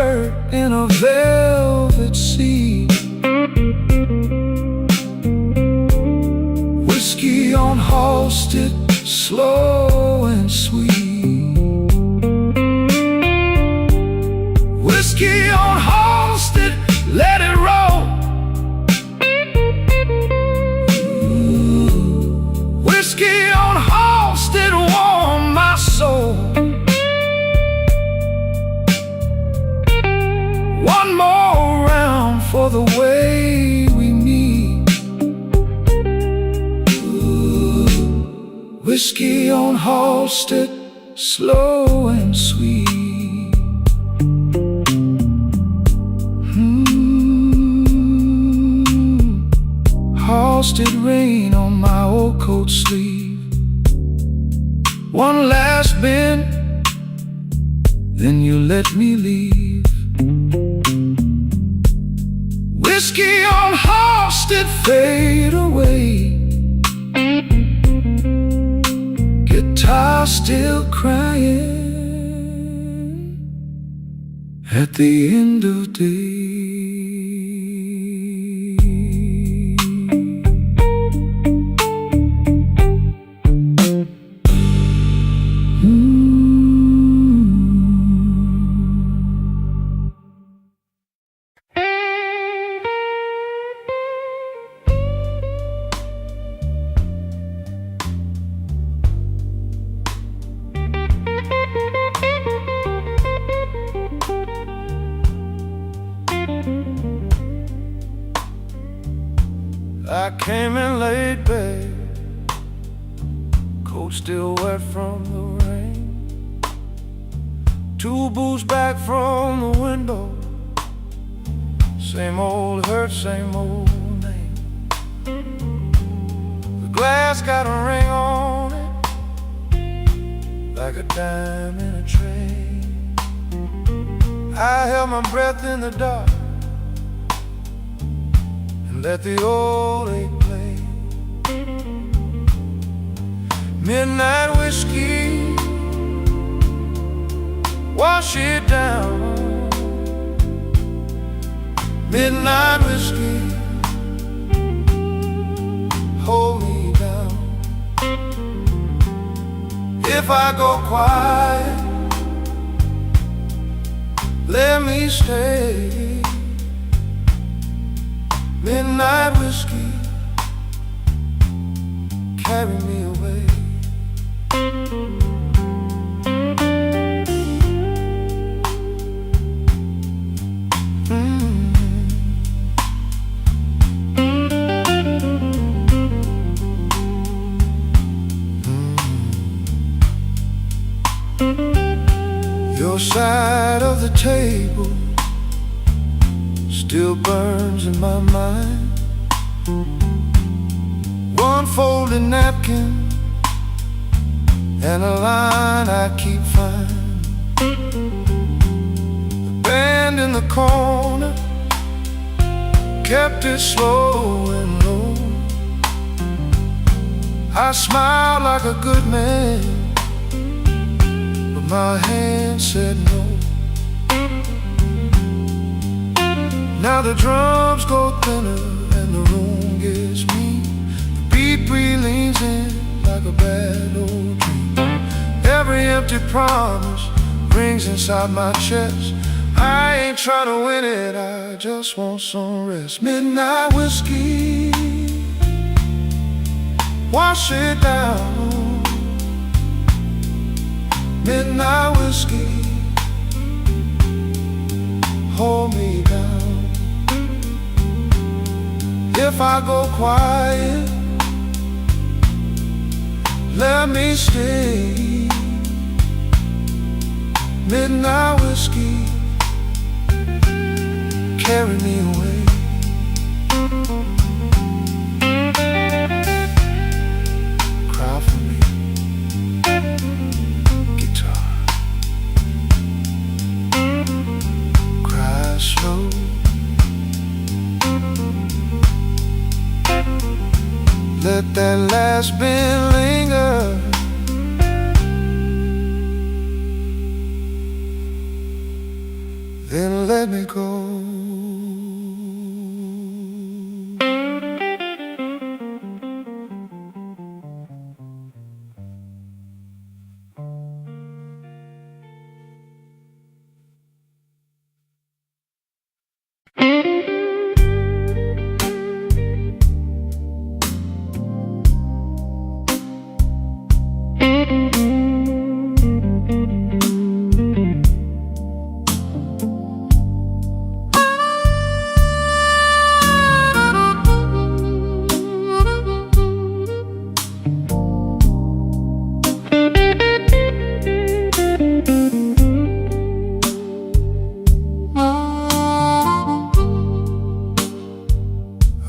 hurt in a velvet sea. Whiskey on Halsted, slow and sweet. Whiskey on Halsted, let it roll. Whiskey on Halsted, warm my soul. One more round for the way we meet. Whiskey on Halsted, slow and sweet. Halsted rain on my old coat sleeve. One last bend, then you let me leave. Whiskey on Halsted, fade away. Guitar still crying at the end of day. I came in late, babe, coat still wet from the rain. 2 booths back from the window, same old hurt, same old name. The glass got a ring on it, like a dime in a tray. I held my breath in the dark, let the old ache play. Midnight whiskey, wash it down. Midnight whiskey, hold me down. If I go quiet, let me stay. Midnight whiskey, carry me away. Your side of the table still burns in my mind. One folded napkin and a line I keep fine. The band in the corner kept it slow and low. I smiled like a good man, but my hand said no. Now the drums go thinner and the room gets mean. The beat leans in like a bad old dream. Every empty promise rings inside my chest. I ain't trying to win it, I just want some rest. Midnight whiskey, wash it down. Midnight whiskey, hold me down. If I go quiet, let me stay. Midnight whiskey, carry me away. Cry for me, guitar. Cry slow. Let that last bend linger. then let me go.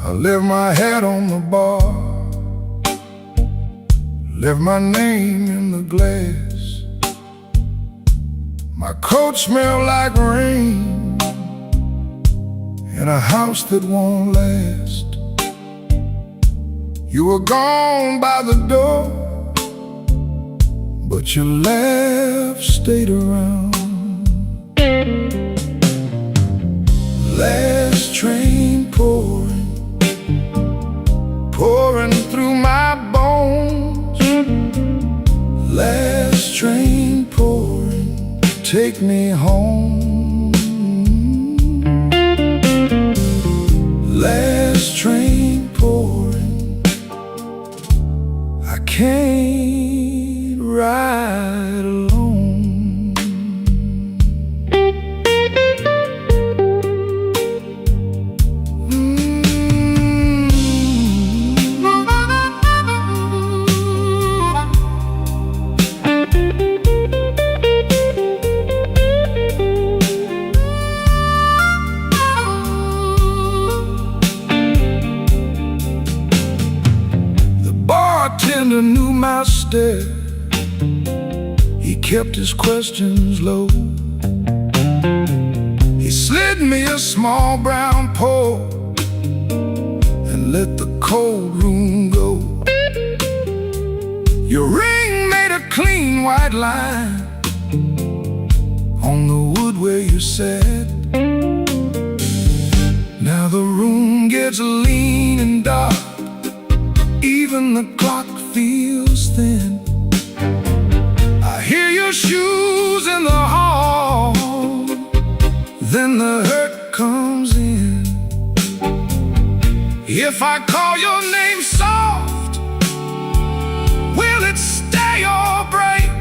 I left my hat on the bar, left my name in the glass. My coat smelled like rain in a house that won't last. You were gone by the door, but your laugh stayed around. Last train pouring through my bones. Last train pouring, take me home. Last train pouring, I can't ride alone. Bartender knew my stare. He kept his questions low. He slid me a small brown pour and let the cold room go. Your ring made a clean white line on the wood where you sat. Now the room gets lean and dark, even the clock feels thin. I hear your shoes in the hall, then the hurt comes in. If I call your name soft, will it stay or break?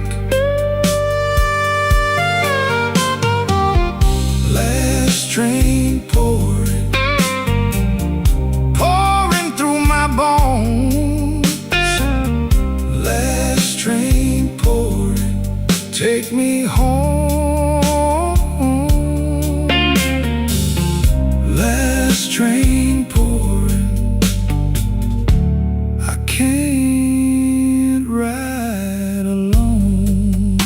Last train pouring through my bones. Last train pouring, take me home. Last train pouring, I can't ride alone.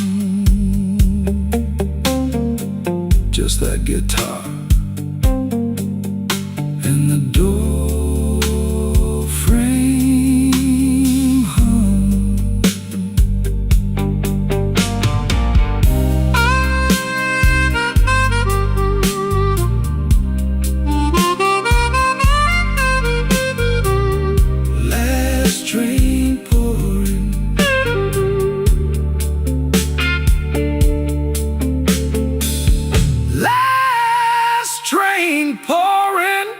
Just that guitar and the door frame hum. Last train pouring, last train pouring.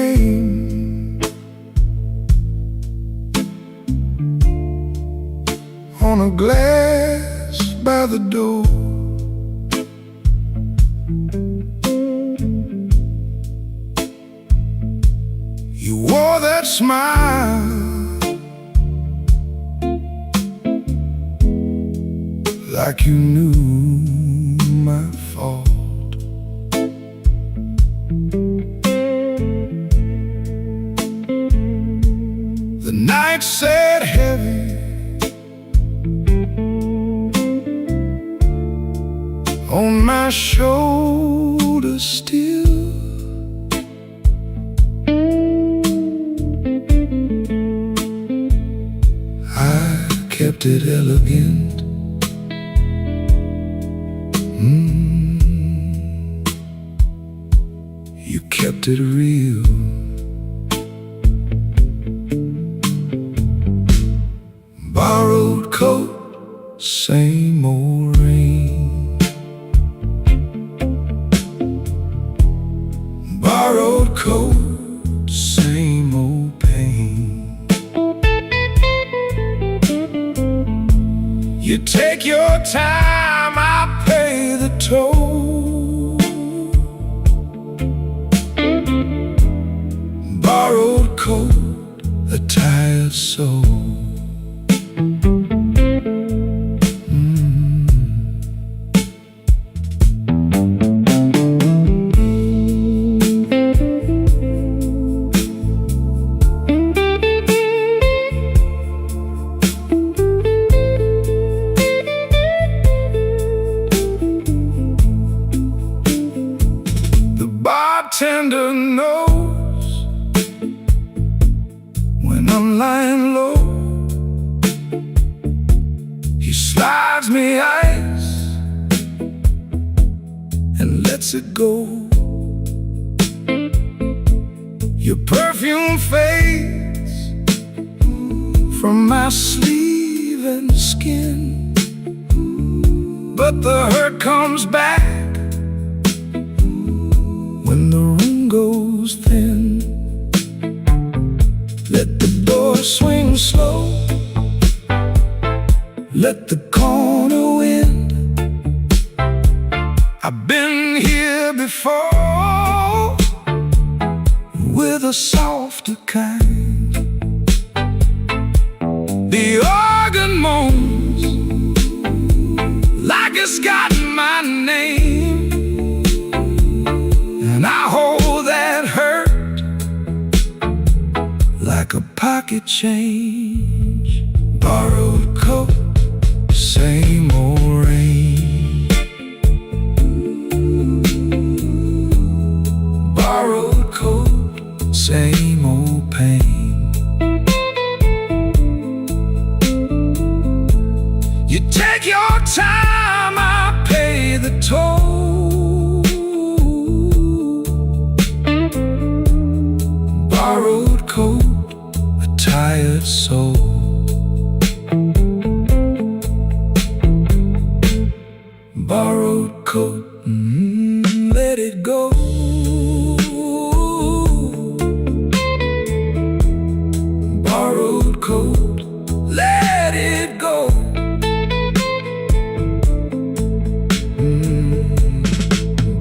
name on a glass by the door. You wore that smile like you knew my fault. The night sat heavy on my shoulders still. I kept it elegant. You kept it real. Borrowed coat, same old rain. Borrowed coat, same old pain. You take your time, I pay the toll. Borrowed coat, a tired soul. The bartender knows when I'm lying low. He slides me ice and lets it go. Your perfume fades from my sleeve and skin, but the hurt comes back when the room goes thin. Let the door swing slow, let the corner wind. I've been here before with a softer kind. The organ moans like it's got my name, and I hold that hurt like a pocket change. Borrowed coat, same old rain. Borrowed coat, same old pain. You take your time, I pay the toll. Borrowed coat, a tired soul. Borrowed coat, let it go. Borrowed coat, let it go.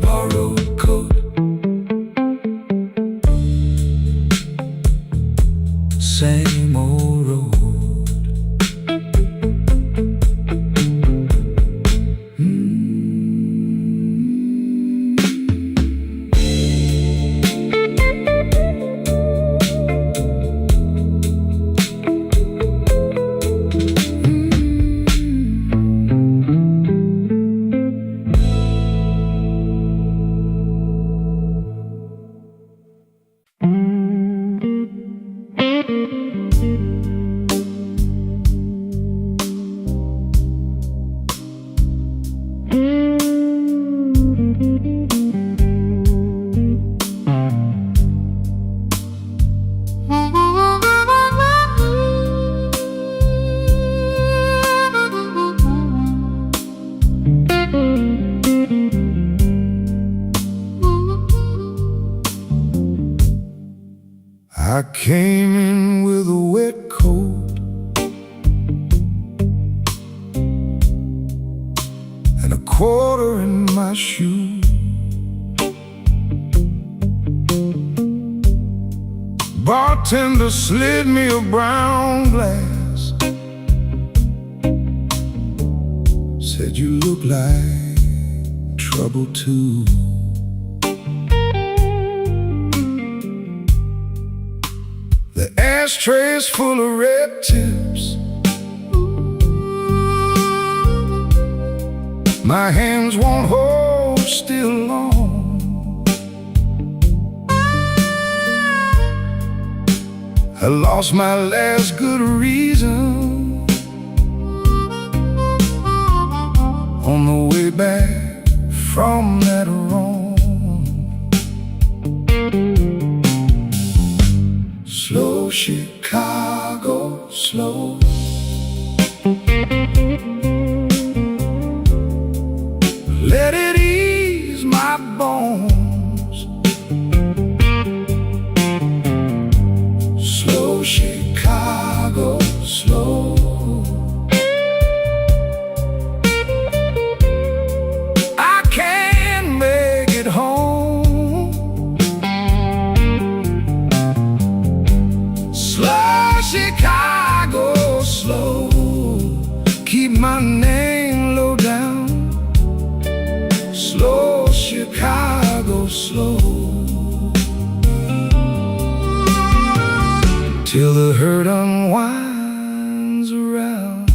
Borrowed coat, same old road. I came in with a wet coat and a quarter in my shoe. Bartender slid me a brown glass, said you look like trouble too. The ashtray's full of red tips, my hands won't hold still long. I lost my last good reason on the way back from that wrong. Slow Chicago, slow. Let it ease my bones. Slow Chicago, slow. I can't make it home. Slow Chicago, slow. Keep my name low down. Slow Chicago, slow. Till the hurt unwinds around.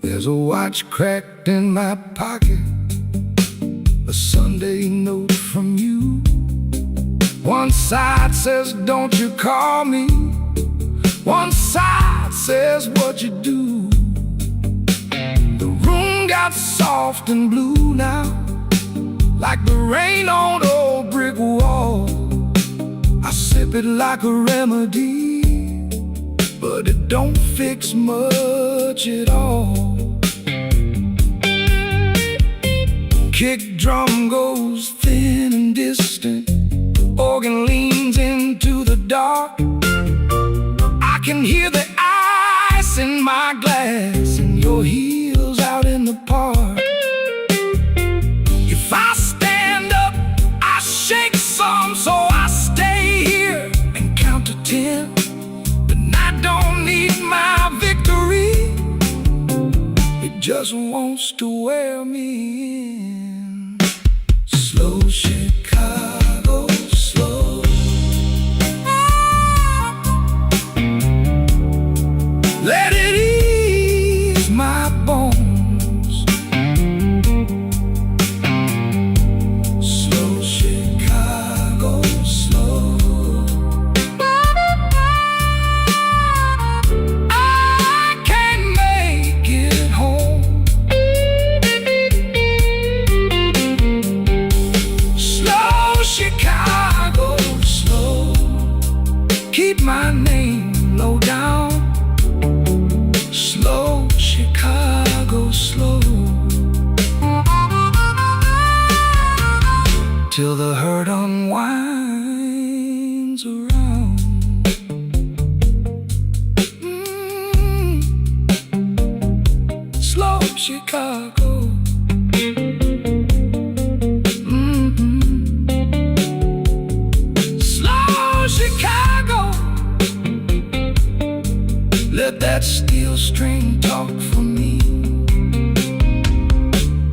There's a watch cracked in my pocket, a Sunday note from you. One side says, don't you call me. One side says, what you do. The room got soft and blue now, like the rain on the old brick wall. I sip it like a remedy, but it don't fix much at all. Kick drum goes thin and distant, organ leans into the dark. I can hear the ice in my glass and your heels out in the park. If I stand up, I shake some, so I stay here and count to 10. But I don't need my victory, it just wants to wear me in. Slow Chicago, slow. Let it ease my bones. Slow Chicago, slow. I can't make it home. Slow Chicago, slow. Keep my name low down. Slow Chicago, slow. Till the hurt unwinds around. Slow Chicago. Slow Chicago. Let that steel string talk for me,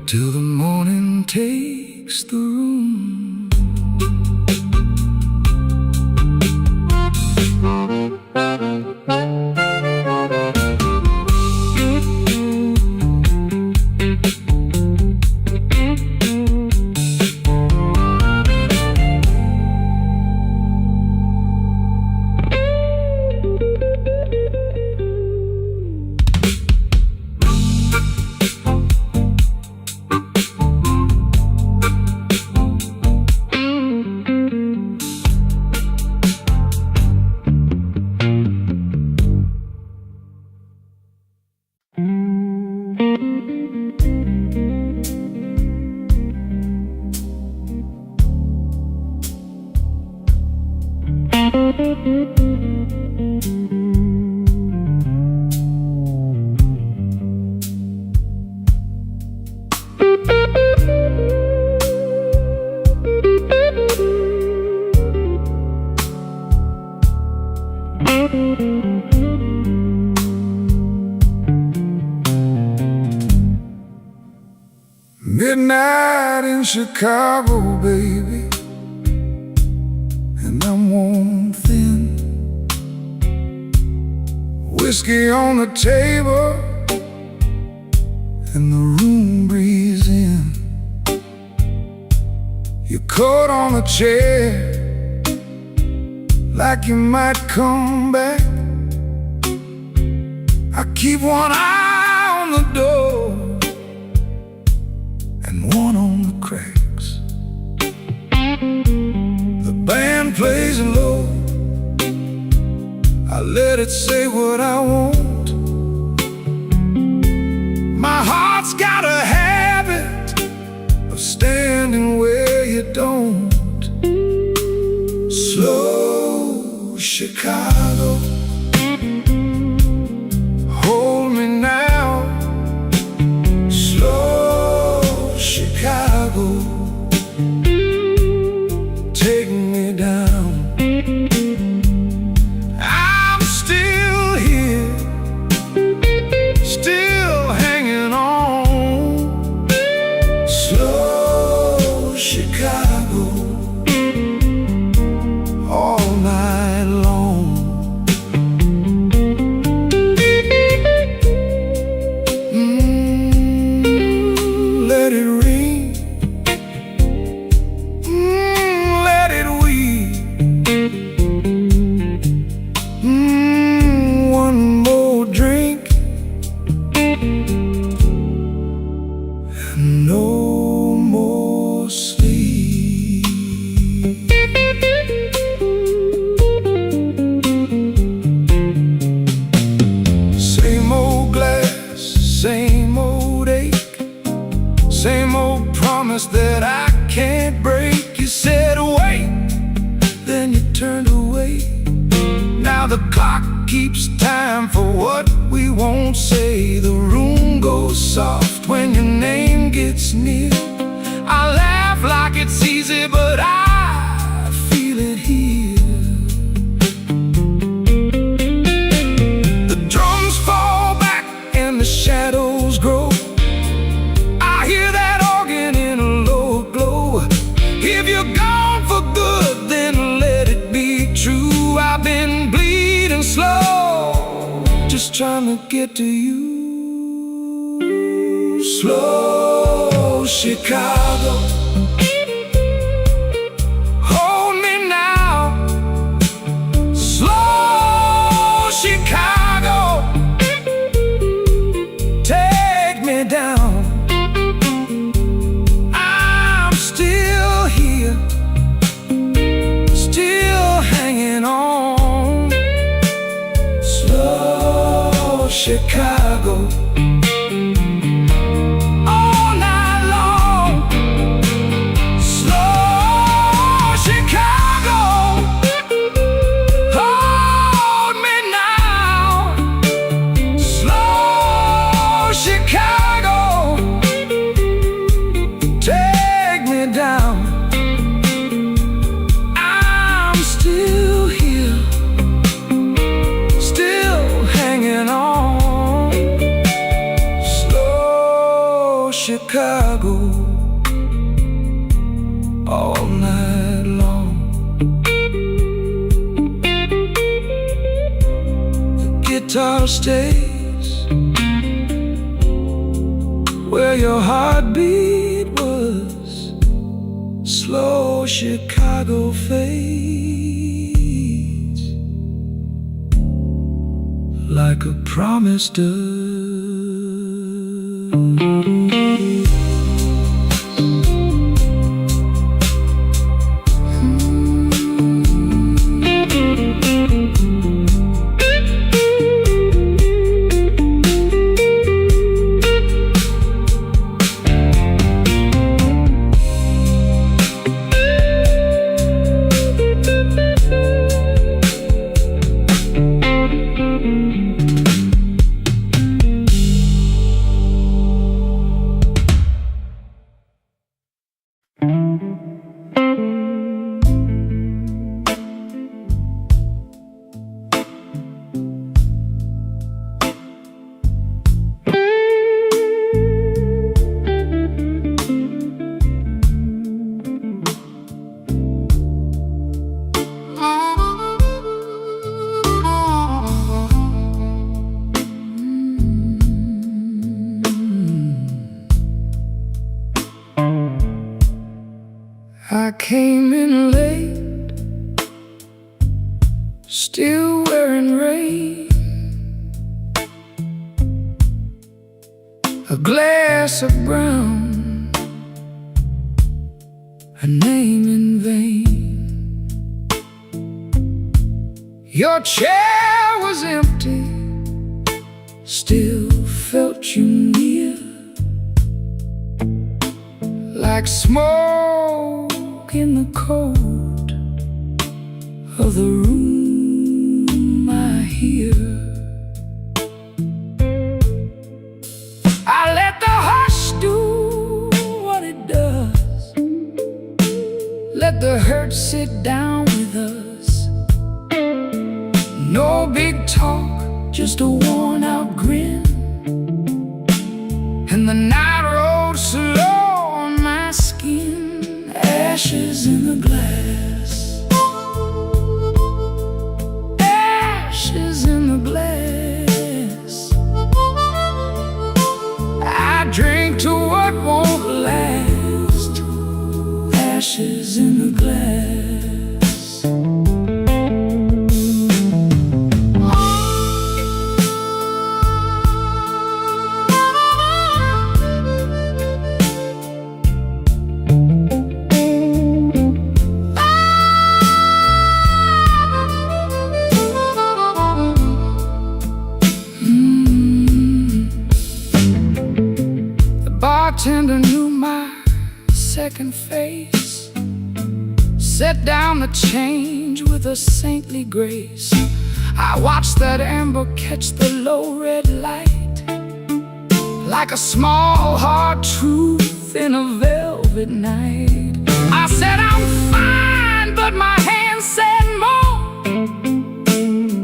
till the morning takes the room. Midnight in Chicago, baby, and I'm worn thin. Whiskey on the table and the room breeze in. Your coat on the chair, like you might come back. I keep one eye on the door and one on the cracks. The band plays low, I let it say what I want. My heart's got a habit of standing where you don't. Slow Chicago, hold me now. Slow Chicago, take me down. I'm still here, still hanging on. Slow Chicago, all night long. Let it ring, let it weep. One more drink and no more sleep. Same old glass, same old ache, same old promise that I can't break. You said wait, then you turned away. Now the clock keeps time for what we won't say. The room goes soft when your name gets near. I laugh like it's easy, but I feel it here. The drums fall back and the shadows grow. I hear that organ in a low glow. If you're gone for good, then let it be true. I've been bleeding slow, just trying to get to you. Slow Chicago, hold me now. Slow Chicago, take me down. I'm still here, still hanging on. Slow Chicago, all night long. Slow Chicago, hold me now. Slow Chicago, take me down. I'm still here, still hanging on. Slow Chicago, all night long. The guitar stays where your heartbeat was. Slow Chicago fades like a promise does. I came in late, still wearing rain, a glass of brown, a name in vain. Your chair was empty, still felt you near, like smoke in the cold of the room I hear. I let the hush do what it does, let the hurt sit down with us. No big talk, just a worn out grin, and the night rolled slow on my skin. Ashes in the glass, ashes in the glass. I drink to what won't last, ashes in the glass. Bartender knew my second face, set down the change with a saintly grace. I watched that amber catch the low red light, like a small hard truth in a velvet night. I said I'm fine, but my hands said more.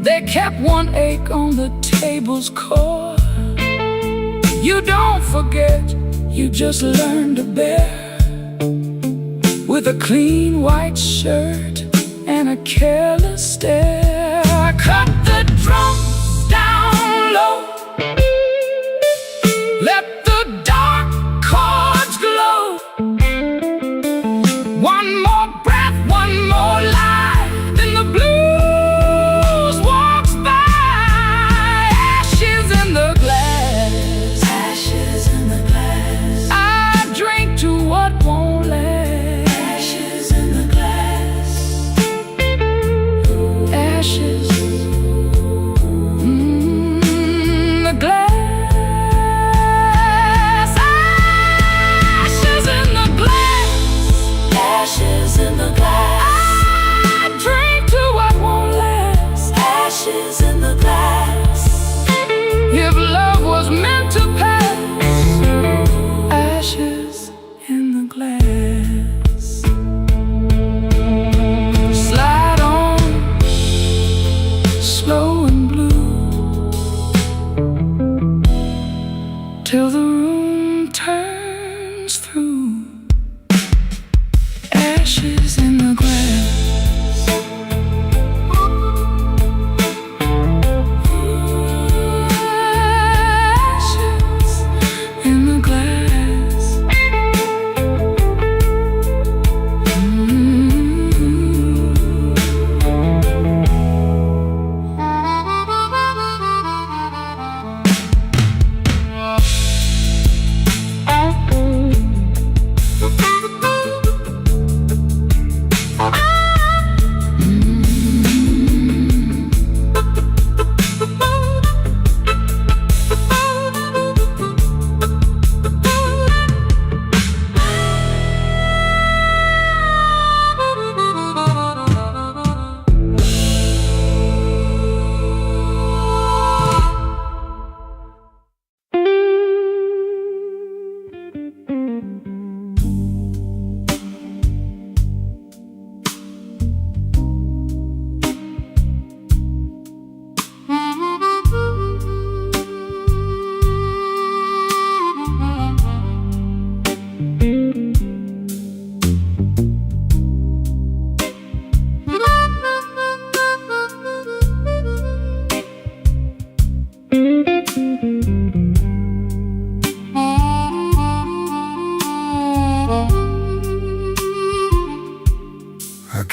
They kept one ache on the table's core. You don't forget, you just learn to bear, with a clean white shirt and a careless stare. I cut the drums down low, let the dark chords glow. One more breath, one more lie, then the blues walks by. Ashes in the glass, ashes in the glass. I drink to what won't last, ashes in the glass, ashes.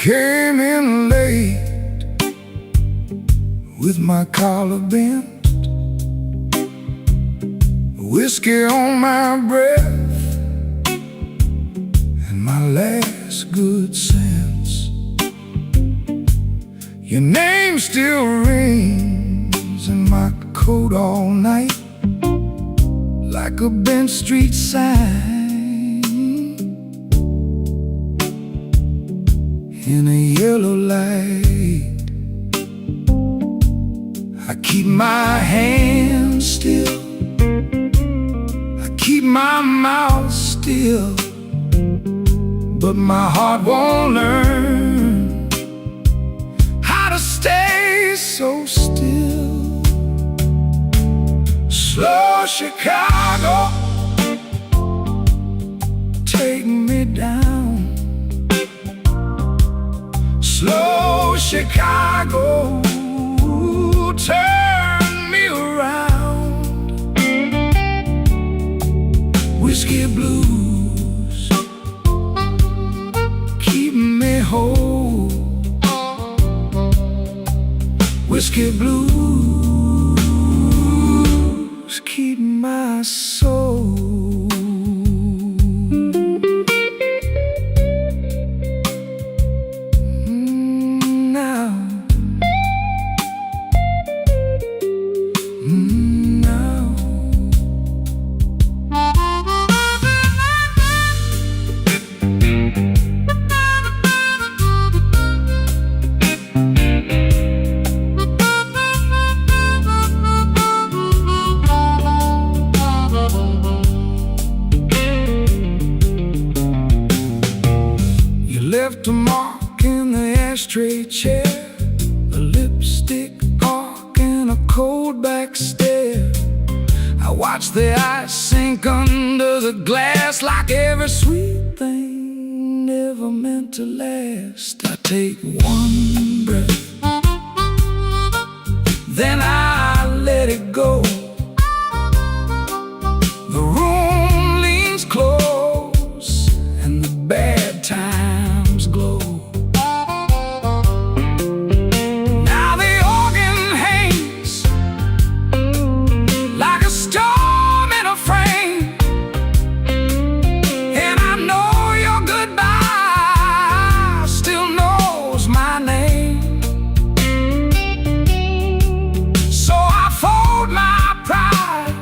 came in late with my collar bent, whiskey on my breath, and my last good sense. Your name still rings in my coat all night, like a Bench Street sign in a yellow light. I keep my hands still, I keep my mouth still, but my heart won't learn how to stay so still. Slow Chicago, take me down. Slow Chicago, turn me around. Whiskey blues, keep me whole. Whiskey blues, keep my soul. Left a mark in the ashtray chair, a lipstick mark and a cold back stare. I watch the ice sink under the glass, like every sweet thing never meant to last. I take one breath, then I let it go. The room leans close and the bad times glow. Now the organ hangs like a storm in a frame, and I know your goodbye still knows my name. So I fold my pride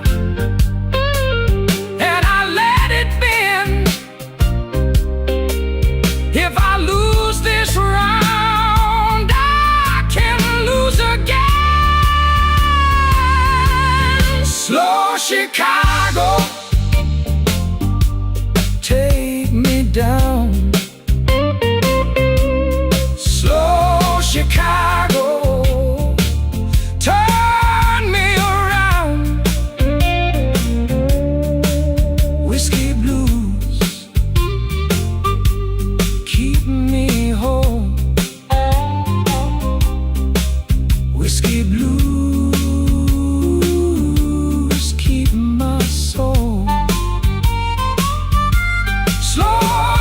and I let it bend. If I lose this round, I can lose again. Slow Chicago, take me down. Slow Chicago, turn me around. Whiskey blues, keep me home. Whiskey blues, keep my soul. Slow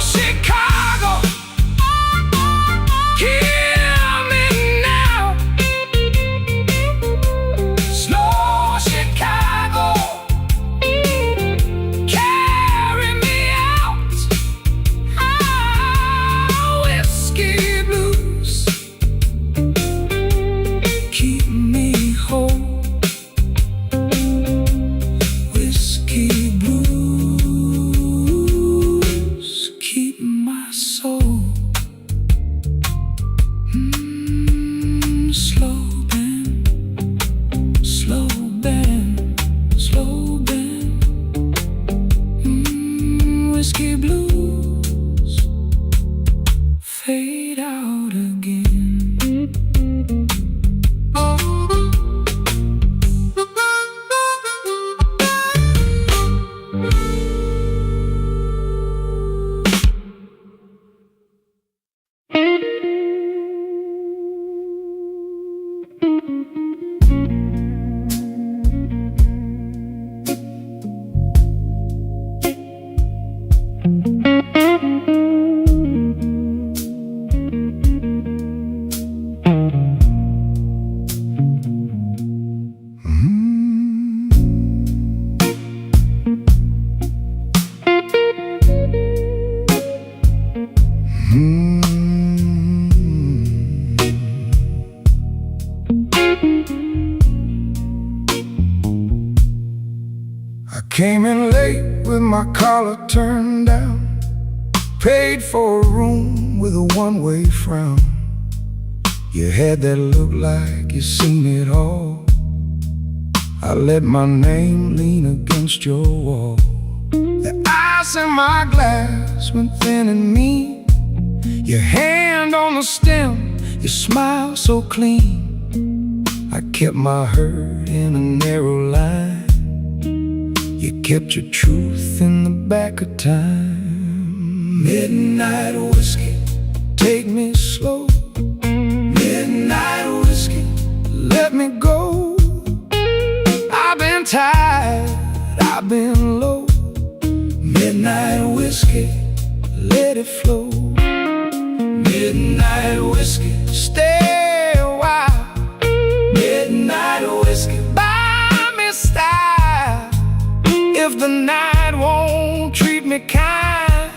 Came in late with my collar turned down, paid for a room with a one-way frown. You had that look like you seen it all. I let my name lean against your wall. The ice in my glass went thin and mean. Your hand on the stem, your smile so clean. I kept my hurt in a narrow line. You kept your truth in the back of time. Midnight whiskey, take me slow. Midnight whiskey, let me go. I've been tired, I've been low. Midnight whiskey, let it flow. Midnight whiskey, stay a while. Midnight whiskey, buy me style. If the night won't treat me kind,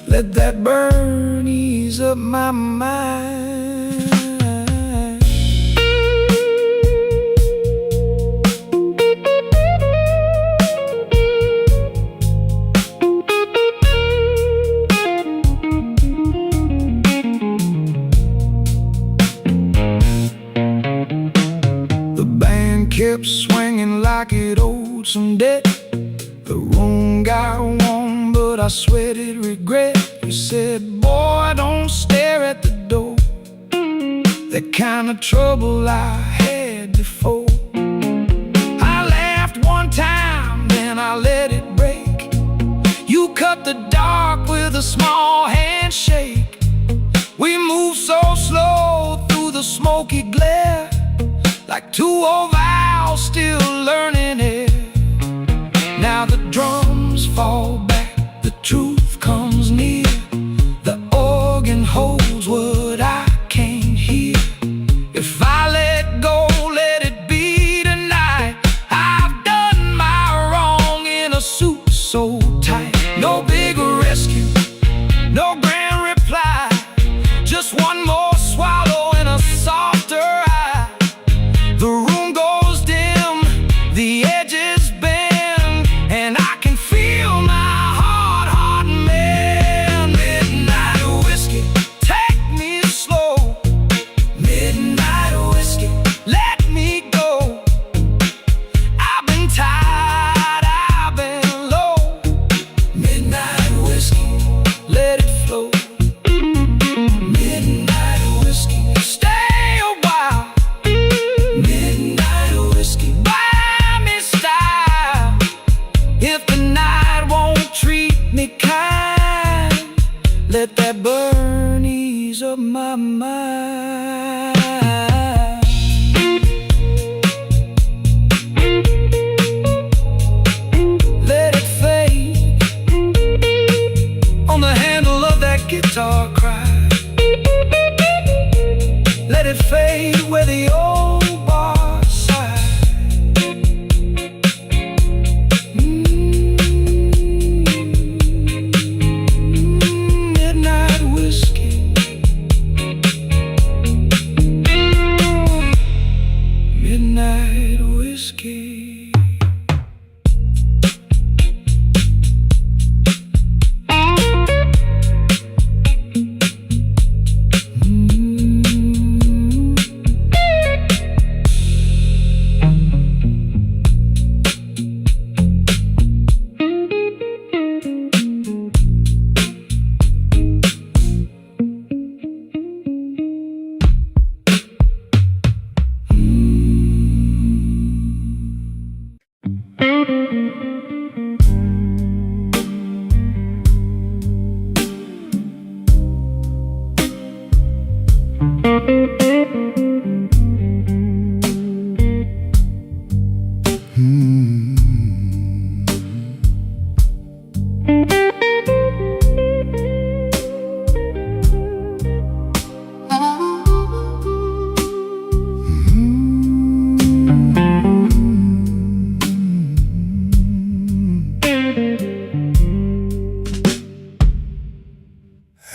let that burn ease up my mind. The band kept swinging like it owed some debt. The room got warm, but I sweated regret. You said, boy, don't stare at the door. That kind of trouble I had before. I laughed one time, then I let it break. You cut the dark with a small handshake. We moved so slow through the smoky glare, like two old vows still learning it. Now the drums fall back, the truth comes near. The organ holds what I can't hear. If I let go, let it be tonight. I've done my wrong in a suit so tight. No big rescue, no grand reply, just one more swallow and a softer eye. The room goes dim, the edges bend, and I can feel my heart mend. Midnight whiskey, take me slow. Midnight whiskey, let me go. I've been tired, I've been low. Midnight whiskey, let it flow. Midnight whiskey, stay a while. Midnight whiskey, buy me style. If the night won't treat me kind, let that burn ease up my mind. Let it fade on the handle of that guitar cry. Let it fade where the old bar sigh. Midnight whiskey, midnight whiskey.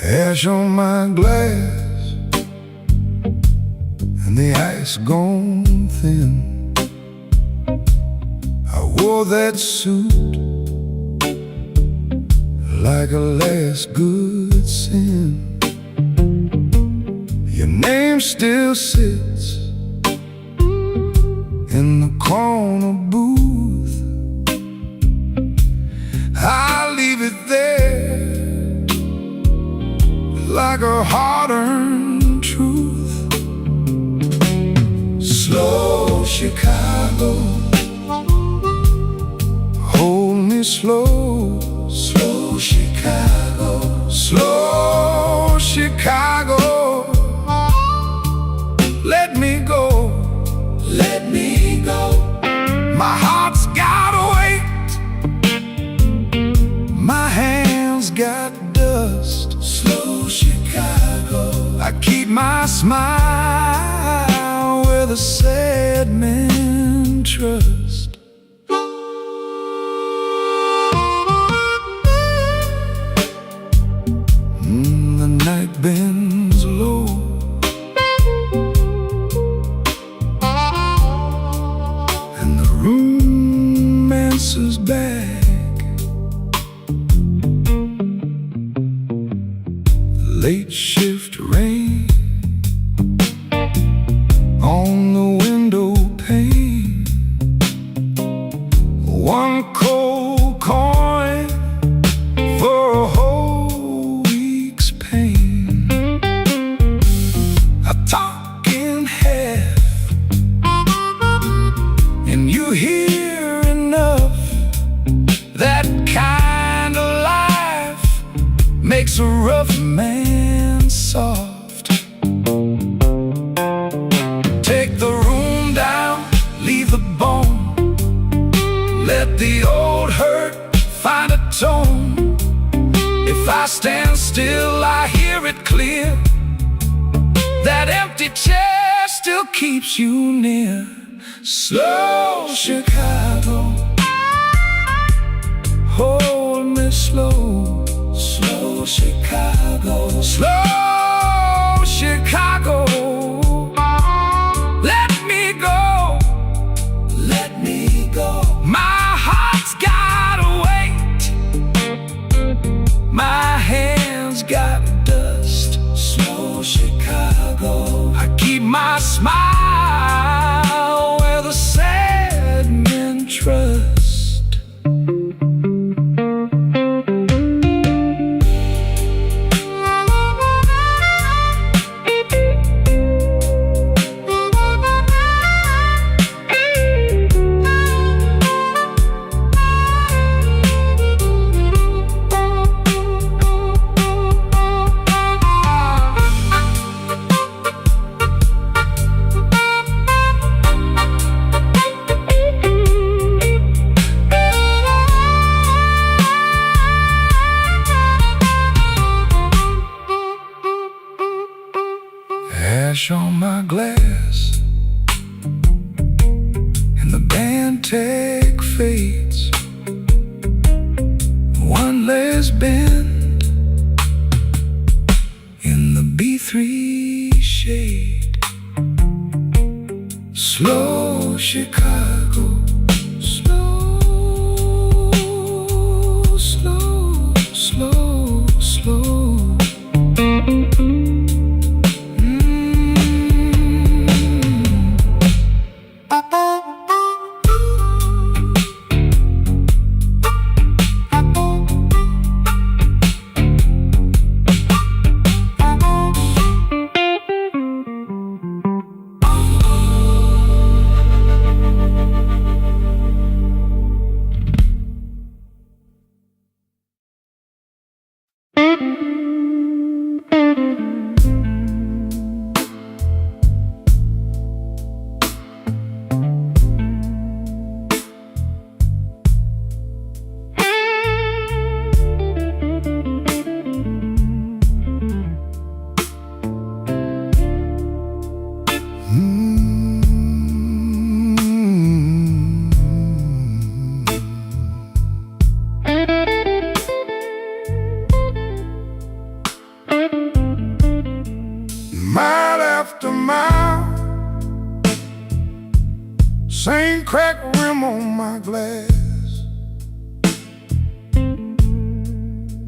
Ash on my glass and the ice gone thin. I wore that suit like a last good sin. Your name still sits in the corner booth. I leave it there like a hard-earned truth. Slow Chicago, hold me slow. Slow Chicago, slow Chicago, let me go, let me go. My heart's gotta wait, my hands got dust. Slow Chicago, I keep my smile where the sad men trust. The night bends low, and the room answers back. Late shift rain on the window pane. One cold coin for a whole week's pain. I talk in half, and you hear enough. That kind of life makes a rough man soft. Take the room down, leave the bone. Let the old hurt find a tone. If I stand still, I hear it clear. That empty chair still keeps you near. Slow Chicago, hold me slow. Slow Chicago, slow Chicago, let me go, let me go. My heart's gotta wait, my hands got dust. Slow Chicago, I keep my smile where the sad men trust. Ash on my glass, and the band tag fades. One last bend in the B3 shade. Slow Chicago, slow, slow, slow, slow. cracked rim on my glass.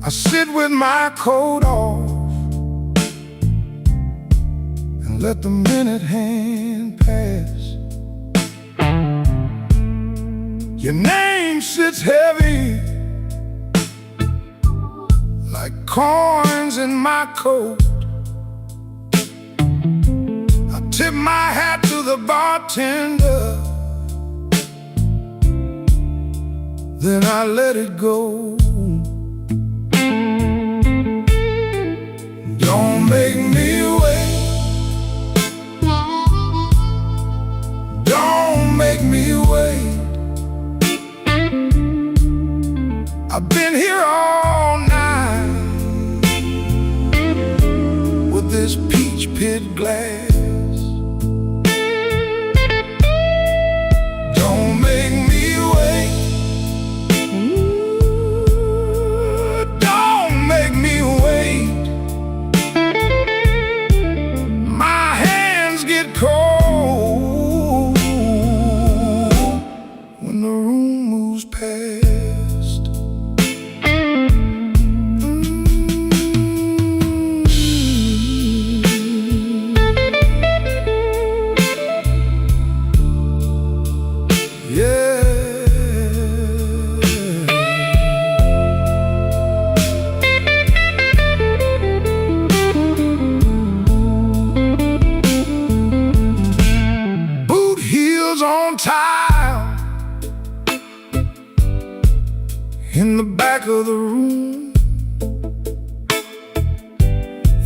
I sit with my coat off and let the minute hand pass. Your name sits heavy like coins in my coat. I tip my hat to the bartender, then I let it go. Don't make me wait. Don't make me wait. I've been here all night with this peach pit glass. Don't make me wait. Don't make me wait. My hands get cold when the room moves past. On tile in the back of the room,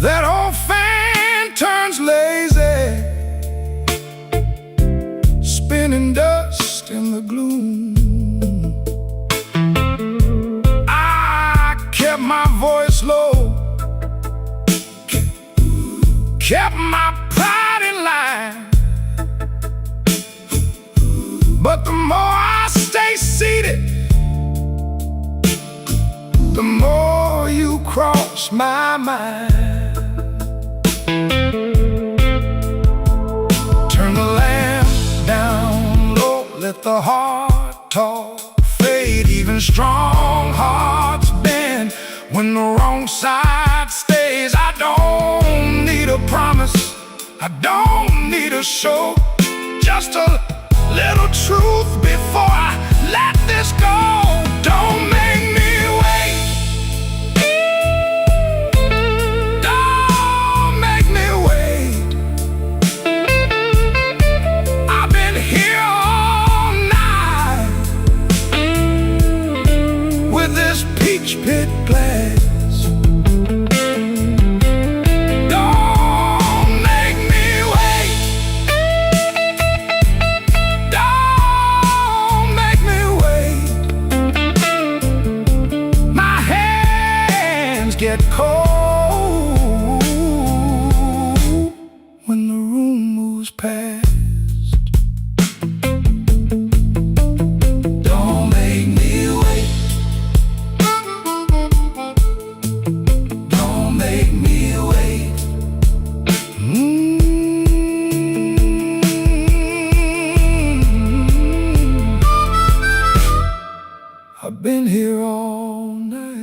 that old fan turns lazy, spinning dust in the gloom. I kept my voice low, kept my pride in line. But the more I stay seated, the more you cross my mind. Turn the lamp down low, let the heart talk fade. Even strong hearts bend when the wrong side stays. I don't need a promise, I don't need a show, just a little truth before I let this go. Don't make me wait. Don't make me wait. I've been here all night with this peach pit glass. Get cold when the room moves past. Don't make me wait. Don't make me wait. I've been here all night.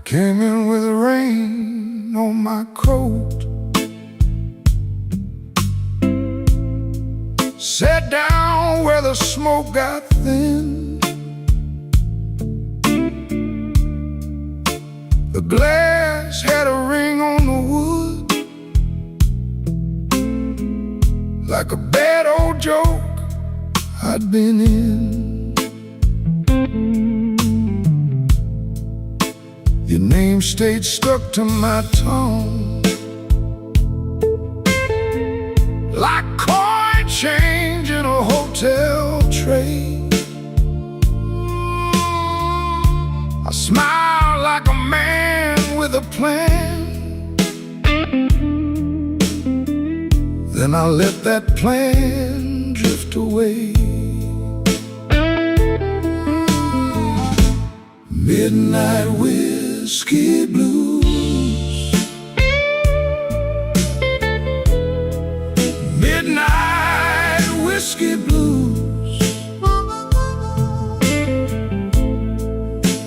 Came in with rain on my coat, sat down where the smoke got thin. The glass had a ring on the wood, like a bad old joke I'd been in. Your name stayed stuck to my tongue, like coin change in a hotel tray. I smile like a man with a plan, then I let that plan drift away. Midnight whiskey blues, midnight whiskey blues.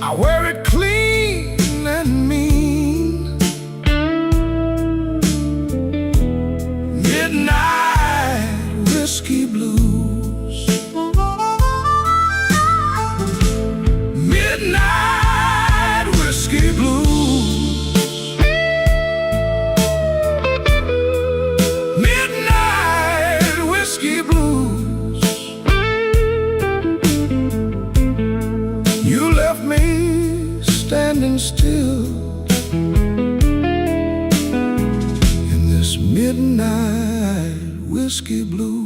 I wear it clean and mean. Midnight whiskey blues, midnight whiskey blues, midnight whiskey blues. You left me standing still in this midnight whiskey blues.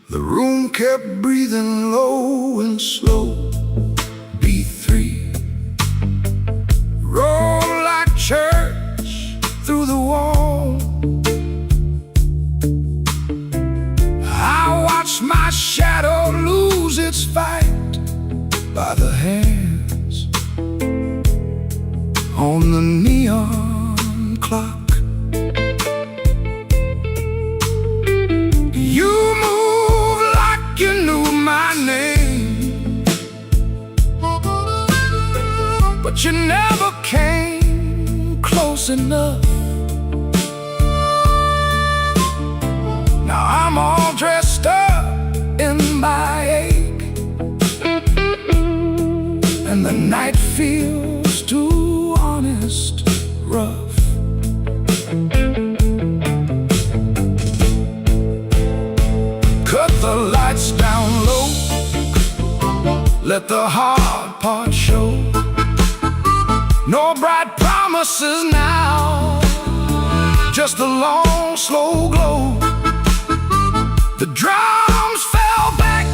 The room kept breathing low and slow. B3 rolled like church through the wall. I watched my shadow lose its fight by the hands on the neon clock. You knew my name, but you never came close enough. Now I'm all dressed up in my ache, and the night feels too honest, rough. Cut the lights down low, let the hard part show. No bright promises now, just a long, slow glow. The drums fell back,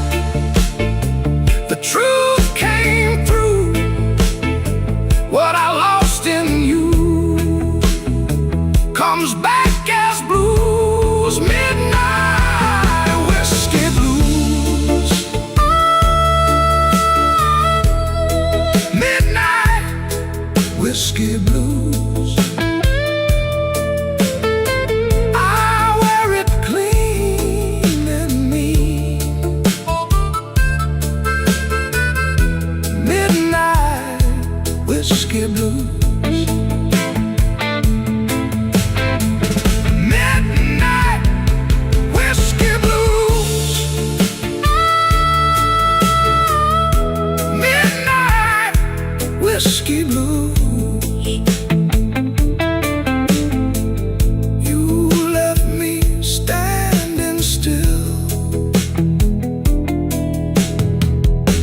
the truth came through. What I lost in you comes back as blues. Midnight whiskey blues, midnight whiskey blues. I wear it clean and mean. Midnight whiskey blues. Whiskey blues. You left me standing still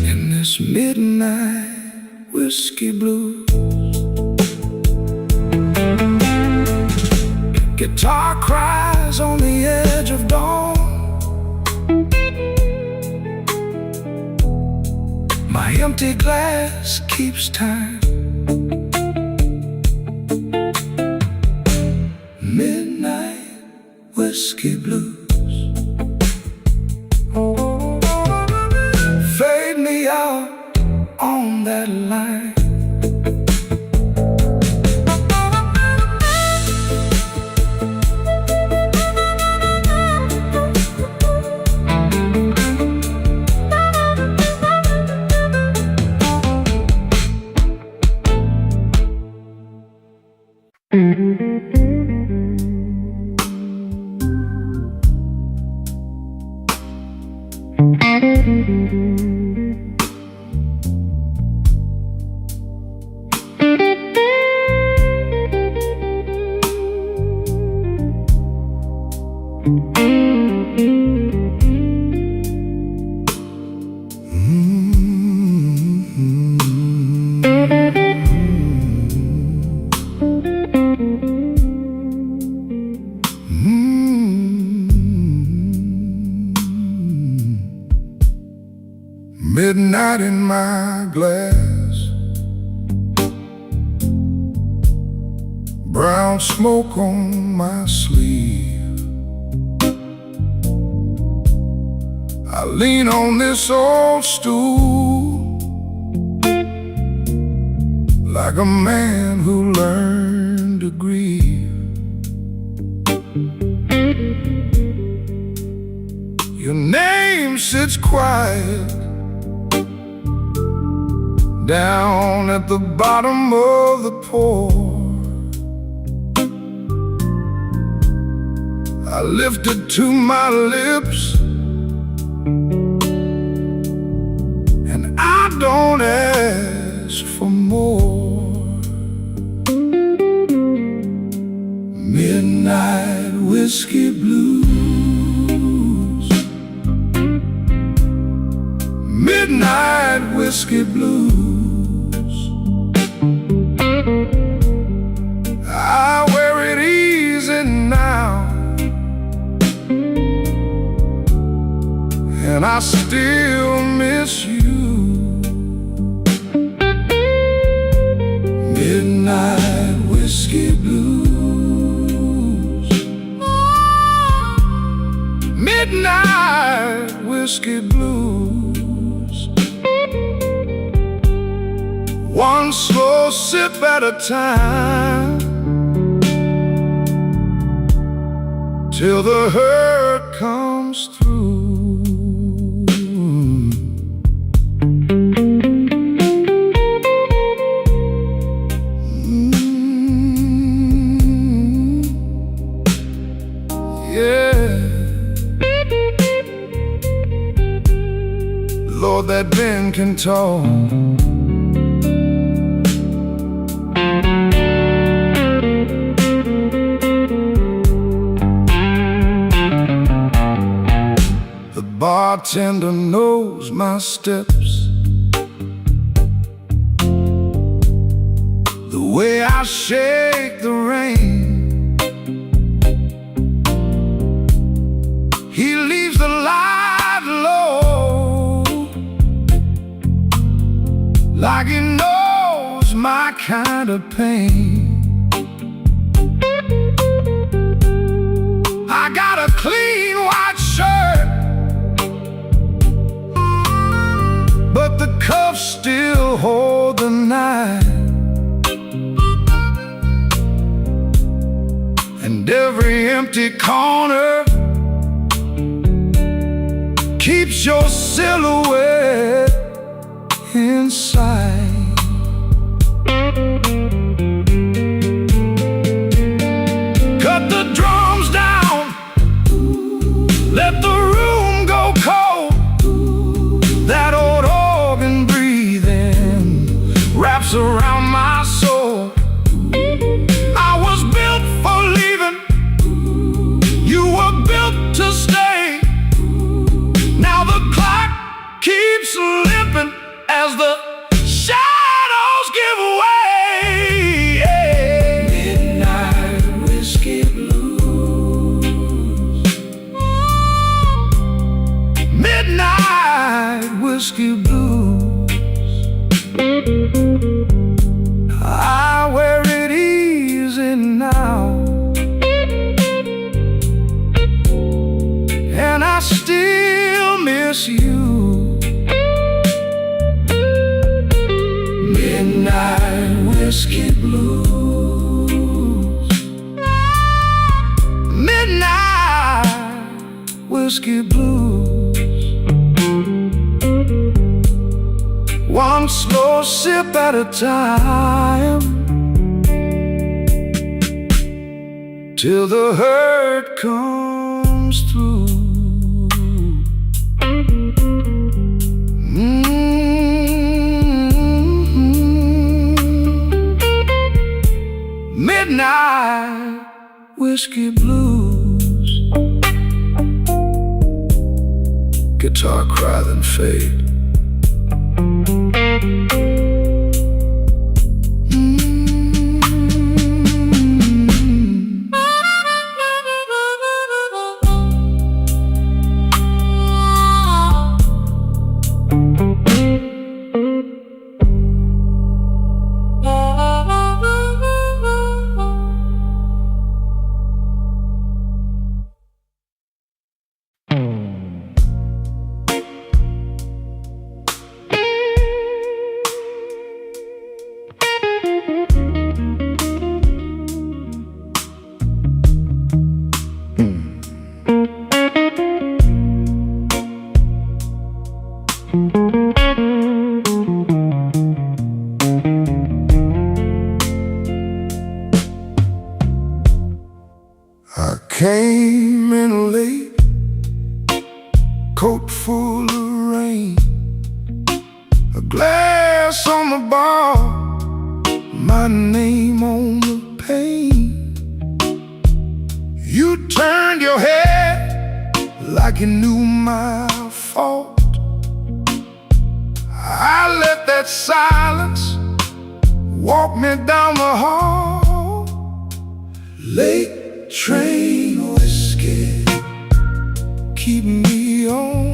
in this midnight whiskey blues. Guitar cries on the edge of dawn. My empty glass keeps time. Midnight whiskey blues. Fade me out on that line. Midnight in my glass, brown smoke on my sleeve. I lean on this old stool like a man who learned to grieve. Your name sits quiet down at the bottom of the pour. I lift it to my lips, and I don't ask for more. Midnight whiskey blues, midnight whiskey blues. I wear it easy now, and I still miss you. Midnight whiskey blues, midnight whiskey blues. One slow sip at a time, till the hurt comes through. Yeah, Lord, that Ben can talk. Bartender knows my steps, the way I shake the rain. He leaves the light low, like he knows my kind of pain. I got a clean white shirt, but the cuffs still hold the knife. And every empty corner keeps your silhouette inside. Cut the drums down, let the room go cold. That old organ breathing wraps around my soul. I was built for leaving, you were built to stay. Now the clock keeps slipping as the shadows give way. Midnight whiskey blues, midnight whiskey blues. I wear it easy now, and I still miss you. Midnight whiskey blues, midnight whiskey blues. One slow sip at a time, till the hurt comes through. whiskey blues. Guitar cry then fade. I came in late, coat full of rain, a glass on the bar, my name on the pane. You turned your head like you knew my fault. I let that silence walk me down the hall. Late train whiskey, keep me on.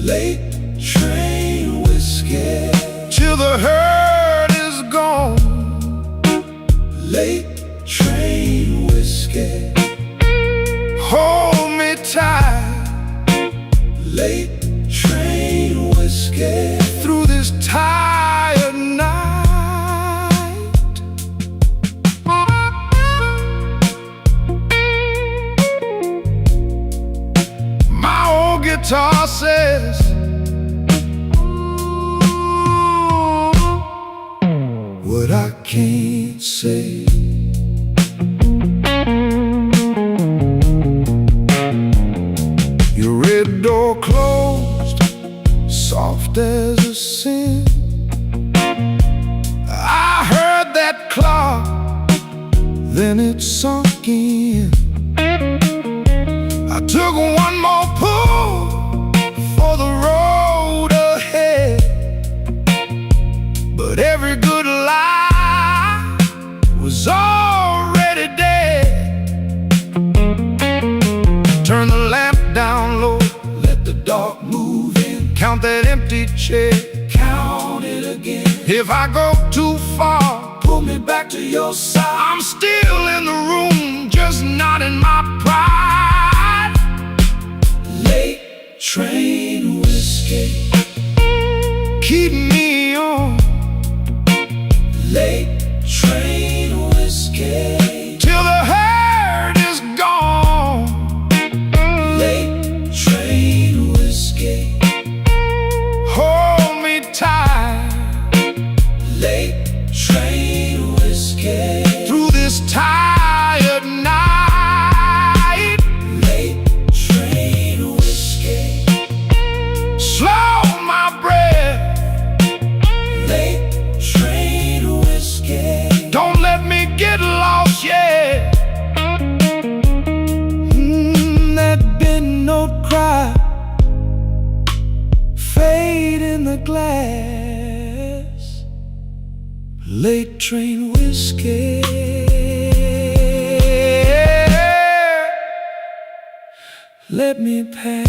Late train whiskey, till the hurt is gone. Late train whiskey, hold me tight. Late train whiskey, through this tired night. Guitar says, what I can't say. Your red door closed, soft as a sin. I heard that clock, then it sunk in. I took one more pull for the road ahead, but every good lie was already dead. Turn the lamp down low, let the dark move in. Count that empty chair, count it again. If I go too far, pull me back to your side. I'm still in the room, just not in my pride. Late train whiskey, keep me on. Late train whiskey, till the hurt is gone. Late train whiskey, hold me tight. Late train whiskey, through this tired night. Late train whiskey, slow my breath. Late train whiskey, don't let me get lost yet. That bend note cry, fade in the glass. Late train whiskey, let me pass.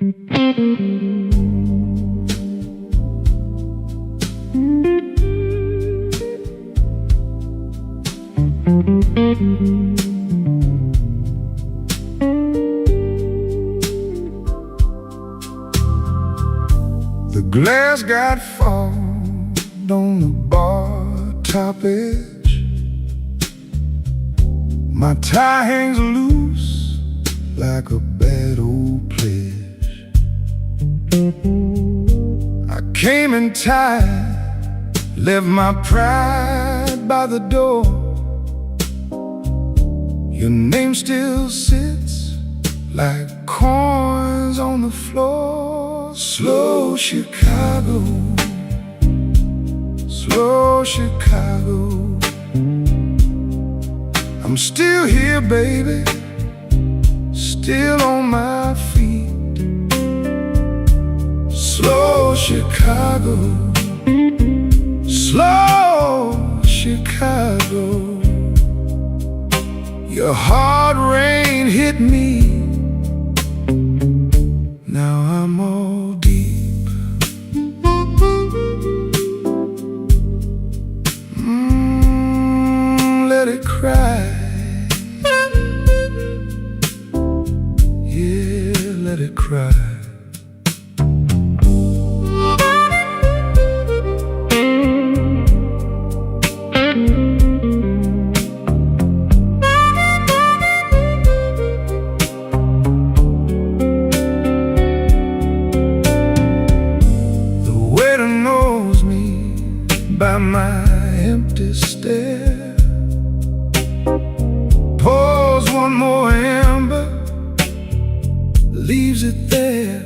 The glass got fogged on the bar top edge. My tie hangs loose like a bad old pledge. I came in tight, left my pride by the door. Your name still sits like coins on the floor. Slow Chicago, slow Chicago. I'm still here, baby, still on my feet. Slow Chicago, slow Chicago. Your hard rain hit me, now I'm all deep. Let it cry. Yeah, let it cry. By my empty stare, pours one more ember, leaves it there.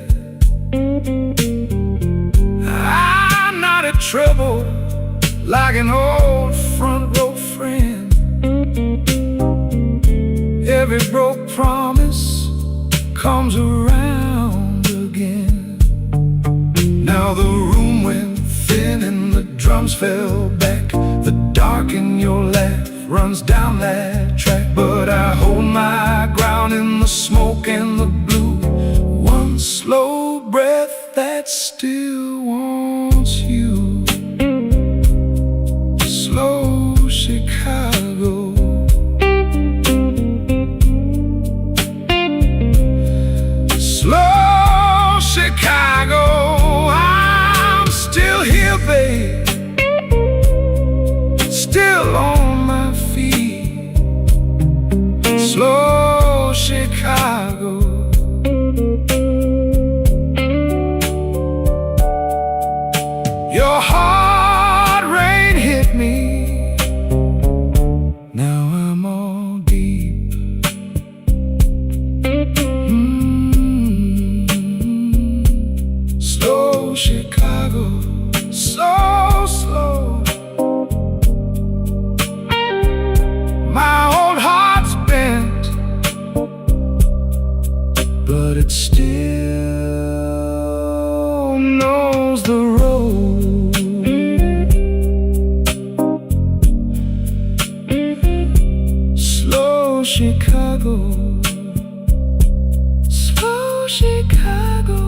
I'm not in trouble like an old front row friend. Every broke promise comes around again. Now the room went thin and the drums fell back. The dark in your laugh runs down that track. But I hold my ground in the smoke and the blue. One slow breath that still wants you. Slow Chicago, slow Chicago. I'm still here, babe, still on my feet. Slow Chicago. Your hard rain hit me, now I'm all deep. Slow Chicago, so slow. My old heart's bent, but it still knows the road. Slow Chicago, slow Chicago.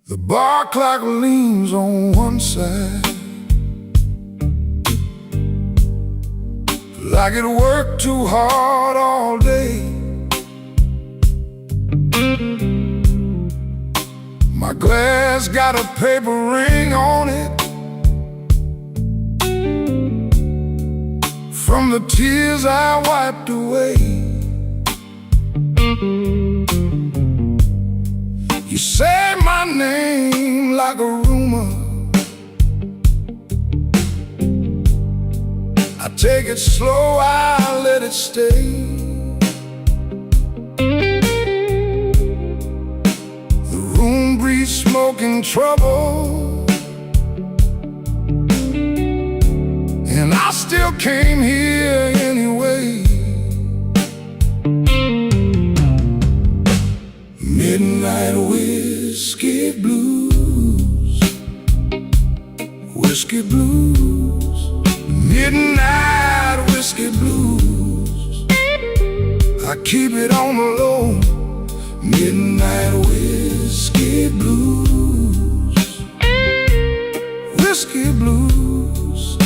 The bar clock leans on one side, like it worked too hard all day. My glass got a paper ring on it, from the tears I wiped away. You say my name like a rumor. I take it slow, I let it stay. The room breathes smoking trouble, and I still came here anyway. Midnight whiskey blues, whiskey blues, midnight whiskey blues. I keep it on the low. Midnight whiskey blues, whiskey blues,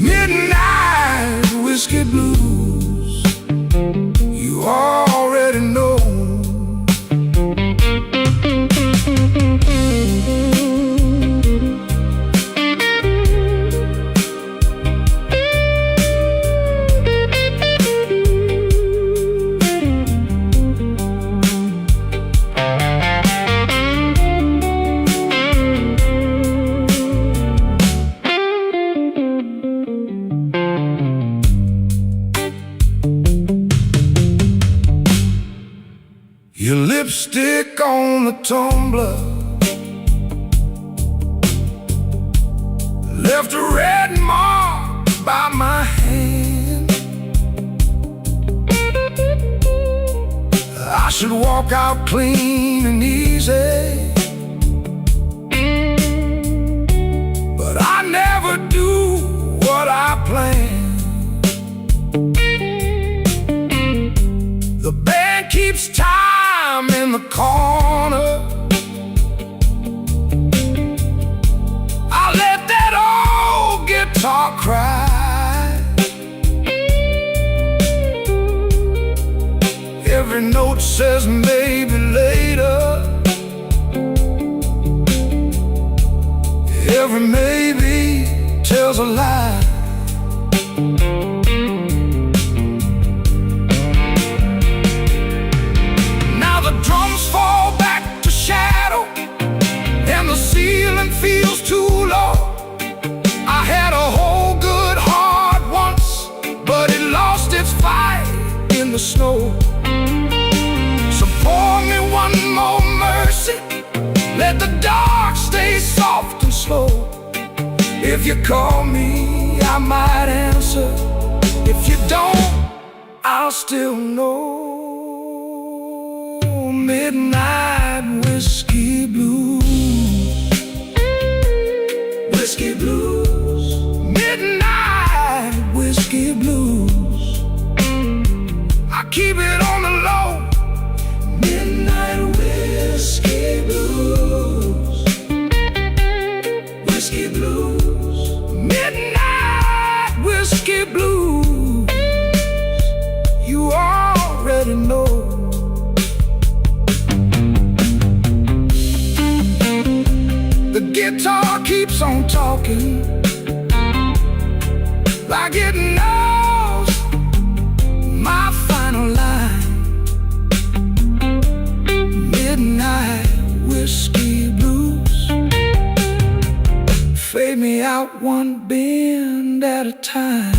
midnight whiskey blues. You already know. Your lipstick on the tumbler left a red mark by my hand. I should walk out clean and easy, but I never do what I plan. The band keeps time in the corner. I let that old guitar cry. Every note says maybe later. Every maybe tells a lie. Fall back to shadow, and the ceiling feels too low. I had a whole good heart once, but it lost its fight in the snow. So pour me one more mercy, let the dark stay soft and slow. If you call me, I might answer. If you don't, I'll still know. Midnight whiskey blues, whiskey blues, midnight whiskey blues. I keep it on the low. Midnight whiskey blues, whiskey blues, midnight whiskey blues. You already know. The guitar keeps on talking like it knows my final line. Midnight whiskey blues, fade me out one bend at a time.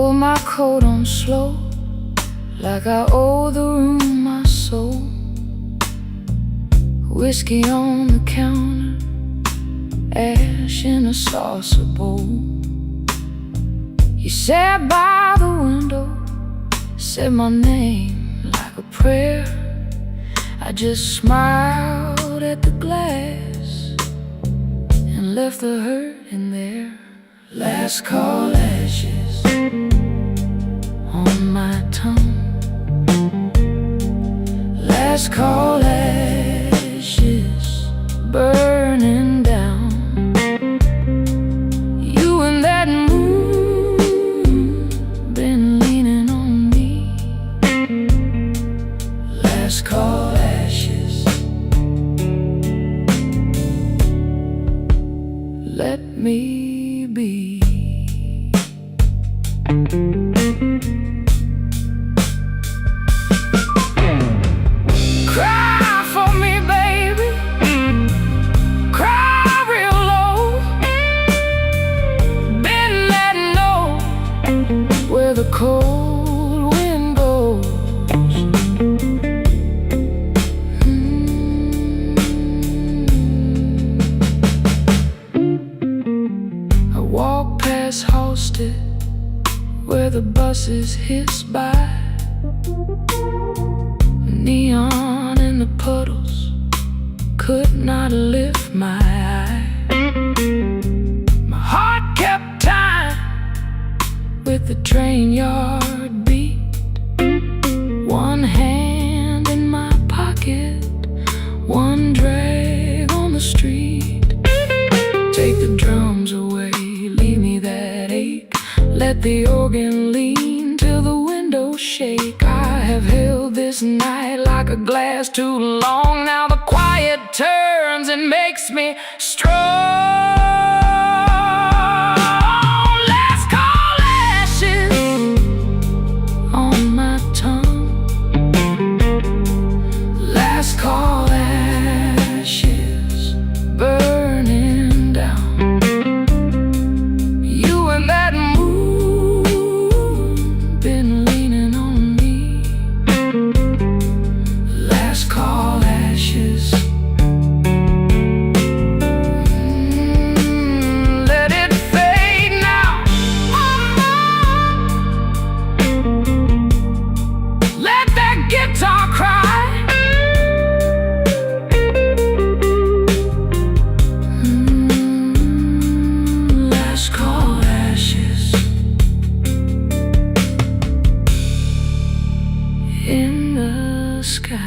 pull my coat on slow, like I owe the room my soul. Whiskey on the counter, ash in a saucer bowl. You sat by the window, said my name like a prayer. I just smiled at the glass and left the hurt in there. Last call ashes on my tongue. Last call ashes burning down. You and that moon been leaning on me. Last call ashes. Let me be. Cry for me, baby. Cry real low. Bend that note where the cold wind goes. I walk past Halsted where the buses hiss by. Neon in the puddles could not lift my eye. My heart kept time with the train yard beat. One hand in my pocket, one drag on the street. Take the drums away, leave me that ache. Let the organ lean till the windows shake. I have held this night like a glass too long. Now the quiet turns and makes me strong. Last call ashes on my tongue. Last call ashes burning down. You and that moon been leaning on me. Last call ashes. Let it fade now. Let that guitar cry. Last call ashes. In the sky.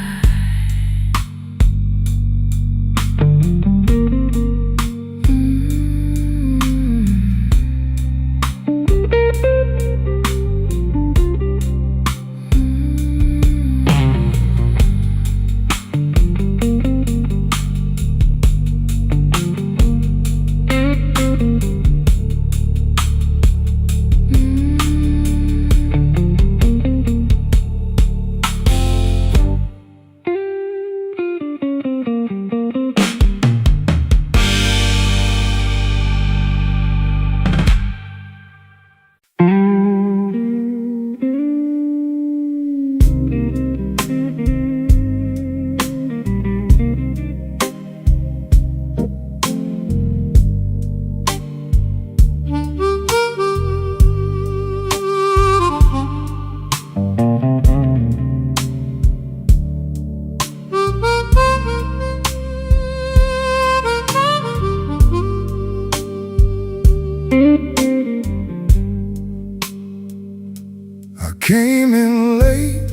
I came in late,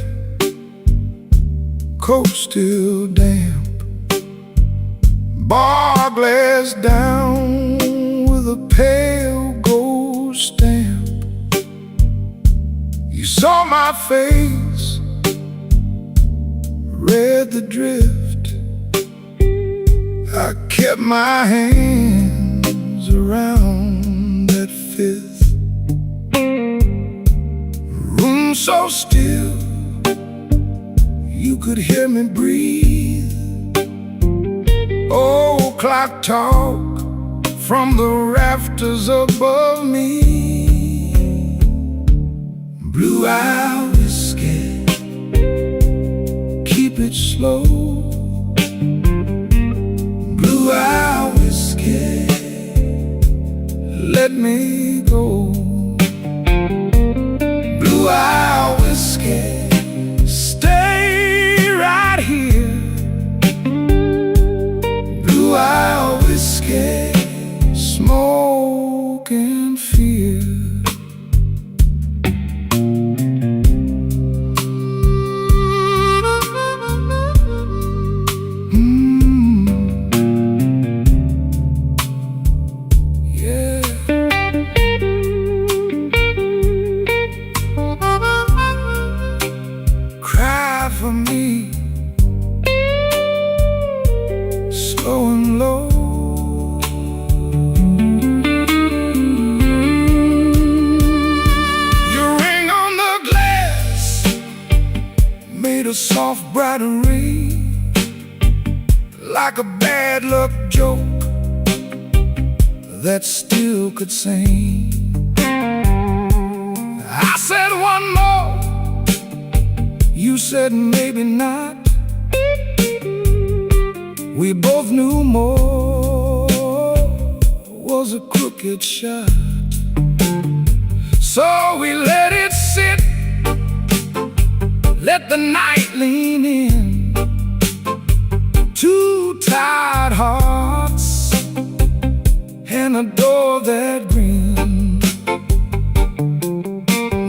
coat still damp, bar glass down with a pale gold stamp. You saw my face, read the drift. I kept my hands around that fifth. Room so still, you could hear me breathe. Old clock talk from the rafters above me. Blue-eye whiskey, keep it slow. Blue-eye whiskey, let me go. Blue-eye whiskey, stay right here. Blue-eye whiskey, smoke and fear. For me, slow and low. Your ring on the glass made a soft brighter ring, like a bad luck joke that still could sing. I said one more, you said maybe not. We both knew more was a crooked shot. So we let it sit, let the night lean in. Two tired hearts and a door that grinned.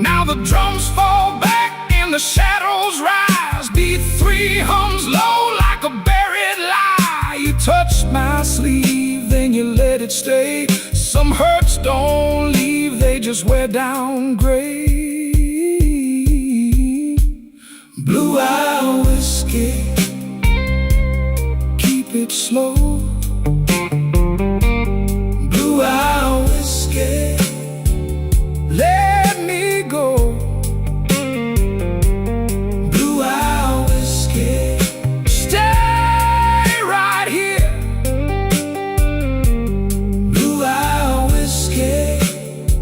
Now the drums fall back and the shadows rise. Beat three hums low like a buried lie. You touched my sleeve, then you let it stay. Some hurts don't leave, they just wear down gray. Blue-eye whiskey, keep it slow. Blue-eye whiskey, let me go.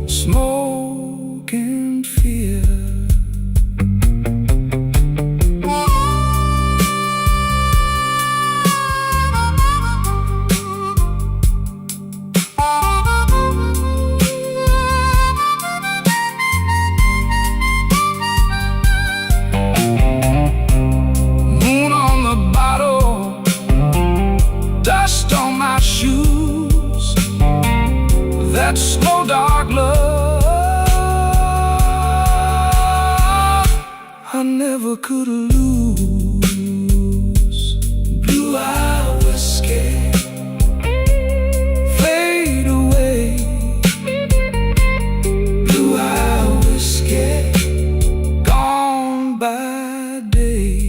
Smoke and fear. Moon on the bottle, dust on my shoes. That slow dark love I never could lose. Blue-eye whiskey, fade away. Blue-eye whiskey, gone by day.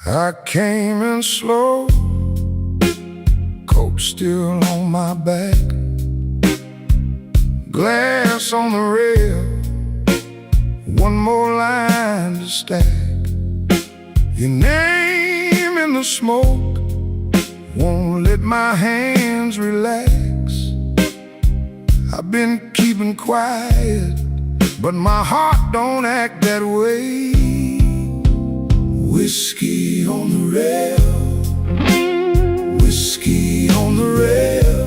I came in slow, coat still on my back, glass on the rail, one more line to stack. Your name in the smoke won't let my hands relax. I've been keeping quiet, but my heart don't act that way. Whiskey on the rail, whiskey on the rail,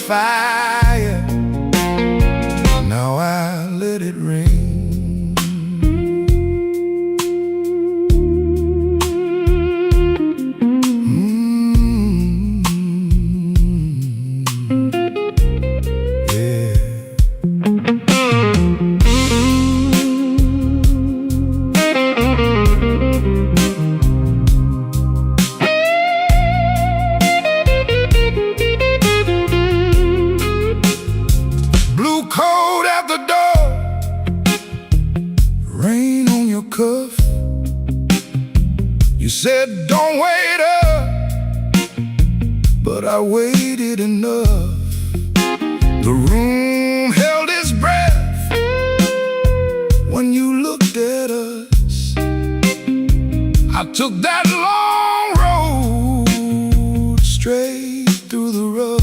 fire. Now I let it rain. Yeah. Blue coat at the door, rain on your cuff. You said don't wait up, but I waited enough. The room held its breath when you looked at us. I took that long road straight through the rough.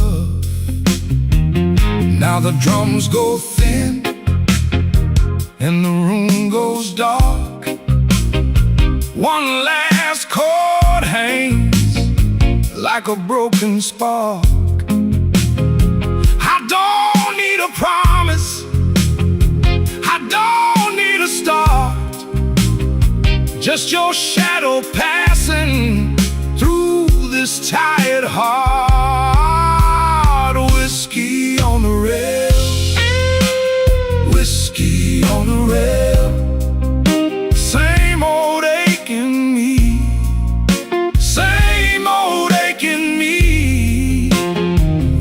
Now the drums go thin and the room goes dark. One last chord hangs like a broken spark. I don't need a promise, I don't need a start, just your shadow passing through this tired heart. Whiskey on the rail, whiskey on the rail. Same old ache in me, same old ache in me.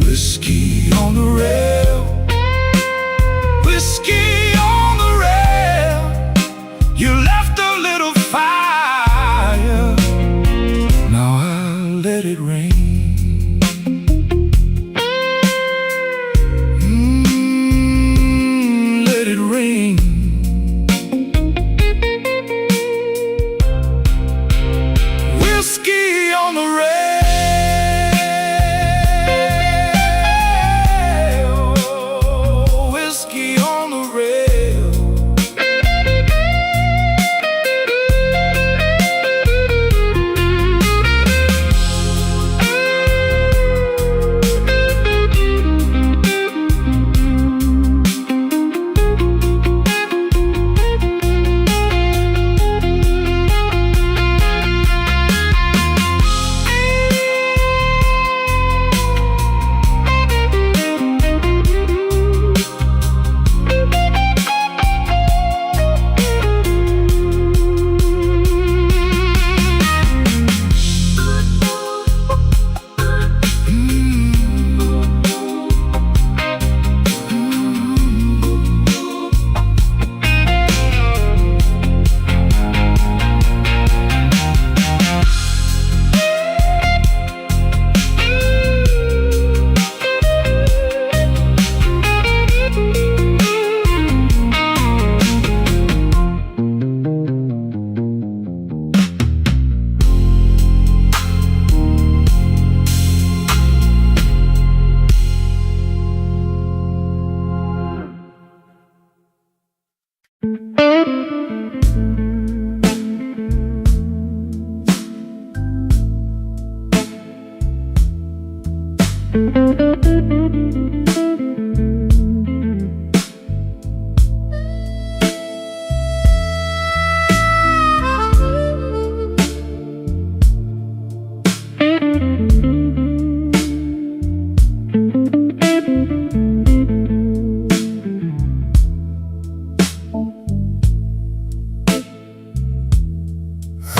Whiskey on the rail, whiskey on the rail. You left a little fire, now I'll let it rain. Let it rain. Whiskey on the rail, whiskey on the rail.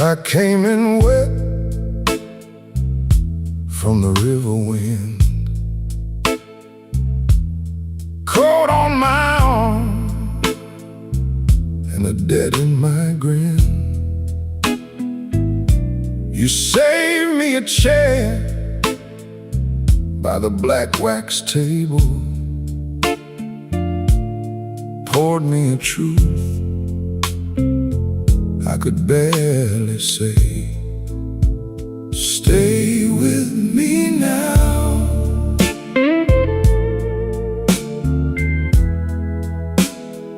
I came in wet from the river wind, cold on my arm and a dead in my grin. You saved me a chair by the black wax table, poured me a truth I could barely say. Stay with me now.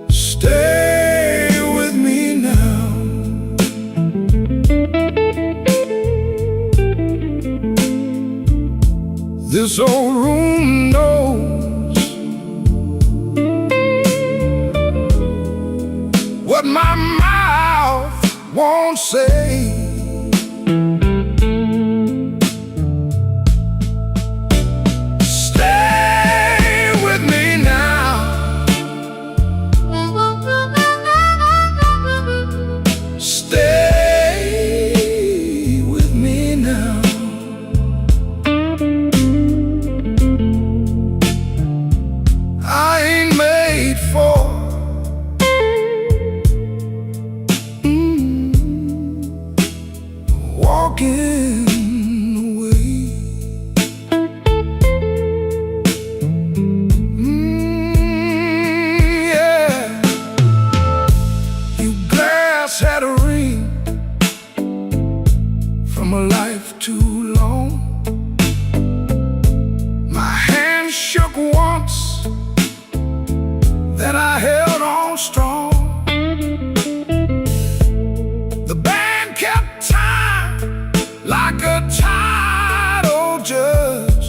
Stay with me now. This old room knows won't say. Stay with me now. Stay with me now. I ain't made for walking away. Yeah. You glass had a ring from a life too long. My hand shook once, then I held on strong. The band kept time like a tired old judge.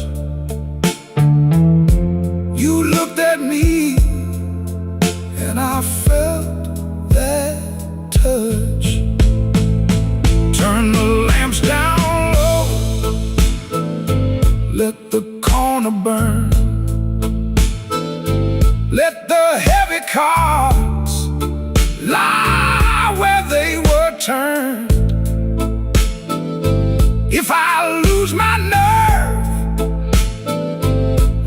You looked at me and I felt that touch. Turn the lamps down low, let the corner burn. Let the heavy cards lie where they were turned. If I lose my nerve,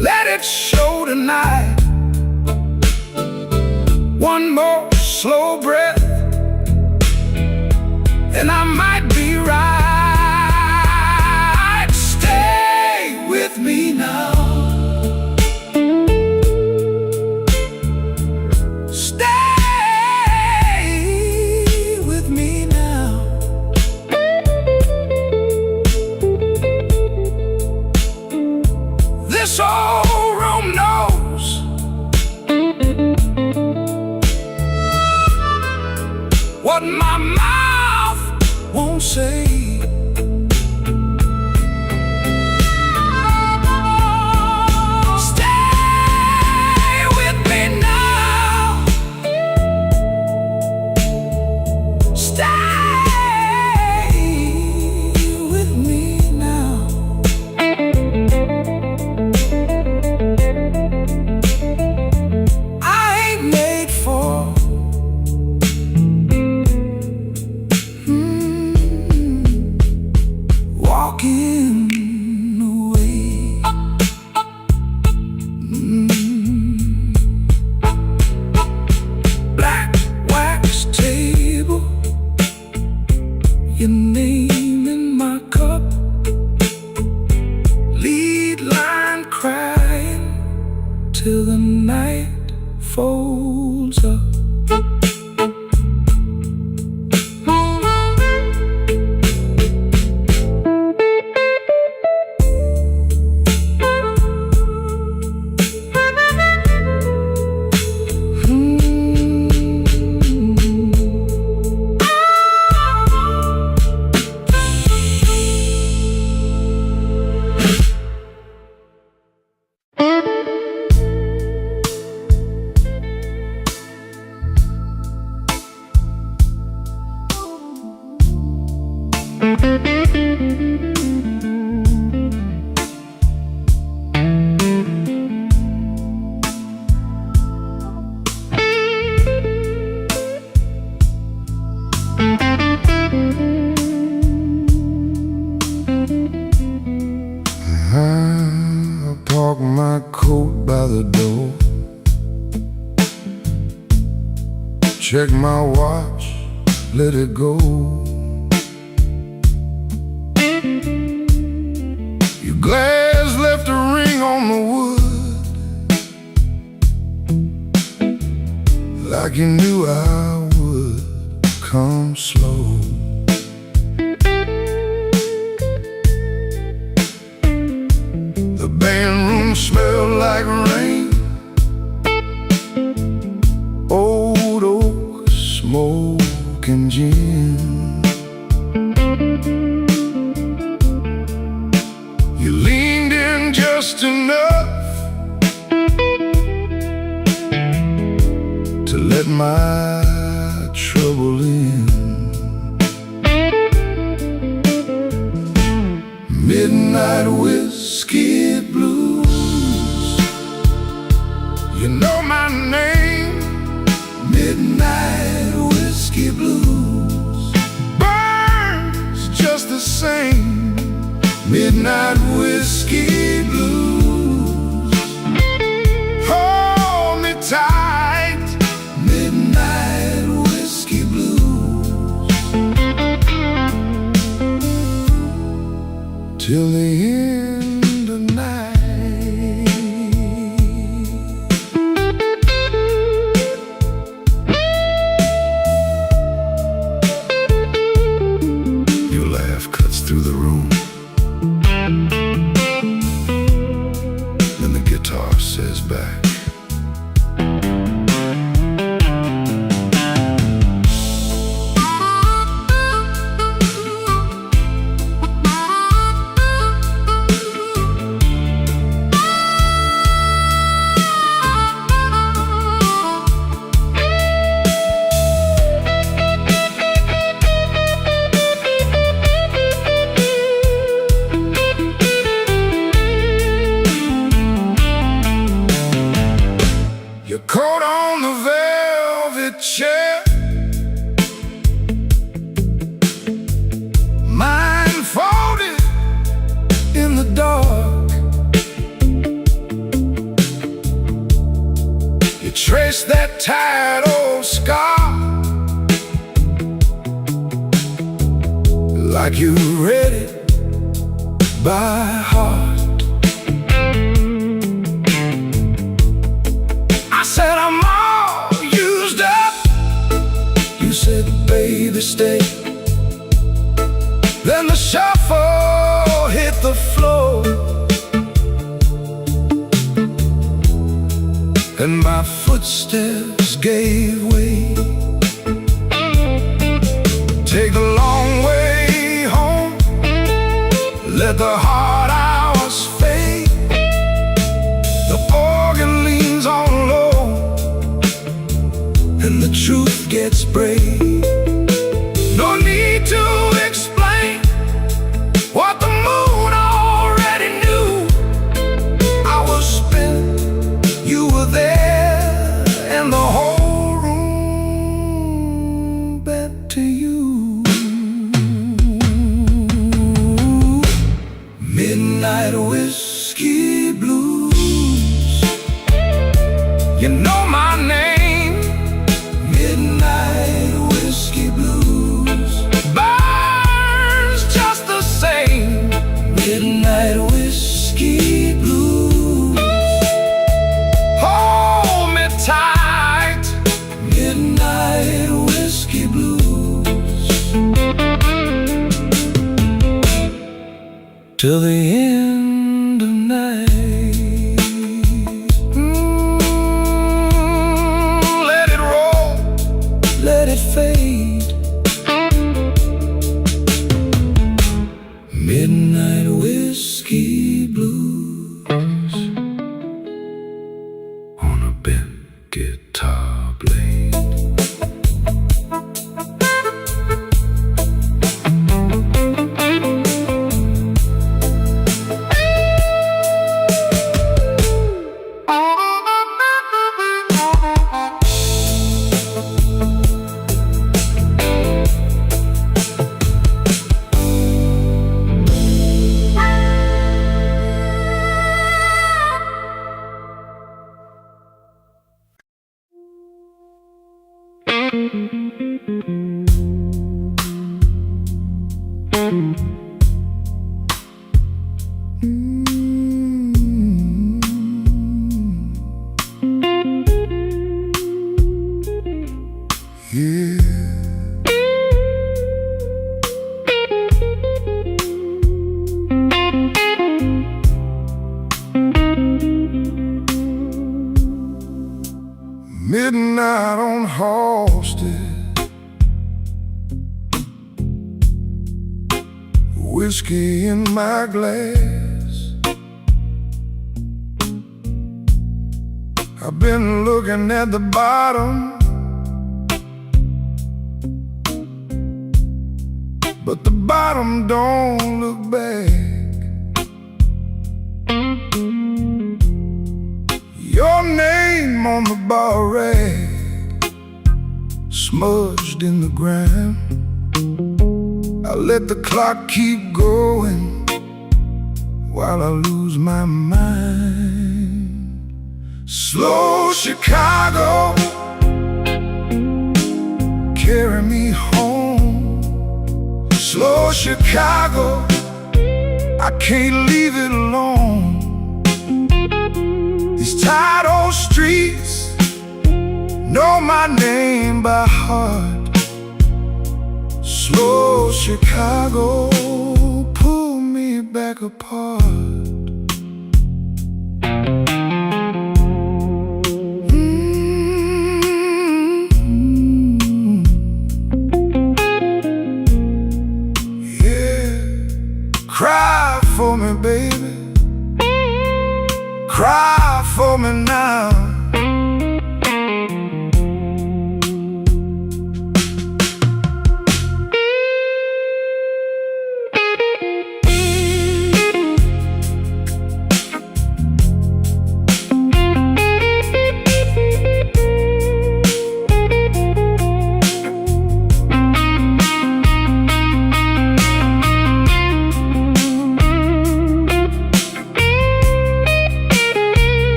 let it show tonight. One more slow breath and I might be right. Stay with me now. This old room knows what my mouth won't say. Stay with me now. Stay with me now. Walking away. Black wax table, your name in my cup. Lead line crying till the night folds up. I park my coat by the door, check my watch, let it go. Your glass left a ring on the wood, like you knew I would come slow. The band room smelled like rain, old oak, smoke and gin. You leaned in just enough to let my trouble in. midnight whiskey blues. You know my name, midnight whiskey blues. Burns just the same, midnight whiskey blues. Hold me tight, midnight whiskey blues. Till the end of night. Your laugh cuts through the room. Then the guitar says back, your coat on the velvet chair, mine folded in the dark. You trace that tired old scar, like you read it by heart. I said I'm all used up. You said, baby, stay. Then the shuffle hit the floor, and my footsteps gave way. Take the long way home, let the hard hours fade. The organ leans on low, and the truth gets brave. No need to explain what the moon already knew. I was spent, you were there, and the whole room bent to you. Midnight whiskey blues. You know my name, midnight whiskey blues. Burns just the same, midnight whiskey blues. Hold me tight, midnight whiskey blues. Till the end of night. Let it roll, let it fade. Midnight whiskey blues on a bent guitar blade. Yeah. Midnight on Halsted, whiskey in my glass. I've been looking at the bottom, but the bottom don't look bad. Your name on the bar rag, smudged in the grime. I let the clock keep going while I lose my mind. Slow Chicago, carry me home. Slow Chicago, I can't leave it alone. These tired old streets know my name by heart. Slow Chicago, pull me back apart. Cry for me, baby. Cry for me now.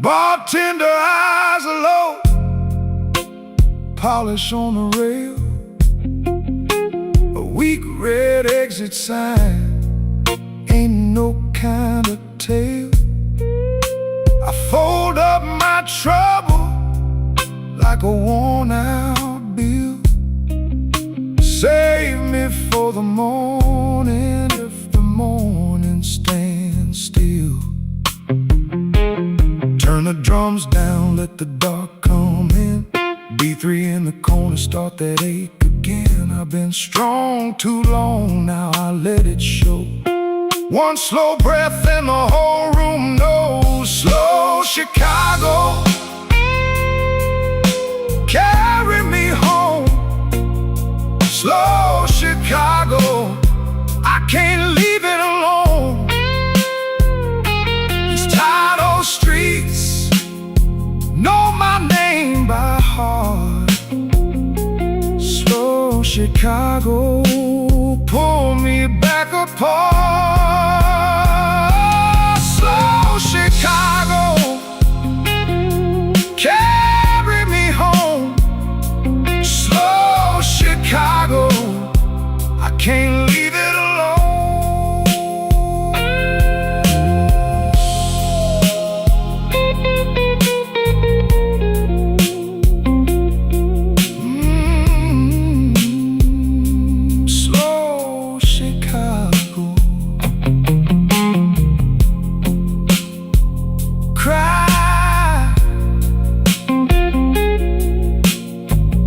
Bartender eyes are low, polish on the rail, a weak red exit sign, ain't no kind of tale. I fold up my trouble like a worn-out bill. Save me for the morning if the morning stands still. Turn the drums down, let the dark come in. B3 in the corner, start that ache again. I've been strong too long, now I let it show. One slow breath and the whole room knows. Slow Chicago, carry me home. Slow Chicago, I can't leave it alone. These tired old streets know my name by heart. Slow Chicago, pull me back apart. Slow Chicago, carry me home. Slow Chicago, I can't leave it alone. Slow Chicago, cry,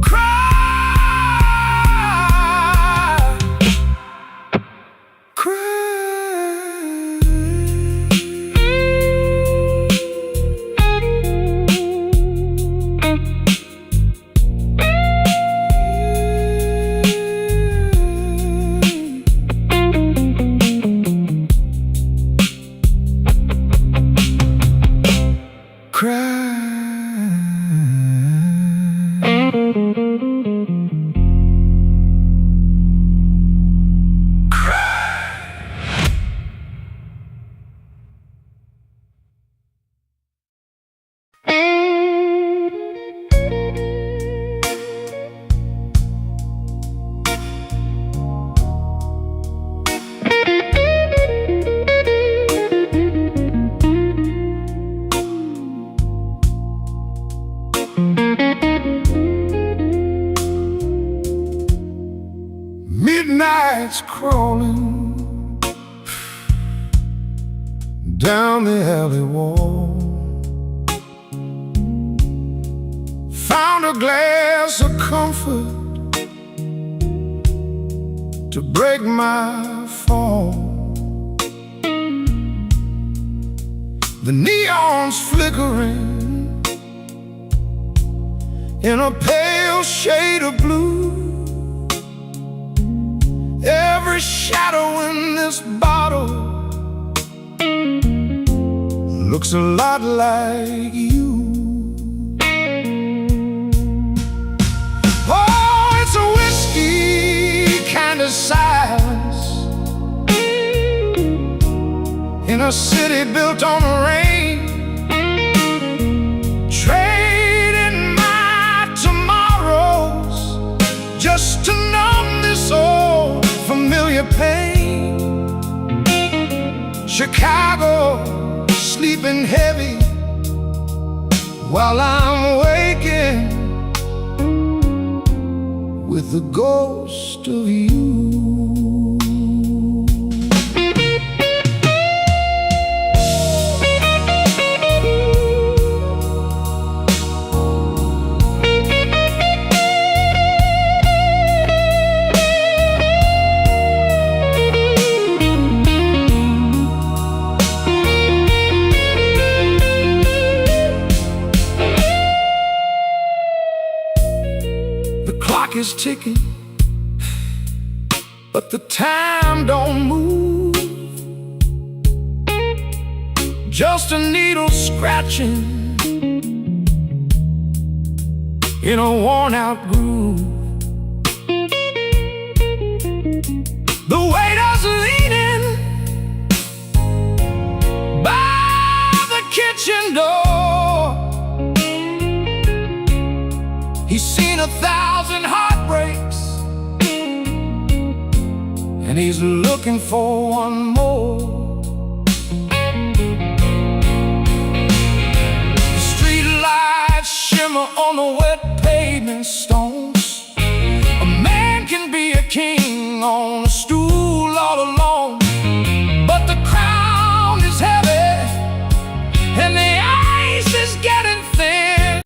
cry, cry. Midnight's crawling down the alley wall. Found a glass of comfort to break my fall. The neon's flickering in a pale shade of blue, Every shadow in this bottle looks a lot like you. Oh, it's a whiskey kind of silence in a city built on rain, trading my tomorrows just to numb this old familiar pain. Chicago sleeping heavy while I'm waking with the ghost of you. The clock is ticking, but the time don't move. Just a needle scratching in a worn-out groove. The waiter's leaning by the kitchen door. He's seen 1,000 heartbreaks, and he's looking for one more. The street lights shimmer on the wet pavement stones. A man can be a king on a stool all alone, but the crown is heavy and the ice is getting thin.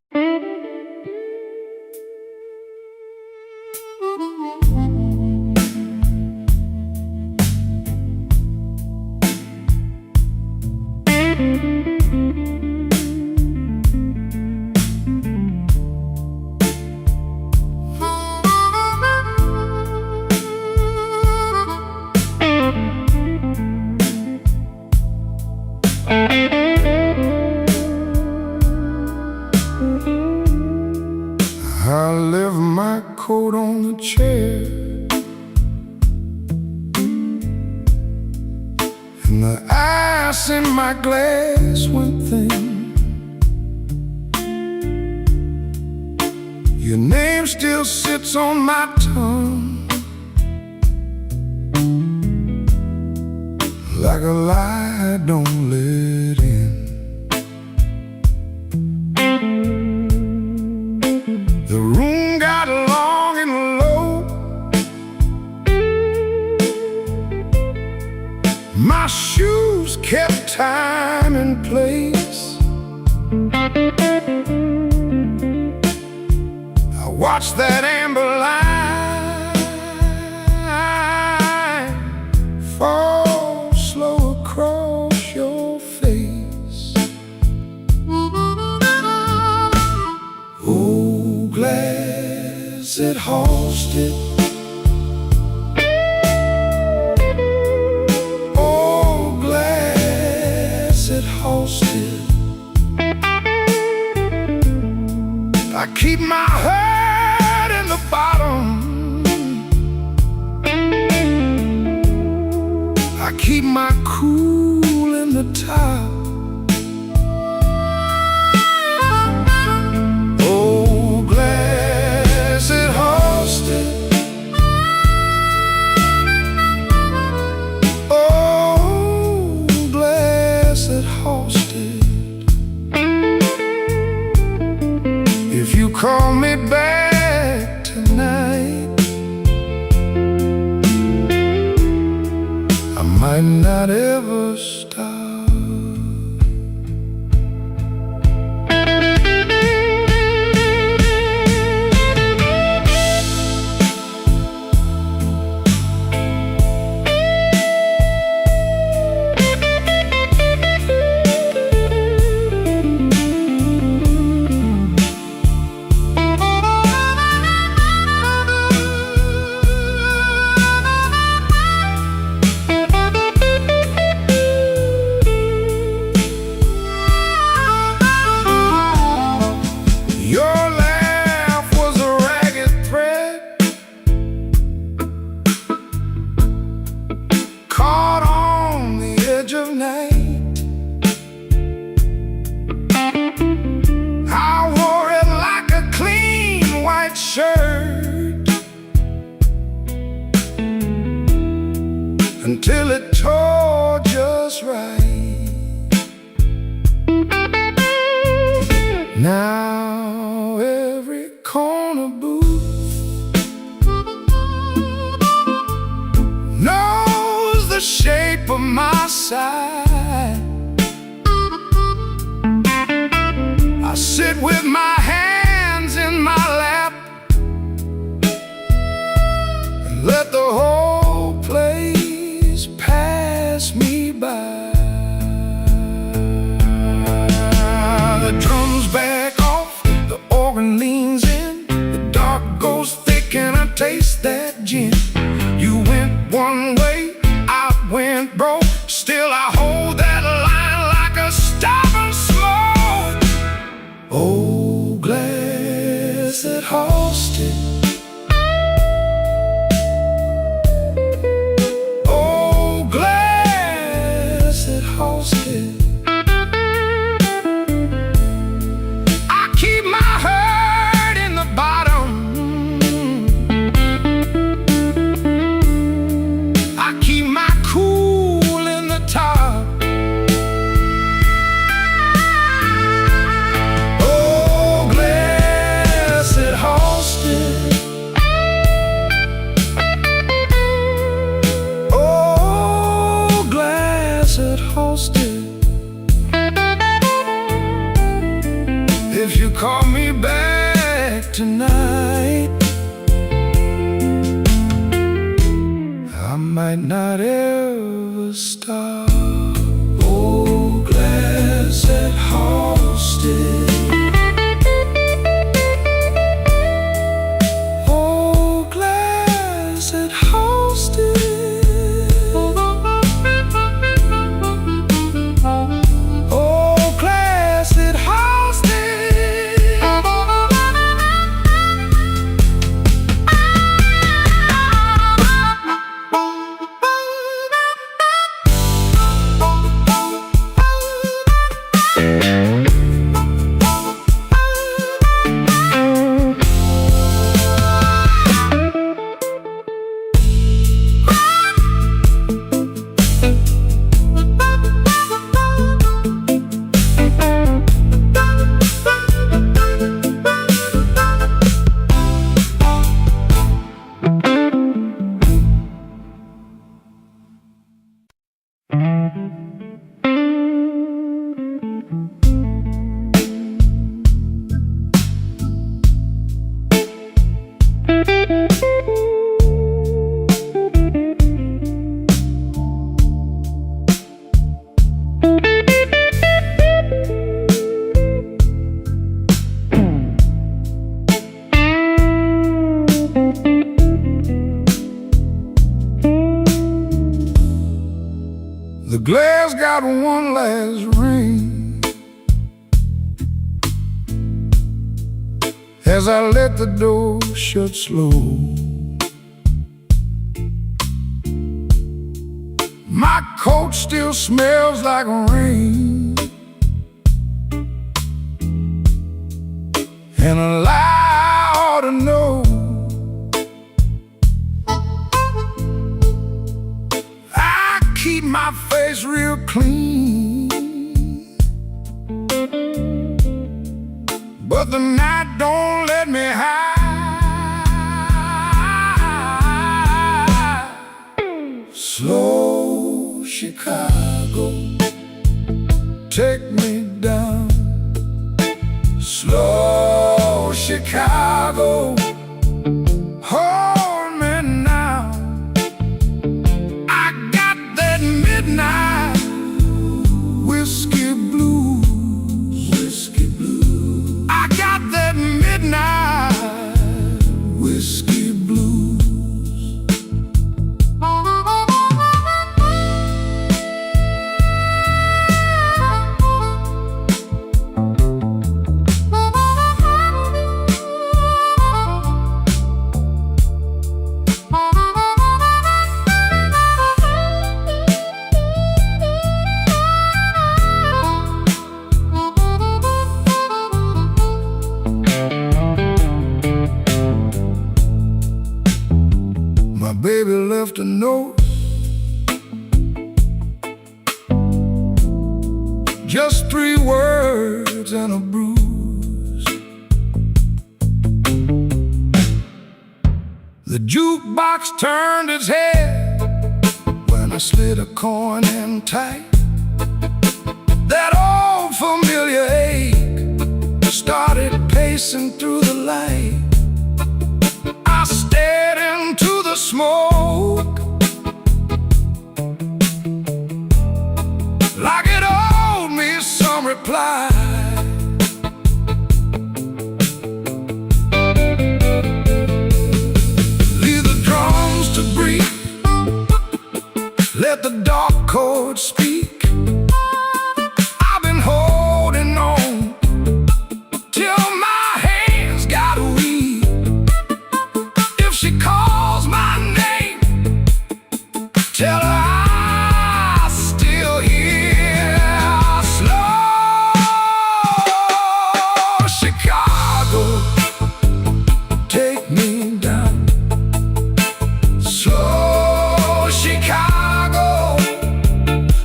I left my coat on the chair, and the ice in my glass went thin. Your name still sits on my tongue like a lie I don't let in. The room got long and low. My shoes kept time and place. I watched that amber line fall slow across your face. Oh, glass it hosted. Oh, glass it hosted. I keep my head in the bottom. I keep my cool in the top. Oh, glass it hosted. Oh, glass it hosted. If you call me back tonight, I might not ever stop. Now every corner booth knows the shape of my side. I sit with my hands in my lap and let the whole place pass me by. The drums back off, the organ leans in, the dark goes thick and I taste that gin. You went one way, I went broke, still I hold that line like a stop and slow. Oh, glass that hosted, oh, glass that hosted. If you call me back tonight, I might not ever stop. Oh, glass that hosted, oh, glass that hosted. The glass got one last ring as I let the door shut slow. My coat still smells like rain, and a lie ought to know. Keep my face real clean, but the night don't let me hide. Slow Chicago, take me down. Slow Chicago, hold me now. Midnight whiskey blues, whiskey blues. I got that midnight whiskey blues. My baby left a note just 3 words and a bruise. The jukebox turned its head when I slid a coin in tight. That old familiar ache started pacing through the light. I stared into the smoke like it owed me some reply. Leave the drums to breathe, let the dark chords speak. I've been holding on till my hands got weak. If she calls my name, tell her I'm still here. Slow Chicago, take me down. Slow Chicago,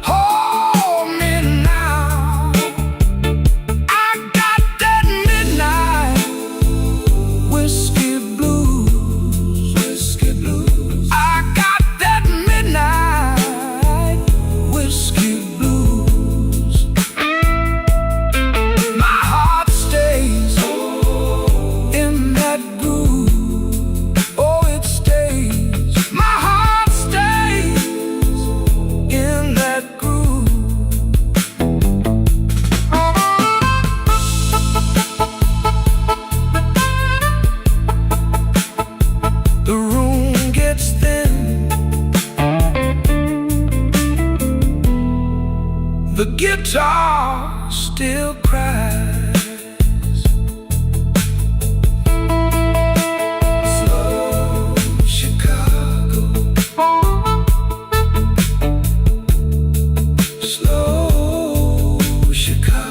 hold me now. I got that midnight whiskey blues, whiskey blues. I got that midnight whiskey blues. My heart stays in that groove. Oh, it stays. My heart stays in that groove. The room gets thin, the guitar still cries. Slow Chicago, slow Chicago.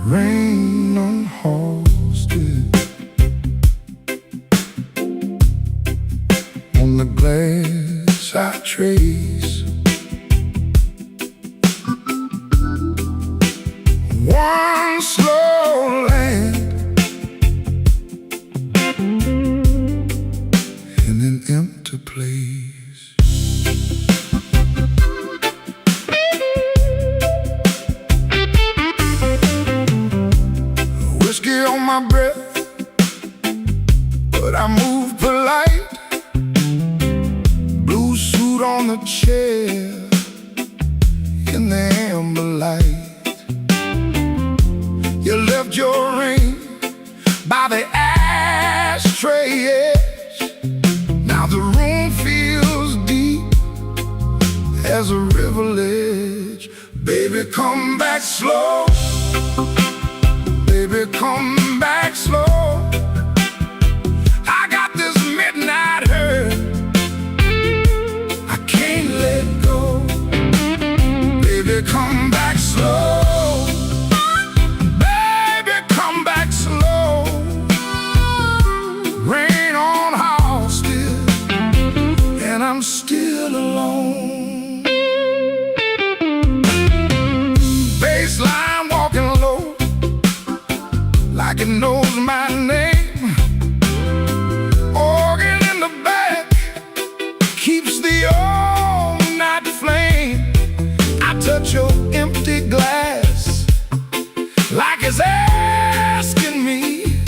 Rain on horses on the glass I trace. One slow land in an empty place. Whiskey on my breath, but I move polite. Blue suit on the chair in the amber light. You left your ring by the ashtray edge. Now the room feels deep as a river ledge. Baby, come back slow. Baby, come back slow. I got this midnight hurt, I can't let go. Baby, come back slow. Baby, come back slow. Rain on house still, and I'm still alone. Baseline walking low, like it knows my name. Organ in the back keeps the all-night flame. I touch your empty glass like it's asking me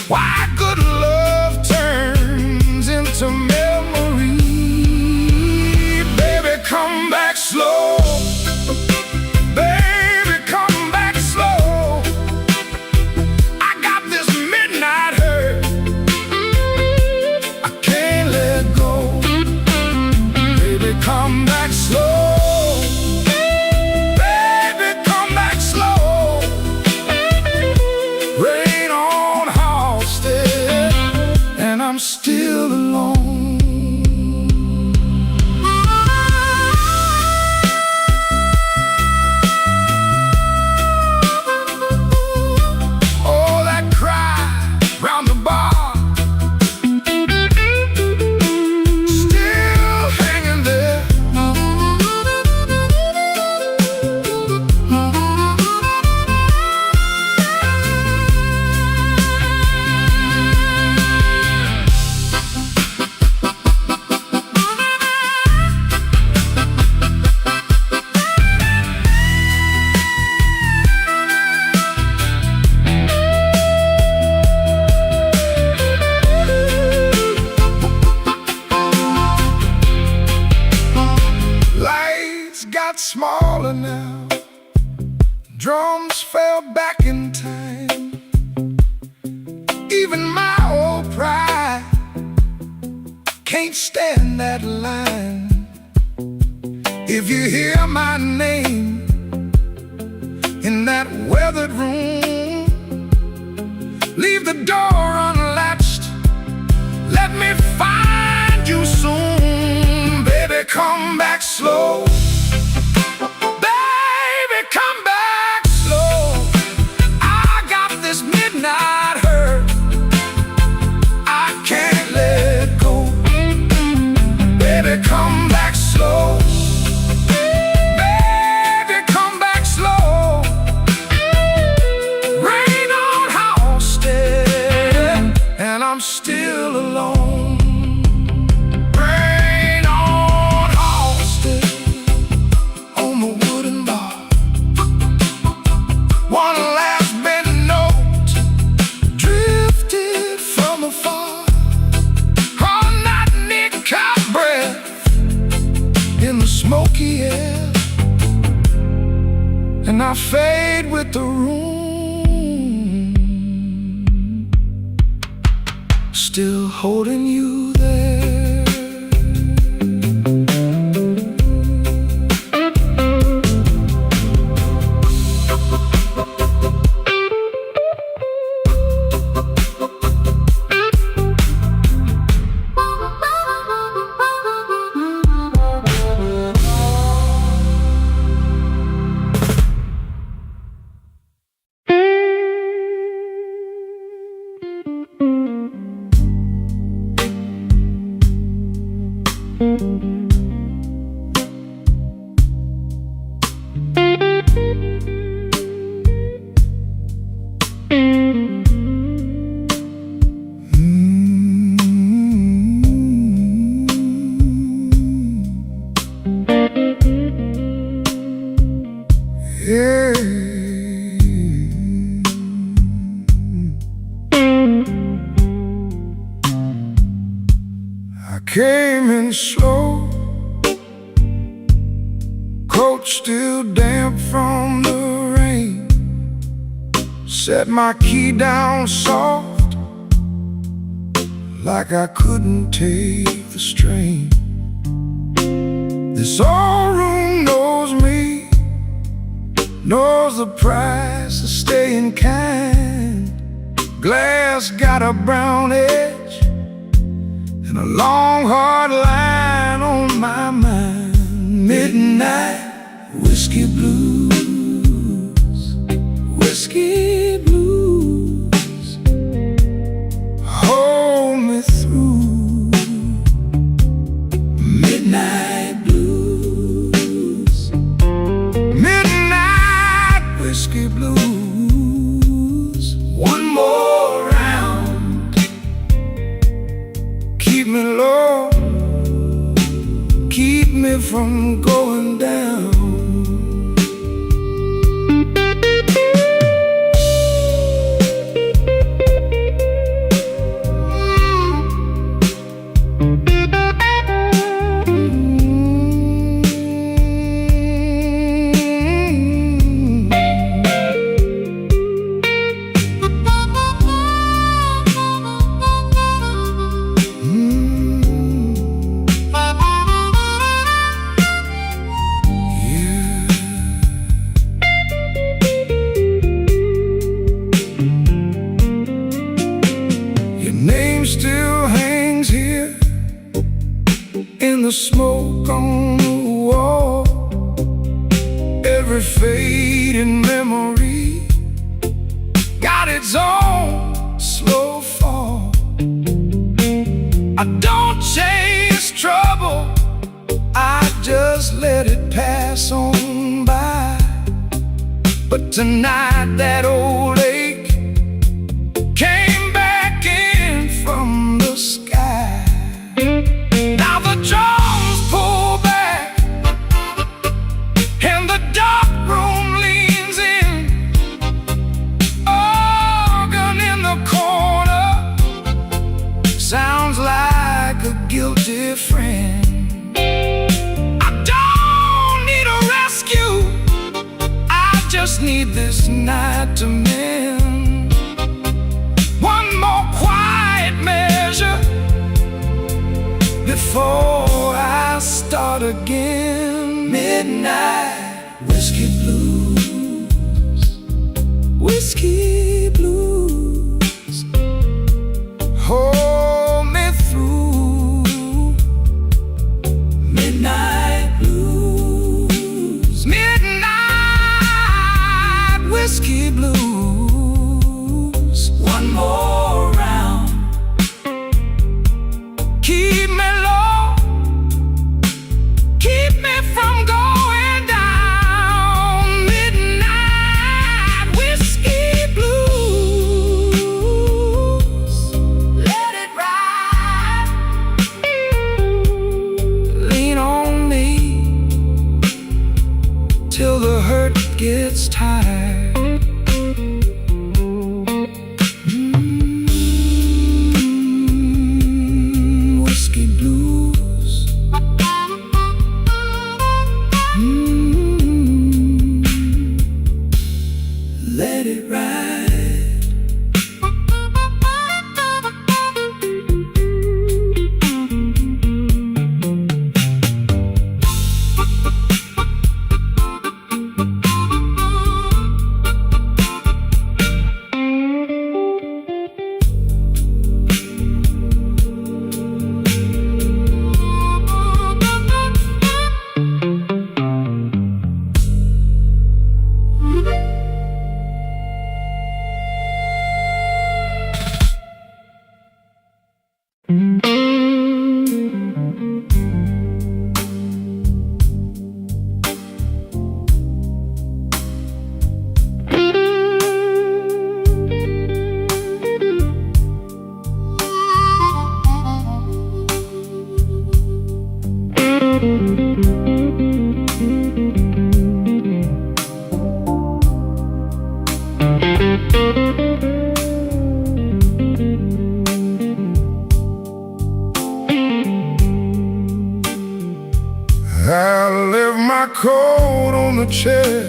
why good love turns I'm still alone. Oh, that cry round the bar, still hanging there. Got smaller now, drums fell back in time. Even my old pride can't stand that line. If you hear my name in that weathered room, leave the door unlatched, let me find you soon. Baby, come back slow. Come back slow, baby, come back slow. Rain on Halsted, and I'm still alone. Rain on Halsted, on the wooden bar. One last bent note drifted from afar. All night nick-up breath in the smoky air, and I fade with the room, still holding you there. I came in slow, coat still damp from the rain. Set my key down soft, like I couldn't take the strain. This old room knows me, knows the price of staying kind. Glass got a brown edge and a long hard line on my mind. Midnight whiskey blues, whiskey blues, hold me through. Midnight blues, midnight whiskey blues. One more round, keep me low, keep me from going down. the smoke on the wall, every fading memory got its own slow fall. I don't chase trouble, I just let it pass on by. But tonight that old ache came back in from the sky. Now the drums pull back and the dark room leans in. Organ in the corner sounds like a guilty friend. I don't need a rescue, I just need this night to mend. One more quiet measure before I start again. Midnight whiskey blues, whiskey blues, hold me through. Midnight blues, midnight whiskey blues. One more round, keep me low, keep me from going down. Midnight whiskey blues, let it ride. Lean on me till the hurt gets tired. Whiskey blues. Let it ride. I left my coat on the chair,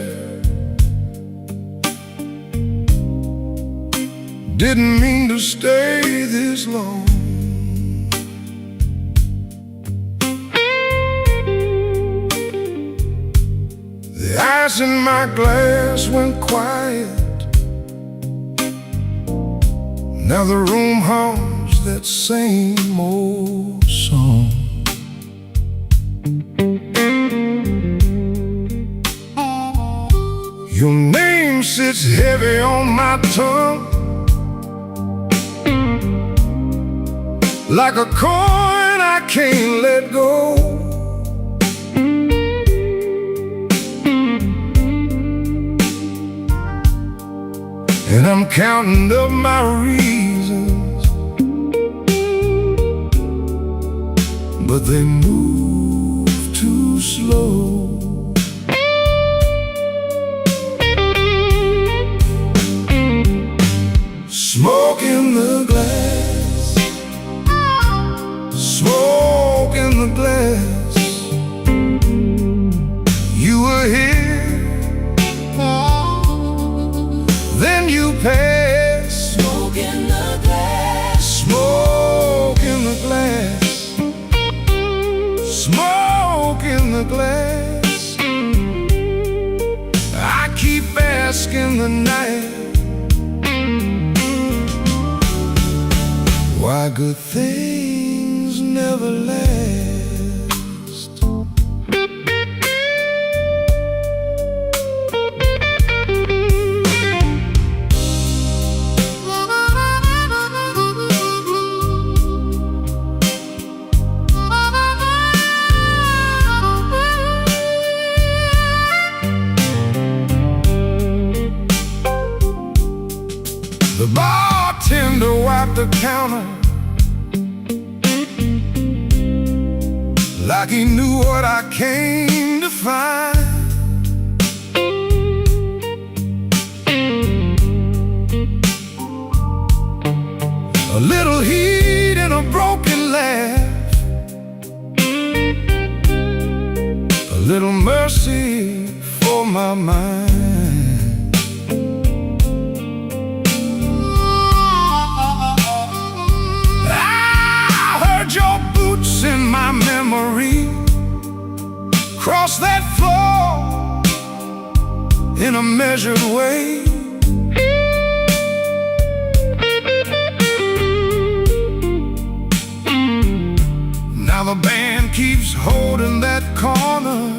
didn't mean to stay this long. The ice in my glass went quiet. Now the room hums that same old song. Your name sits heavy on my tongue, like a coin I can't let go. And I'm counting up my reasons, but they move too slow. Smoke in the glass, smoke in the glass. You were here, then you passed. Smoke in the glass, smoke in the glass, smoke in the glass. I keep asking the night why good things never last. the counter like he knew what I came to find. A little heat and a broken laugh, a little mercy for my mind. I heard your boots in my memory cross that floor in a measured way. Now the band keeps holding that corner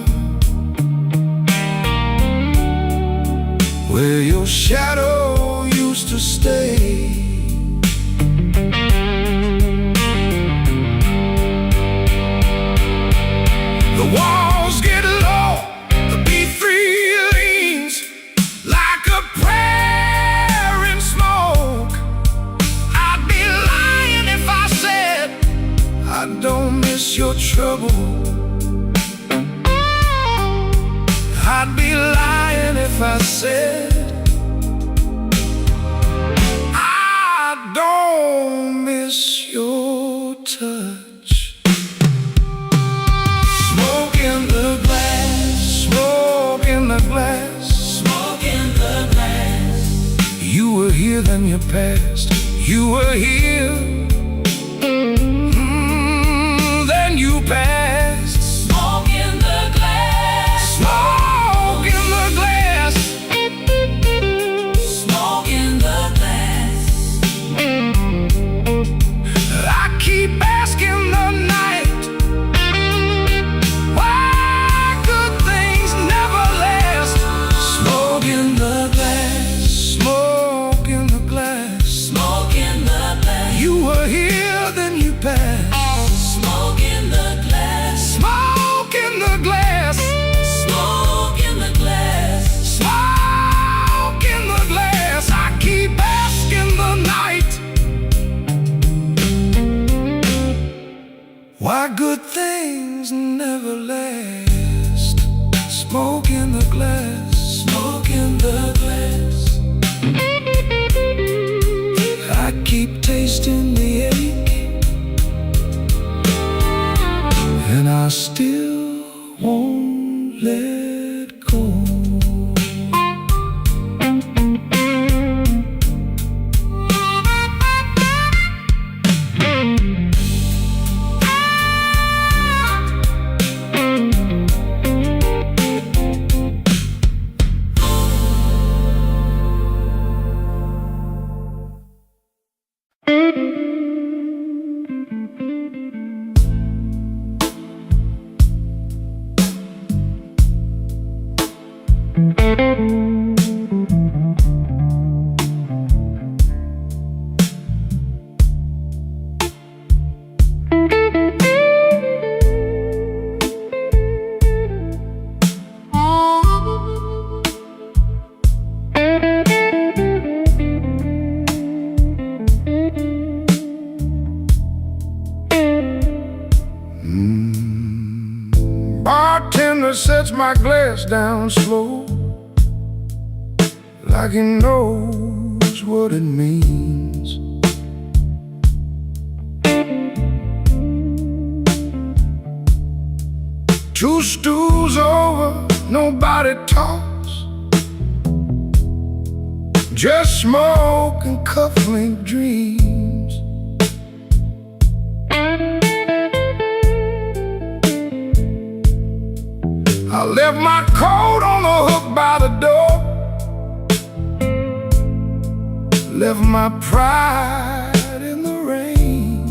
where your shadow used to stay. The walls get low, the B3 leans like a prayer in smoke. I'd be lying if I said I don't miss your trouble. I'd be lying if I said I don't miss your touch. Smoke in the glass, smoke in the glass, smoke in the glass. You were here, then you passed. You were here, then you passed. Smoke in the glass, smoke in the glass, smoke in the glass. I keep asking the night why good things never last. Smoke in the glass, smoke in the glass, smoke in the glass. You were here, then you passed. Smoke in the glass, smoke in the glass, smoke in the glass, smoke in the glass. I keep asking the night why good things never last. Smoke in the glass, smoke in the glass. I keep tasting the ache, and I still won't let go. Bartender sets my glass down slow, like he knows what it means. Two stools over, nobody talks, just smoke and cufflink dreams. I left my coat on the hook by the door, left my pride in the rain.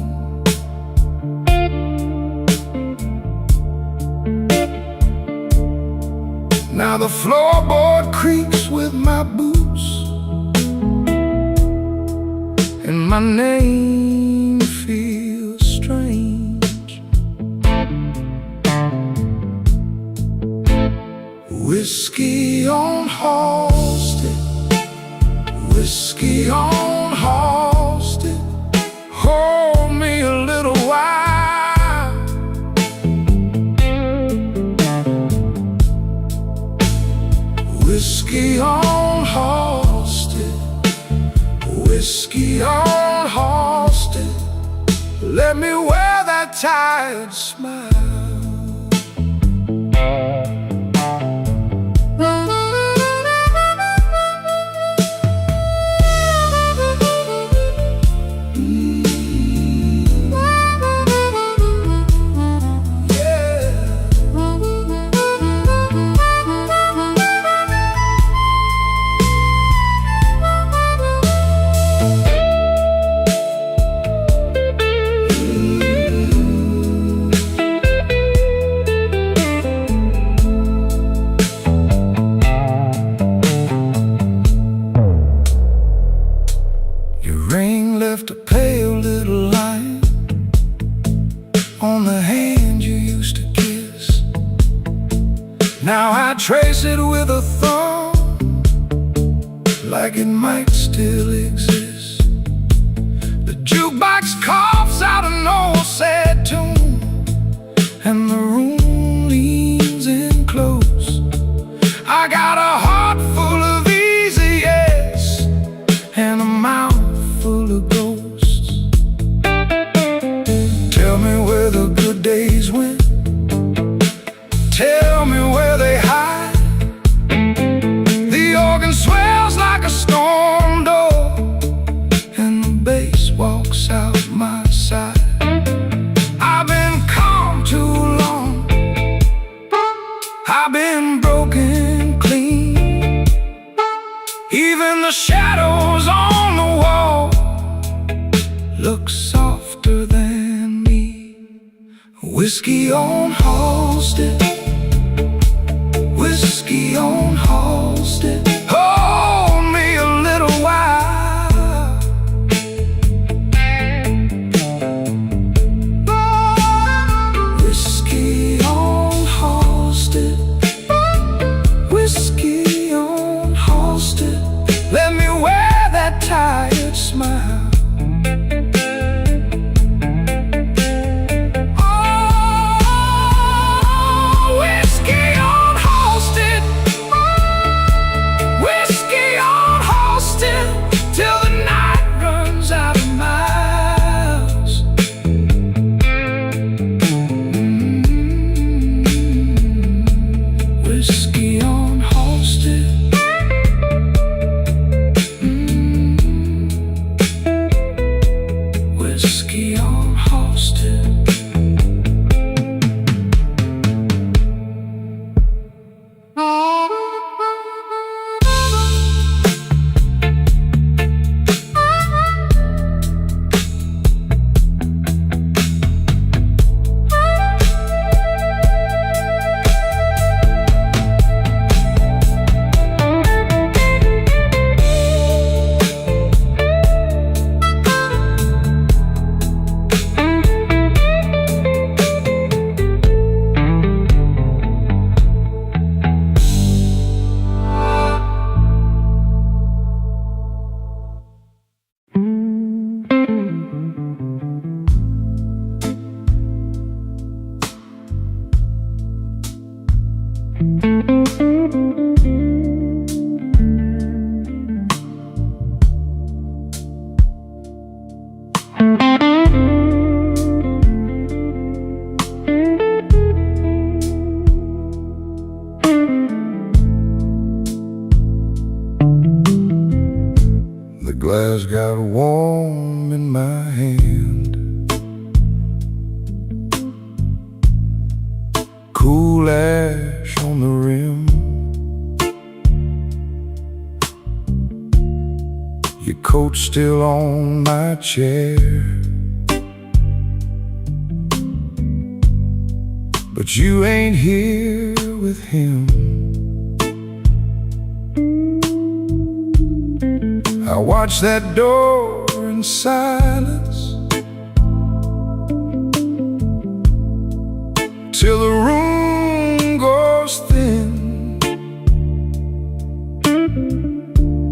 Now the floorboard creaks with my boots, and my name feels strange. Whiskey on Halsted, whiskey on Halsted. Let me wear that tired smile. Left a pale little line on the hand you used to kiss. Now I trace it with a thumb, like it might still exist. The jukebox coughs out an old sad tune, and the room leans in close. I got a heart full of easy yes and a mouth full of ghosts. Tell me where the good days went. Tell me where they hide. The organ swells like a storm door, and the bass walks out my side. I've been calm too long. I've been broken clean. Even the shadows on the wall look softer than me. Whiskey on Halsted, whiskey on Halsted. Hold me a little while. Whiskey on Halsted, whiskey on Halsted. Let me wear that tired smile. The glass got warm in my hand. Cool ash on the rim. Your coat's still on my chair, but you ain't here with him. I watch that door in silence till the room goes thin.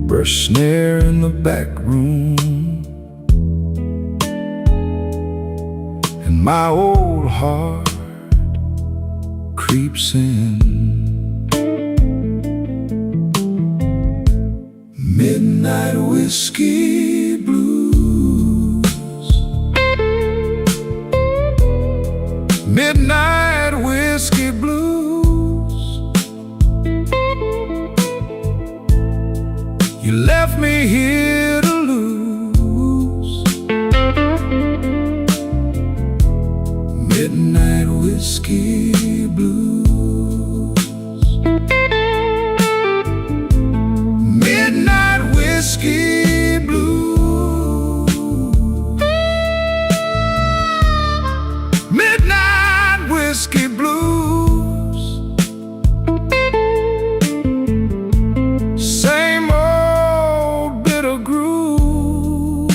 Brush snare in the back room, and my old heart creeps in. Midnight whiskey blues. Midnight whiskey blues. You left me here to lose. Midnight whiskey blues. Midnight whiskey blues. Midnight whiskey blues. Same old bitter groove.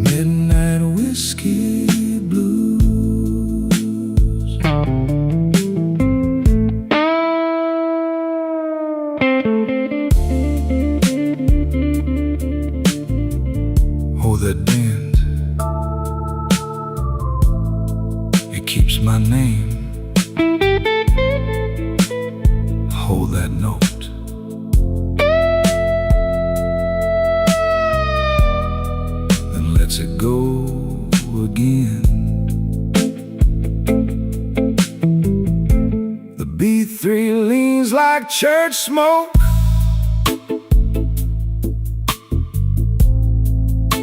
Midnight whiskey blues. Oh, that bend, it keeps my name. Hold that note. Then let's it go again. The B3 leans like church smoke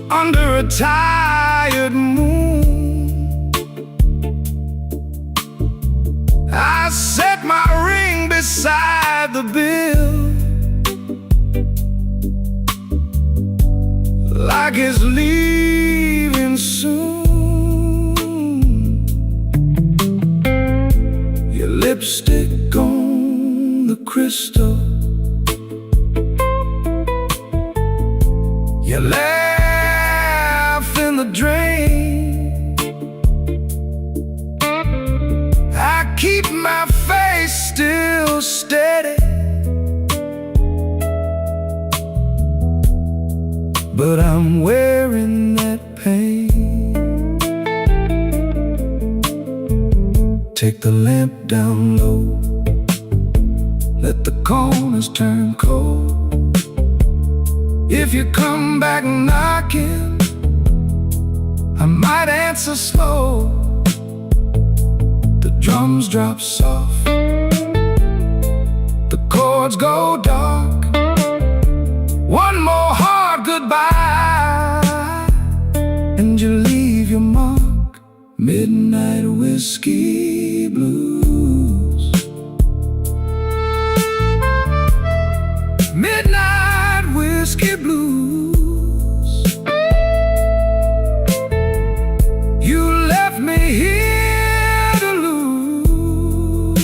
under a tired moon. I set my ring beside the bill, like it's leaving soon. Your lipstick on the crystal, your laugh in the drain. I keep my face still steady, but I'm wearing that pain. Take the lamp down low, let the corners turn cold. If you come back knocking, I might answer slow. The drums drop soft, the chords go dark. One more hard goodbye, and you leave your mark. Midnight whiskey blues. Midnight whiskey blues. You left me here to lose.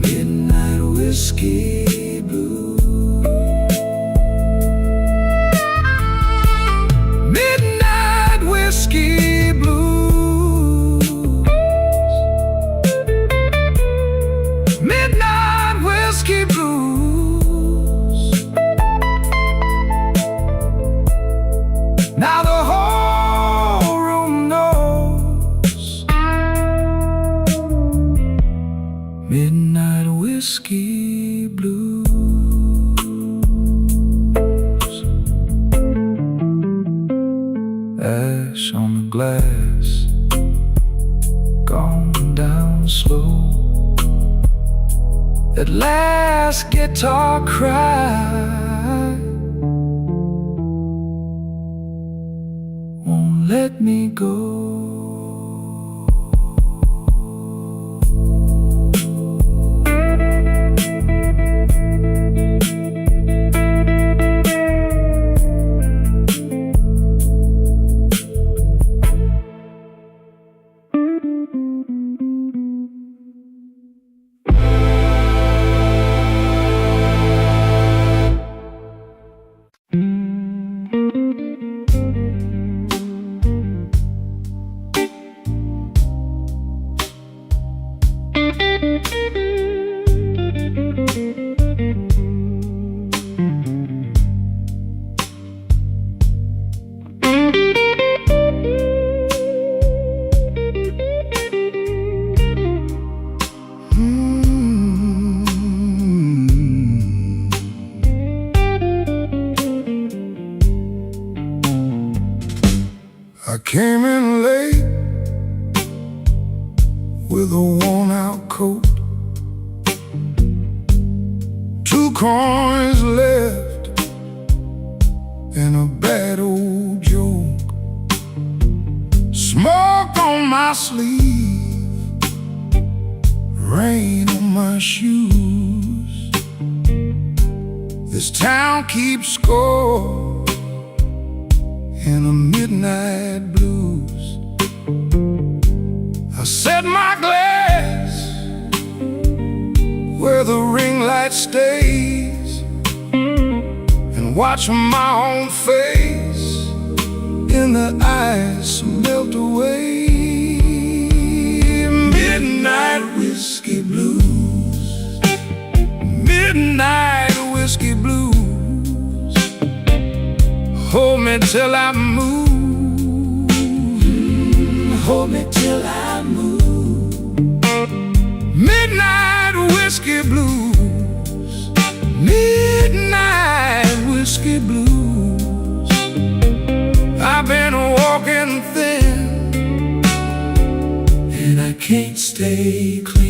Midnight whiskey blues. Midnight whiskey blues. Midnight whiskey blues. Now the whole room knows. Midnight whiskey blues. Ash on the glass, gone down slow. At last, guitar cry won't let me go. I came in late with a worn-out coat, 2 coins left and a bad old joke. Smoke on my sleeve, rain on my shoes. This town keeps score in a midnight blues. I set my glass where the ring light stays and watch my own face in the ice melt away. Midnight whiskey blues, midnight whiskey blues. Hold me till I move, hold me till I move. Midnight whiskey blues, midnight whiskey blues. I've been walking thin and I can't stay clean.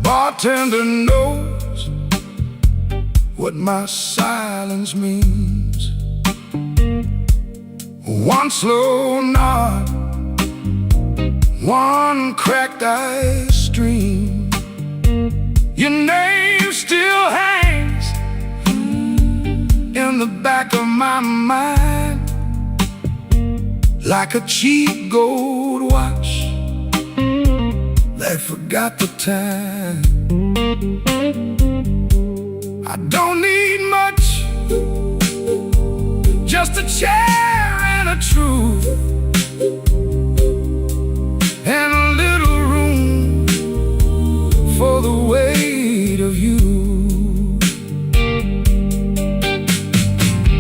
Bartender knows what my silence means. One slow nod, one cracked ice stream. Your name still hangs in the back of my mind like a cheap gold watch that forgot the time. I don't need much, just a chair and a truth, and a little room for the weight of you.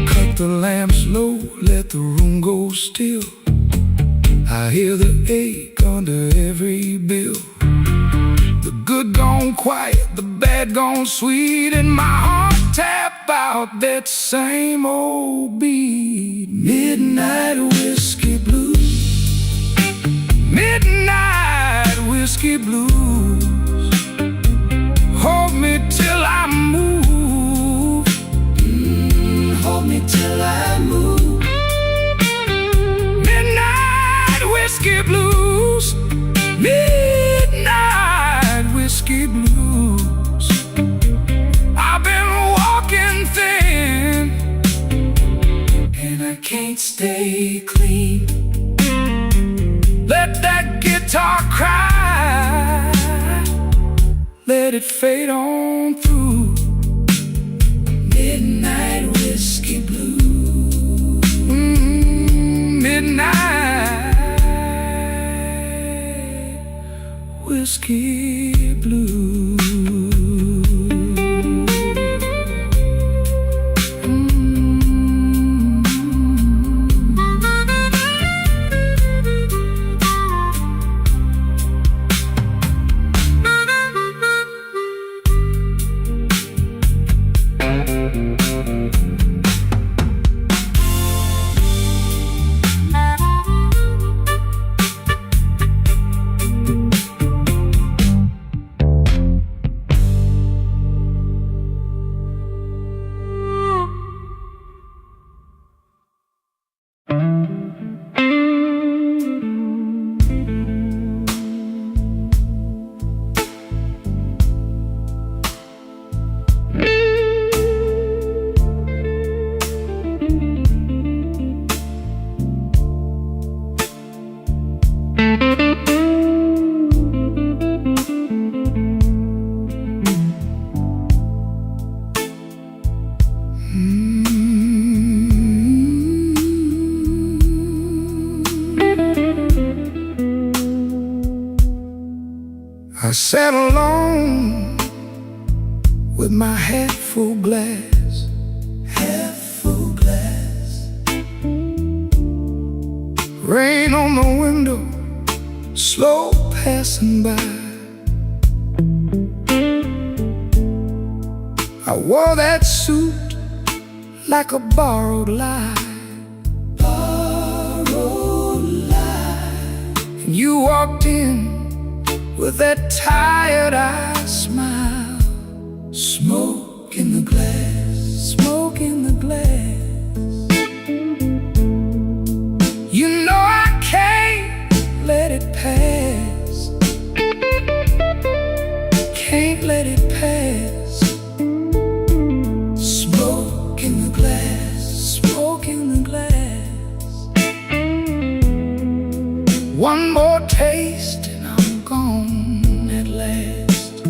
Cut the lamps low, let the room go still. I hear the ache under every bill. The good gone quiet, the bad gone sweet, and my heart tap out that same old beat. Midnight whiskey blues, midnight whiskey blues. Hold me till I move, hold me till I move. Midnight whiskey blues, midnight whiskey blues. I've been walking thin and I can't stay clean. Let that guitar cry, let it fade on through. Midnight whiskey blues, midnight whiskey blues. sat alone with my head full glass, rain on the window, slow passing by. I wore that suit like a borrowed lie, and you walked in with that tired-eyed smile. Smoke in the glass, smoke in the glass. You know I can't let it pass, can't let it pass. Smoke in the glass, smoke in the glass. One more taste and I'm gone at last.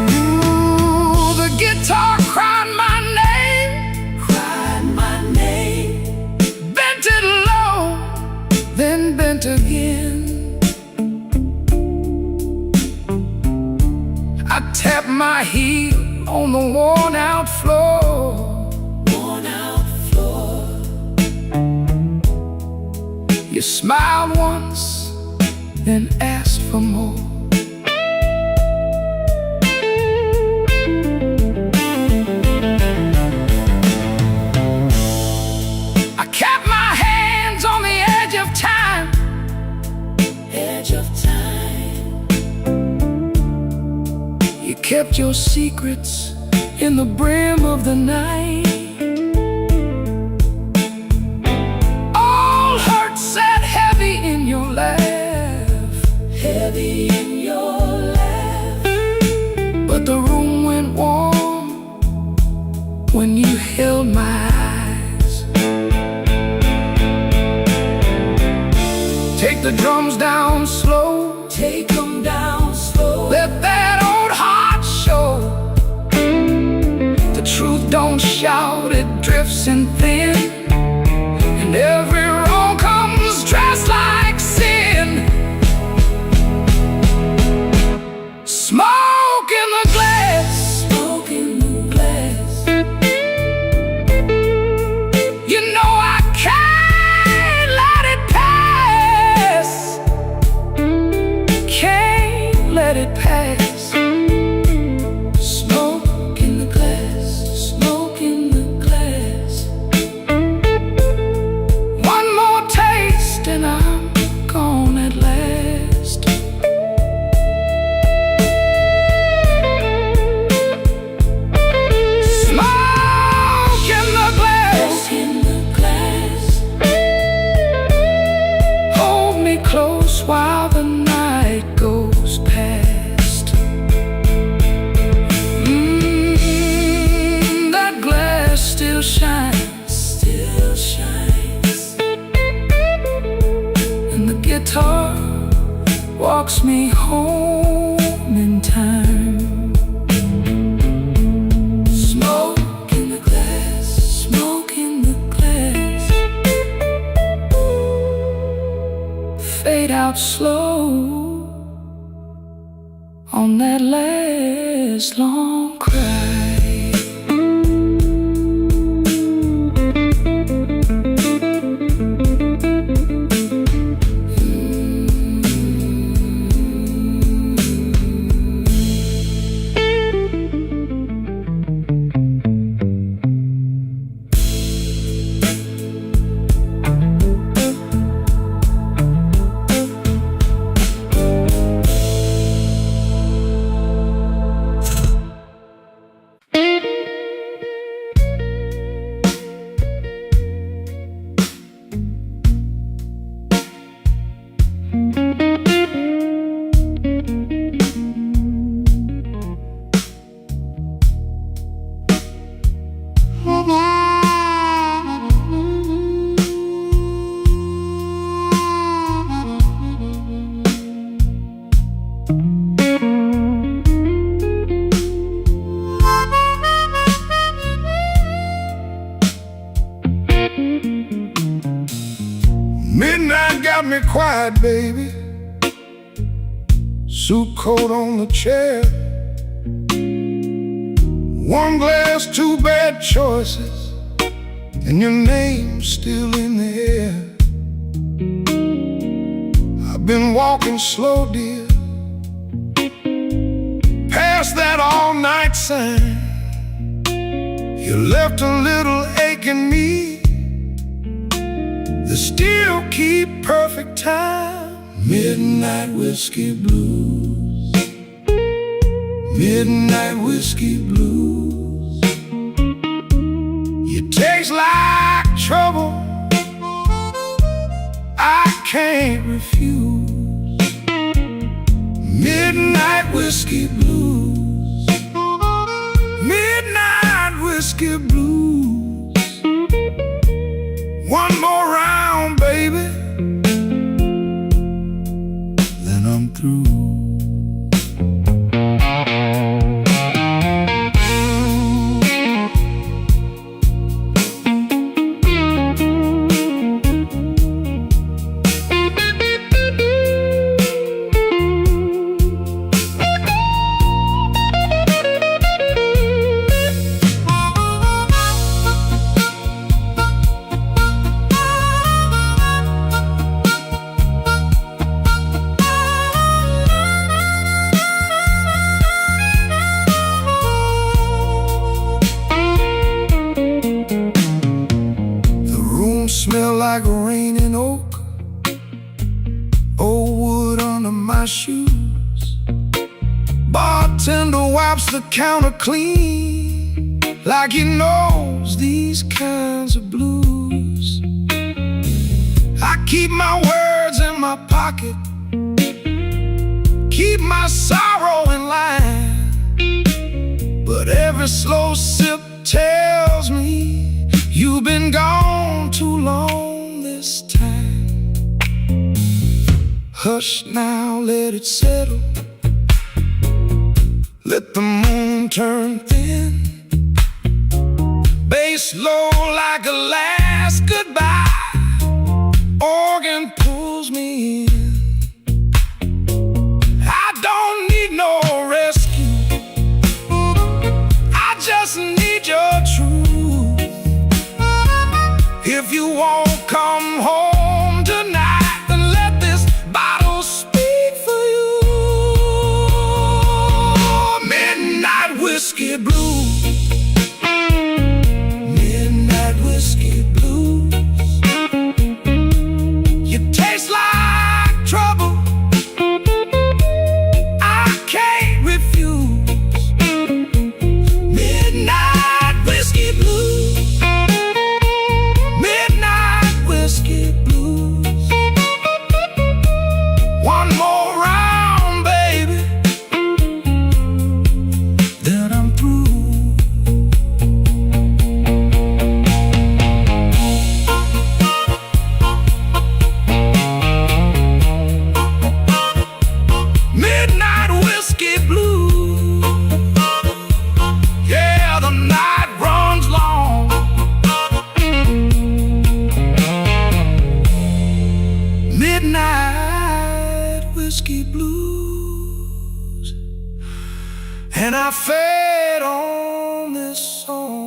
Ooh, the guitar cried my name, bent it low, then bent again. I tapped my heel on the worn-out floor. You smiled once, then asked for more. I kept my hands on the edge of time, You kept your secrets in the brim of the night. All hurt sat heavy in your laugh, but the room went warm when you held my eyes. Take the drums down slow, Take them down slow. let that old heart show. The truth don't shout, it drifts in thin, and every wrong comes dressed like sin. Smoke in the glass, Smoke in the glass. you know I can't let it pass, can't let it pass. Smoke in the glass. Smoke in the glass. One more taste and I'm gone at last. Smoke in the glass, Smoke in the glass. hold me close while the night goes past. That glass still shines, Still shines. and the guitar walks me home in time. Smoke in the glass. Smoke in the glass, fade out slow on that last long cry. quiet, baby. Suit coat on the chair. One glass, two bad choices, and your name's still in the air. I've been walking slow, dear, past that all-night sign. You left a little ache in me that still keep perfect time. Midnight whiskey blues, midnight whiskey blues. You taste like trouble, I can't refuse. Midnight whiskey blues, midnight whiskey blues. One more round, baby, then I'm through. Smell like rain and oak, old wood under my shoes. Bartender wipes the counter clean, like he knows these kinds of blues. I keep my words in my pocket, keep my sorrow in line, but every slow sip tells me you've been gone too long this time. Hush now, let it settle. Let the moon turn thin. Bass low like a last goodbye. Organ pulls me in. I don't need no rescue, I just need your truth. If you won't come home tonight, then let this bottle speak for you. Midnight whiskey blues, midnight whiskey blues. You taste like trouble, I can't refuse. Midnight whiskey blues, whiskey blues. One more round, baby, then I'm through. Midnight whiskey blues. Yeah, the night runs long. Midnight whiskey blues, and I fed on this song.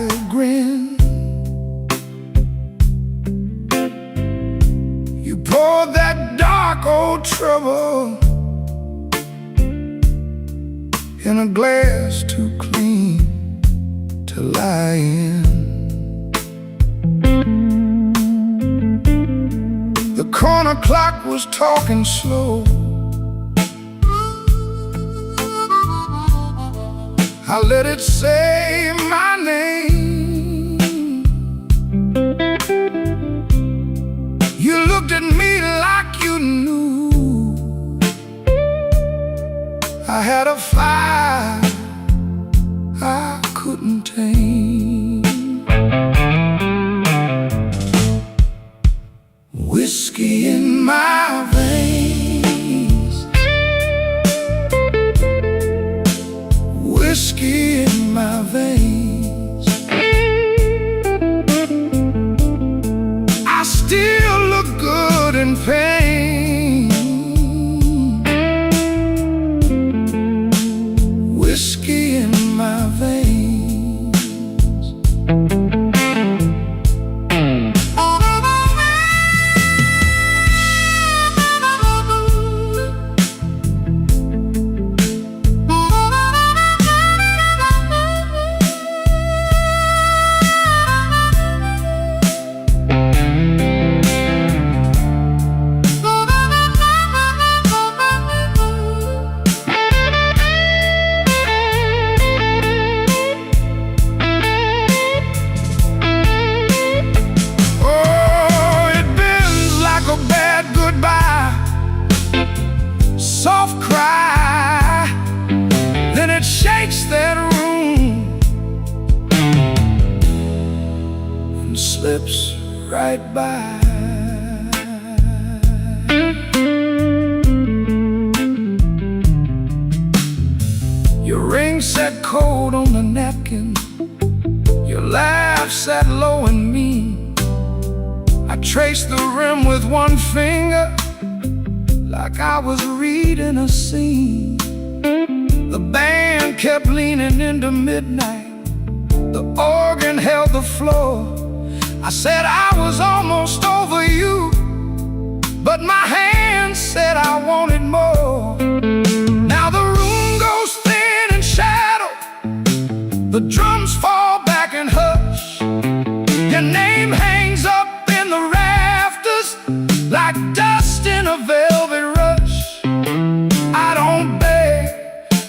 wide grin. You poured that dark old trouble in a glass too clean to lie in. The corner clock was talking slow. I let it say my name. You looked at me like you knew I had a fire I couldn't tame. Whiskey in my veins, whiskey in my veins. I still look good in pain. Whiskey in my veins. Soft cry, then it shakes that room and slips right by. Your ring sat cold on the napkin, your laugh sat low and mean. I traced the rim with one finger, like I was reading a scene. The band kept leaning into midnight, the organ held the floor. I said I was almost over you, but my hand said I wanted more. Now the room goes thin and shadow, the drums fall back and hush. Your name hangs up in the rafters like dust in a velvet rush. I don't beg,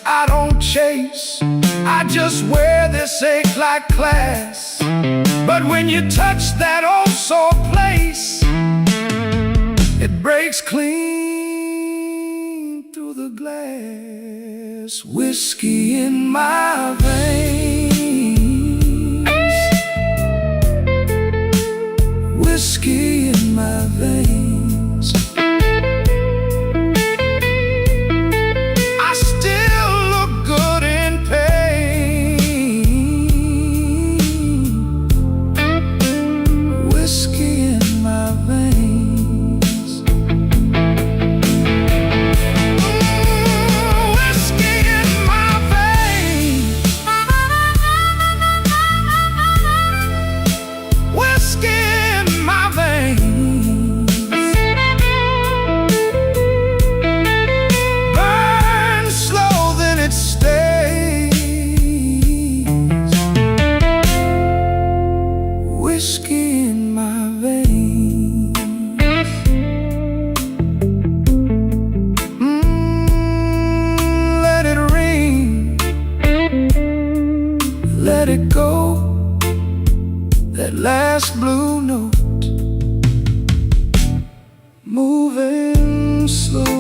I don't chase, I just wear this ache like class. But when you touch that old sore place, it breaks clean through the glass. Whiskey in my veins, whiskey in my veins. I still look good in pain. Whiskey in my veins. Whiskey in my veins. Whiskey in my veins. Burn slow, then it stays. Whiskey in my veins. Let it ring, let it go, that last blue note, moving slow.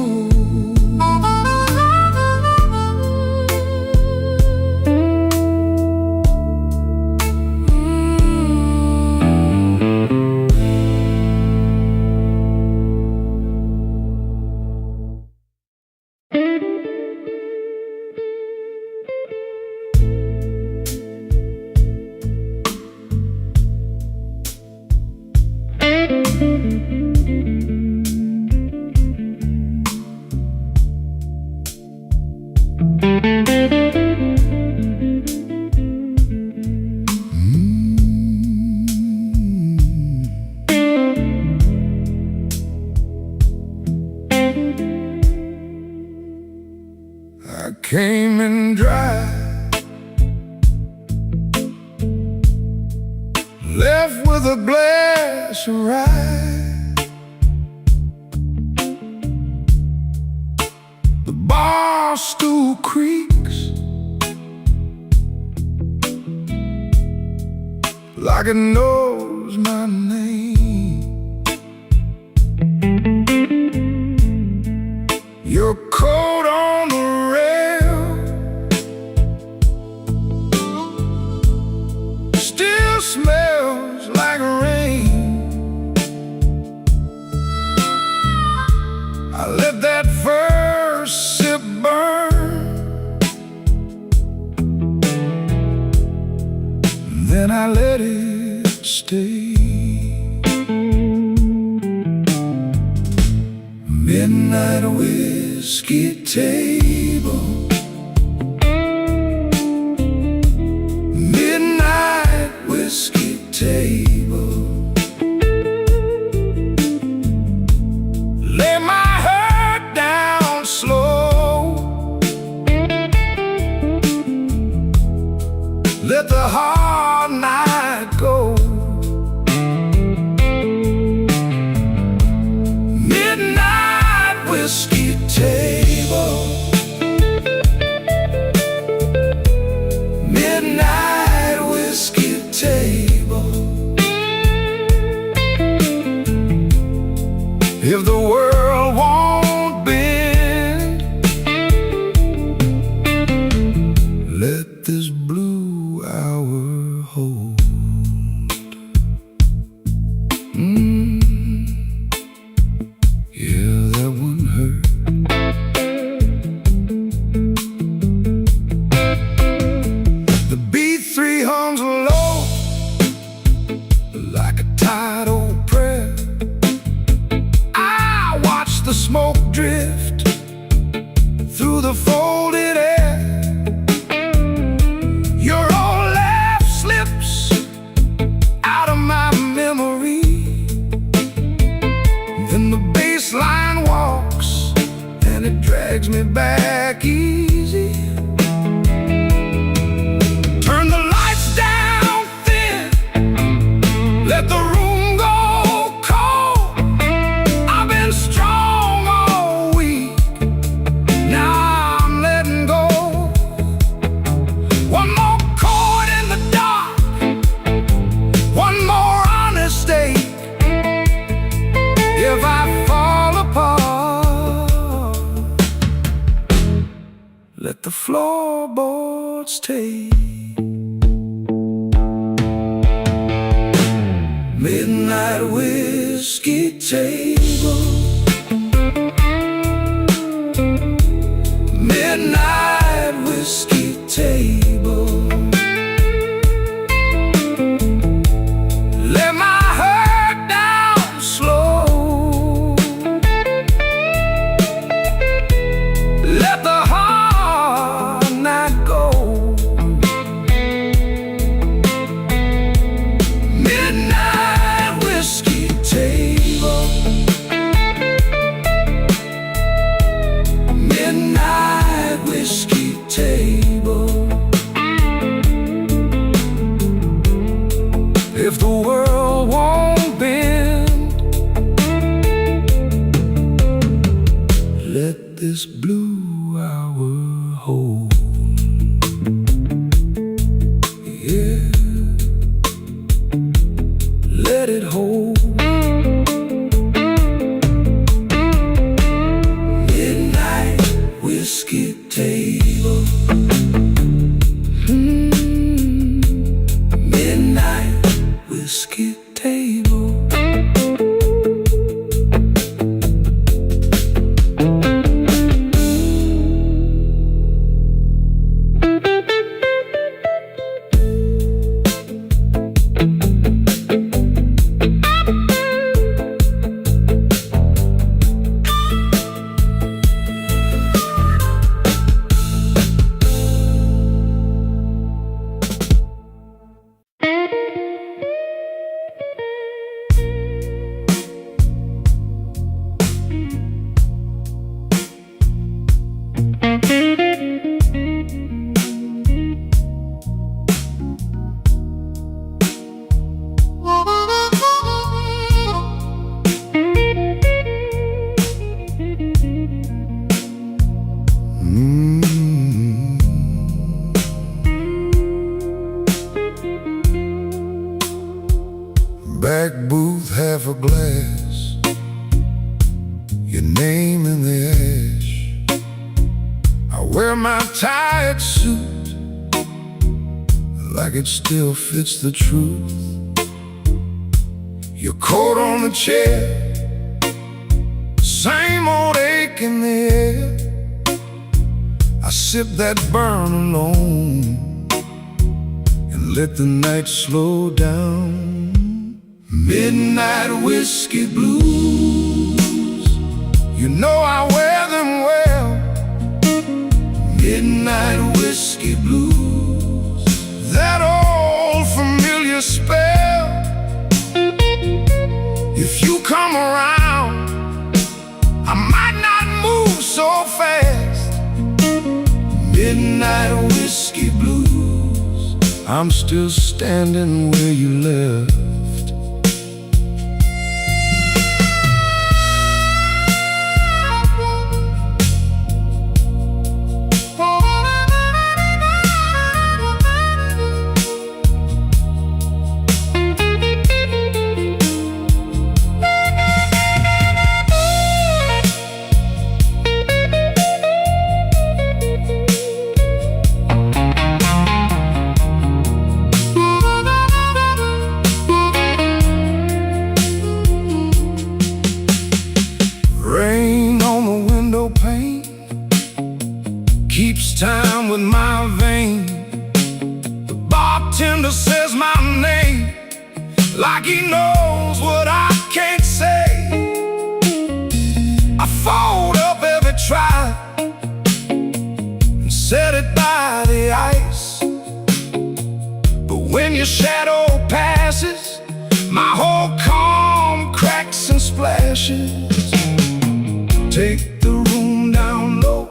came in dry, left with a glass of rye. The bar stool creaks like it knows my name. Your coat on the rail still smells like rain. I let that first sip burn, then I let it stay. Midnight whiskey table, midnight whiskey table. Lay my head down slow, let the hard night go. Whiskey table, midnight whiskey table. If the world won't bend, let this blue hour hold. The smoke drift through the folded air. Your old laugh slips out of my memory. Then the bass line walks and it drags me back easy. Turn the lights down thin, let the room go cold. I've been strong, if I fall apart, let the floorboards take. Midnight whiskey table, midnight whiskey table. Let my head down slow, let the hard night go. Midnight whiskey table, midnight whiskey table. If the world won't bend, let this blue hour hold. Yeah, let it hold. Midnight whiskey table, midnight whiskey table. Back booth, half a glass, your name in the ash. I wear my tired suit like it still fits the truth. Your coat on the chair, same old ache in the air. I sip that burn alone and let the night slow down. Midnight whiskey blues, you know I wear them well. Midnight whiskey blues, that old familiar spell. If you come around, I might not move so fast. Midnight whiskey blues, I'm still standing where you left. Keeps time with my vein. The bartender says my name like he knows what I can't say. I fold up every try and set it by the ice. But when your shadow passes, my whole calm cracks and splashes. Take the room down low,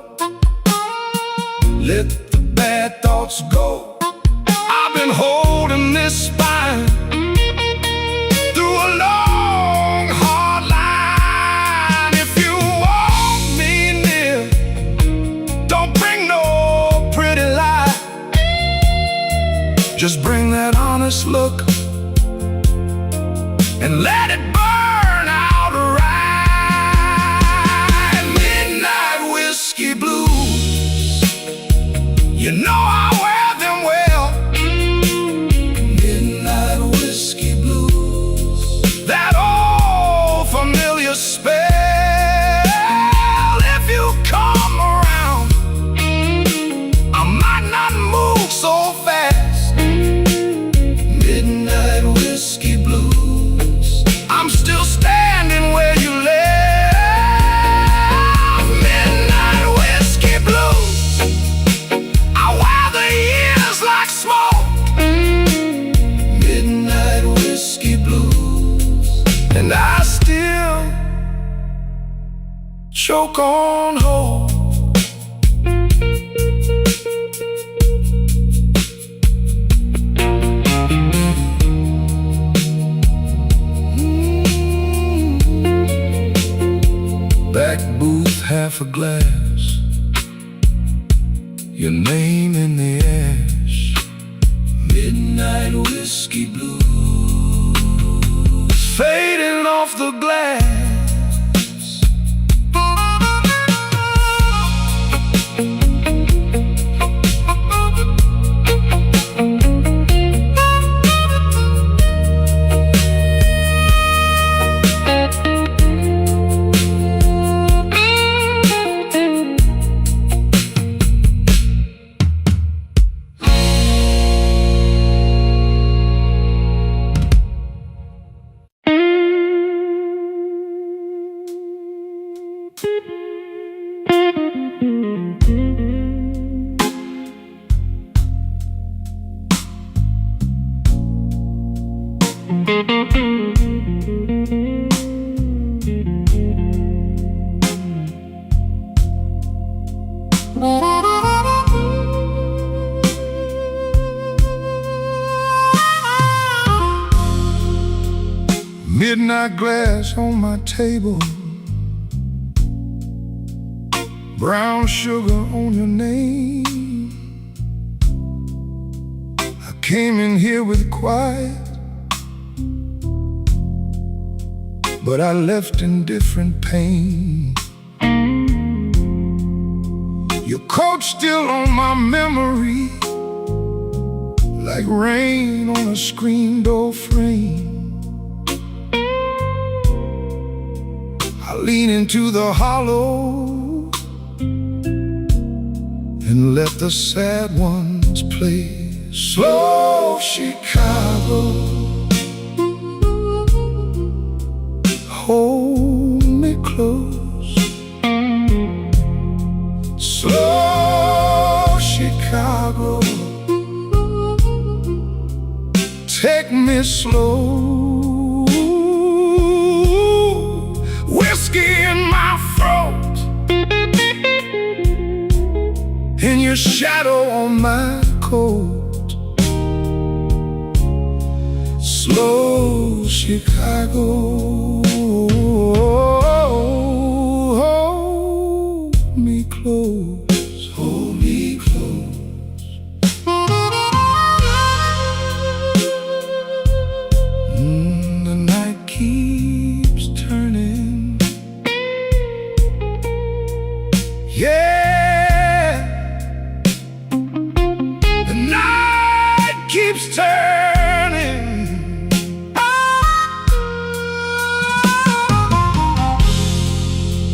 let the bad thoughts go. I've been holding this spine through a long, hard line. If you want me near, don't bring no pretty lie. Just bring that honest look and let it burn out right. Midnight whiskey blues, you know I wear them well. Midnight whiskey blues, that old familiar spell. If you come around, I might not move so fast. Midnight whiskey blues, I'm still standing where you left. Midnight whiskey blues, I wear the years like smoke. Midnight whiskey blues, and I still choke on hope. Back booth, half a glass, your name in the ash. Midnight whiskey blues, fading off the glass. Midnight glass on my table, brown sugar on your name. I came in here with quiet, but I left in different pain. Your coat still on my memory, like rain on a screen door frame. I lean into the hollow and let the sad ones play. Slow Chicago, hold me close. Slow Chicago, take me slow. Whiskey in my throat, and your shadow on my coat. Slow Chicago, hold me close, hold me close. The night keeps turning, yeah. The night keeps turning.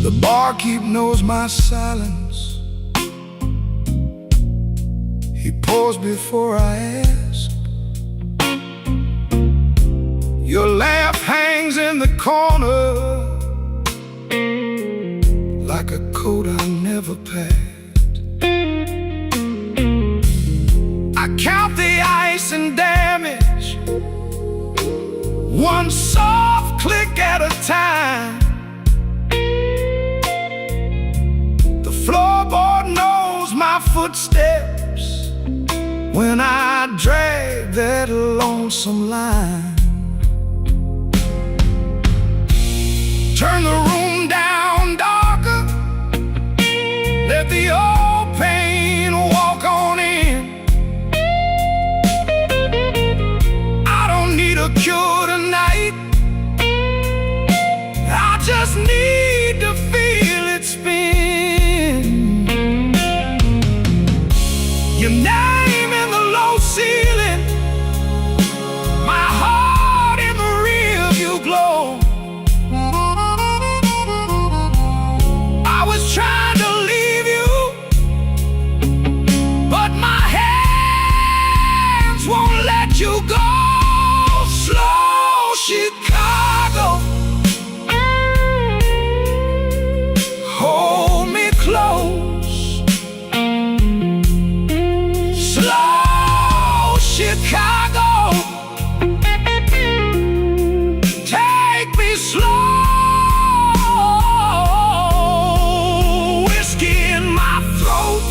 The barkeep knows my silence. He pours before I ask. Your laugh hangs in the corner, like a coat I never packed. I count the ice and damage, one soft click at a time. Floorboard knows my footsteps when I drag that lonesome line. Turn the room down darker, let the old pain walk on in. I don't need a cure tonight, I just need to feel it spin. Your name in the low ceiling, my heart in the rear view glow. I was trying to leave you, but my hands won't let you go. Slow Chicago, hold me close. Chicago, take me slow. Whiskey in my throat,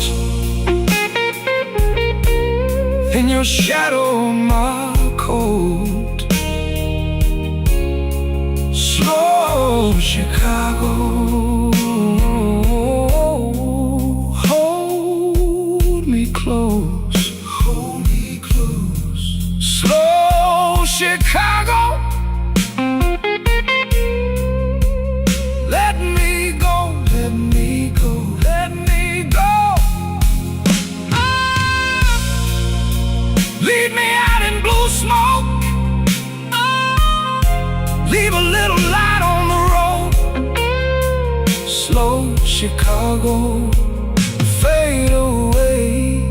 and your shadow on my coat. Slow Chicago, hold me close. Slow Chicago, let me go, let me go, let me go. Lead me out in blue smoke, leave a little light on the road. Slow Chicago, fade away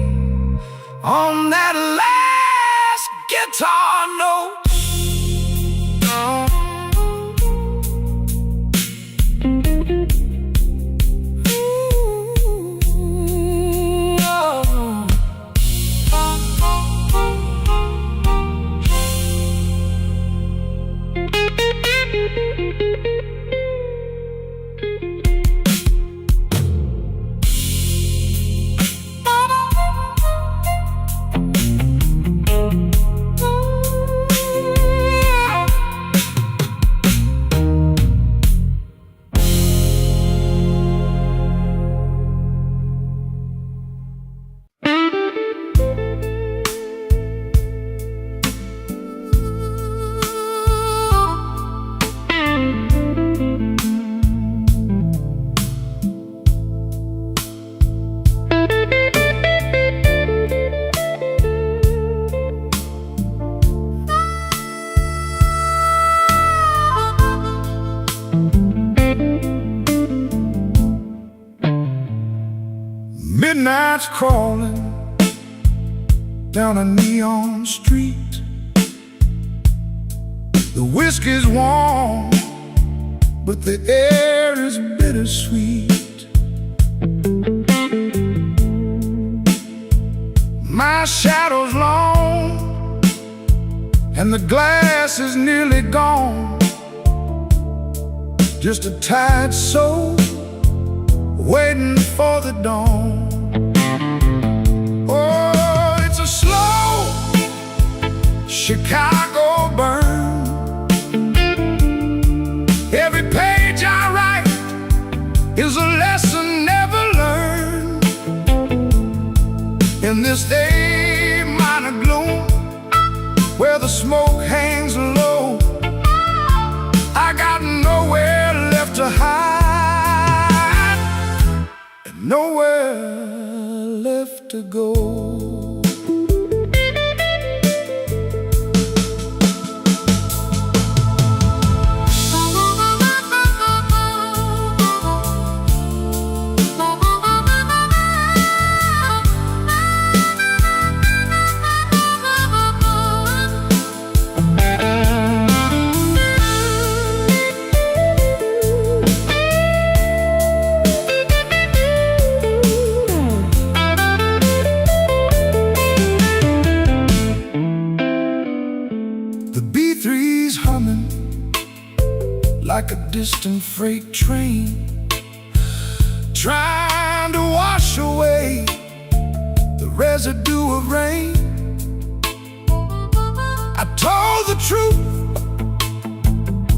on that last guitar note. Midnight's crawling down a neon street. The whiskey's warm, but the air is bittersweet. My shadow's long, and the glass is nearly gone. Just a tired soul waiting for the dawn. Oh, it's a slow Chicago burn. Every page I write is a lesson never learned. In this A minor gloom, where the smoke hangs low, I got nowhere left to hide, and nowhere left to go. Like a distant freight train, trying to wash away the residue of rain. I told the truth,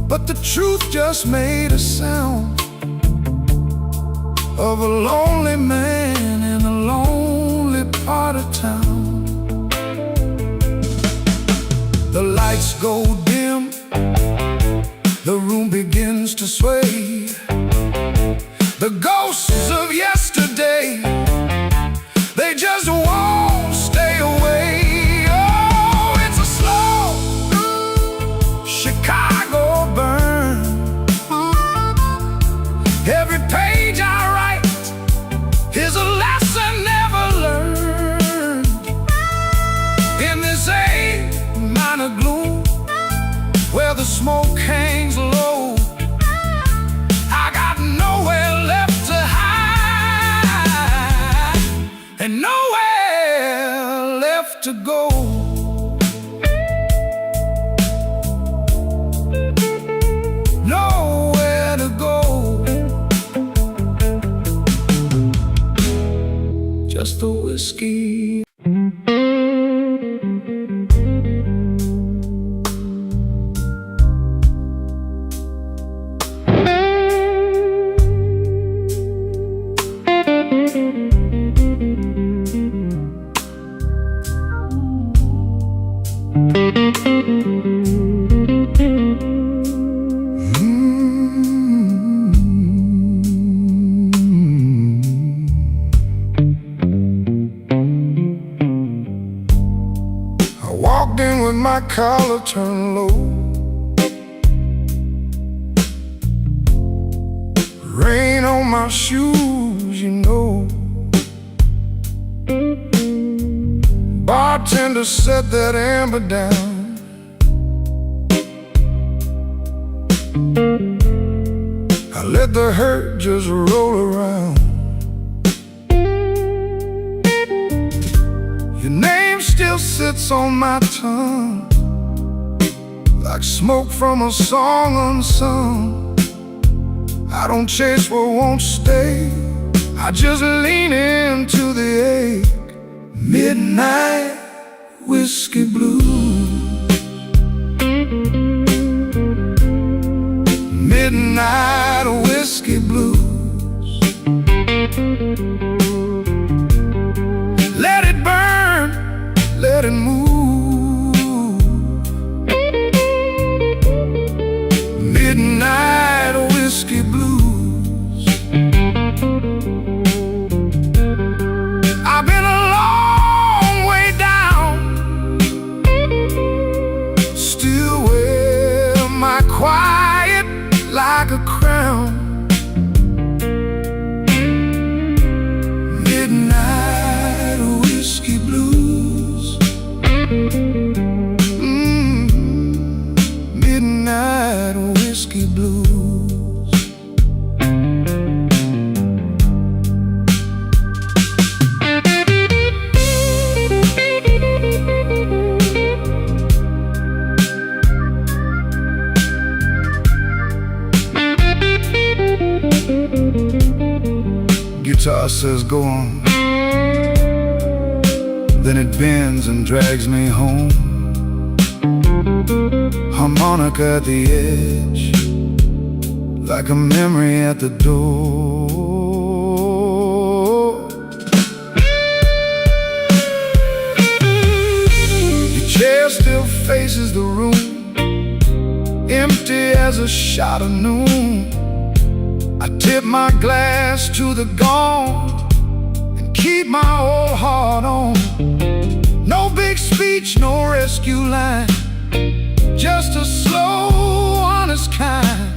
but the truth just made a sound of a lonely man in a lonely part of town. The lights go dim, the room begins to sway. The ghosts of yesterday, they just won't stay away. Oh, it's a slow Chicago burn. Every page I write is a lesson never learned. In this A minor gloom, where the smoke hangs low, I got nowhere left to hide, and nowhere left to go. Nowhere to go. Just the whiskey. I walked in with my collar turned low, rain on my shoes, you know. Bartender set that amber down. I let the hurt just roll around. Your name still sits on my tongue, like smoke from a song unsung. I don't chase what won't stay, I just lean into the ache. Midnight whiskey blues, midnight whiskey blues. Let it burn, let it move. Midnight whiskey blues. I've been a long way down, still wear my quiet like a crown. Midnight guitar says go on, then it bends and drags me home. Harmonica at the edge, like a memory at the door. Your chair still faces the room, empty as a shot of noon. I tip my glass to the gone and keep my old heart on. No big speech, no rescue line, just a slow, honest kind.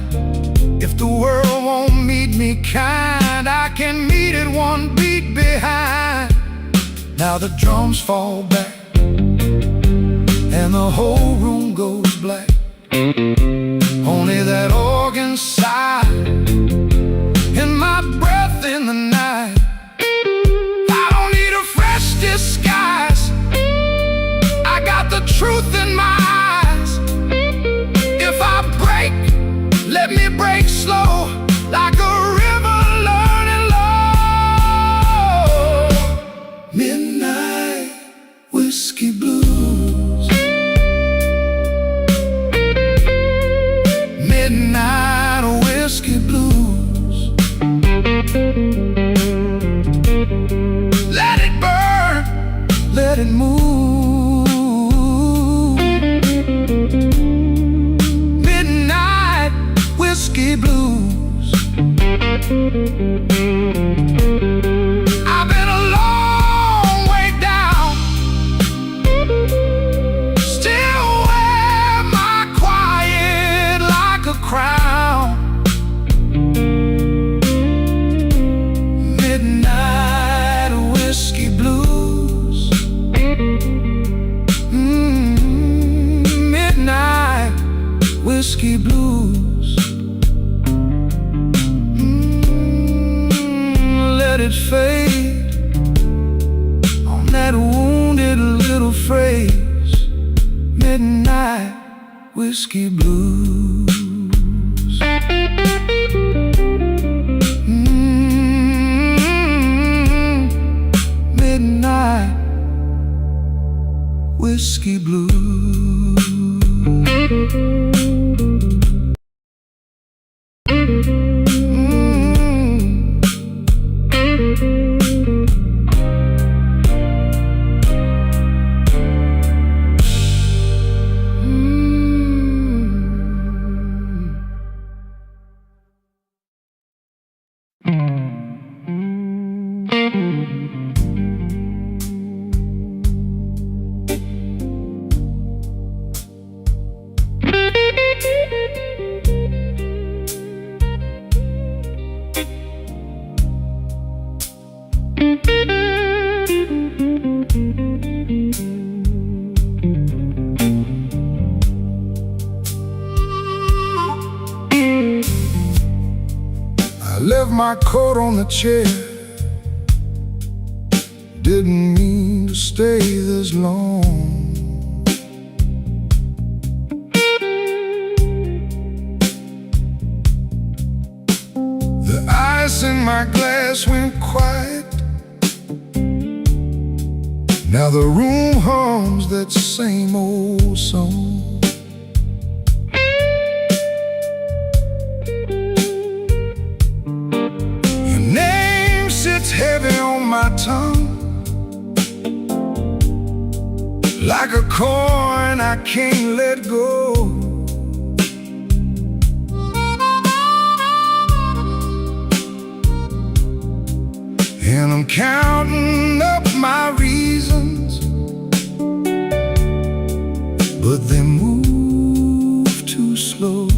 If the world won't meet me kind, I can meet it one beat behind. Now the drums fall back and the whole room goes black. Only that organ sigh and my breath in the night. I don't need a fresh disguise, I got the truth in my eyes. If I break, let me break slow, like a river learning low. Midnight whiskey blues, midnight whiskey blues. Let it burn, let it move. Midnight whiskey blues. I've been a long way down, still wear my quiet like a crown. Midnight whiskey blues. Midnight whiskey blues. Let it fade on that wounded little phrase. Midnight whiskey blues. Midnight whiskey blues. I left my coat on the chair, didn't mean to stay this long. The ice in my glass went quiet. Now the room hums that same old song. It's heavy on my tongue, like a coin I can't let go. And I'm counting up my reasons, but they move too slow.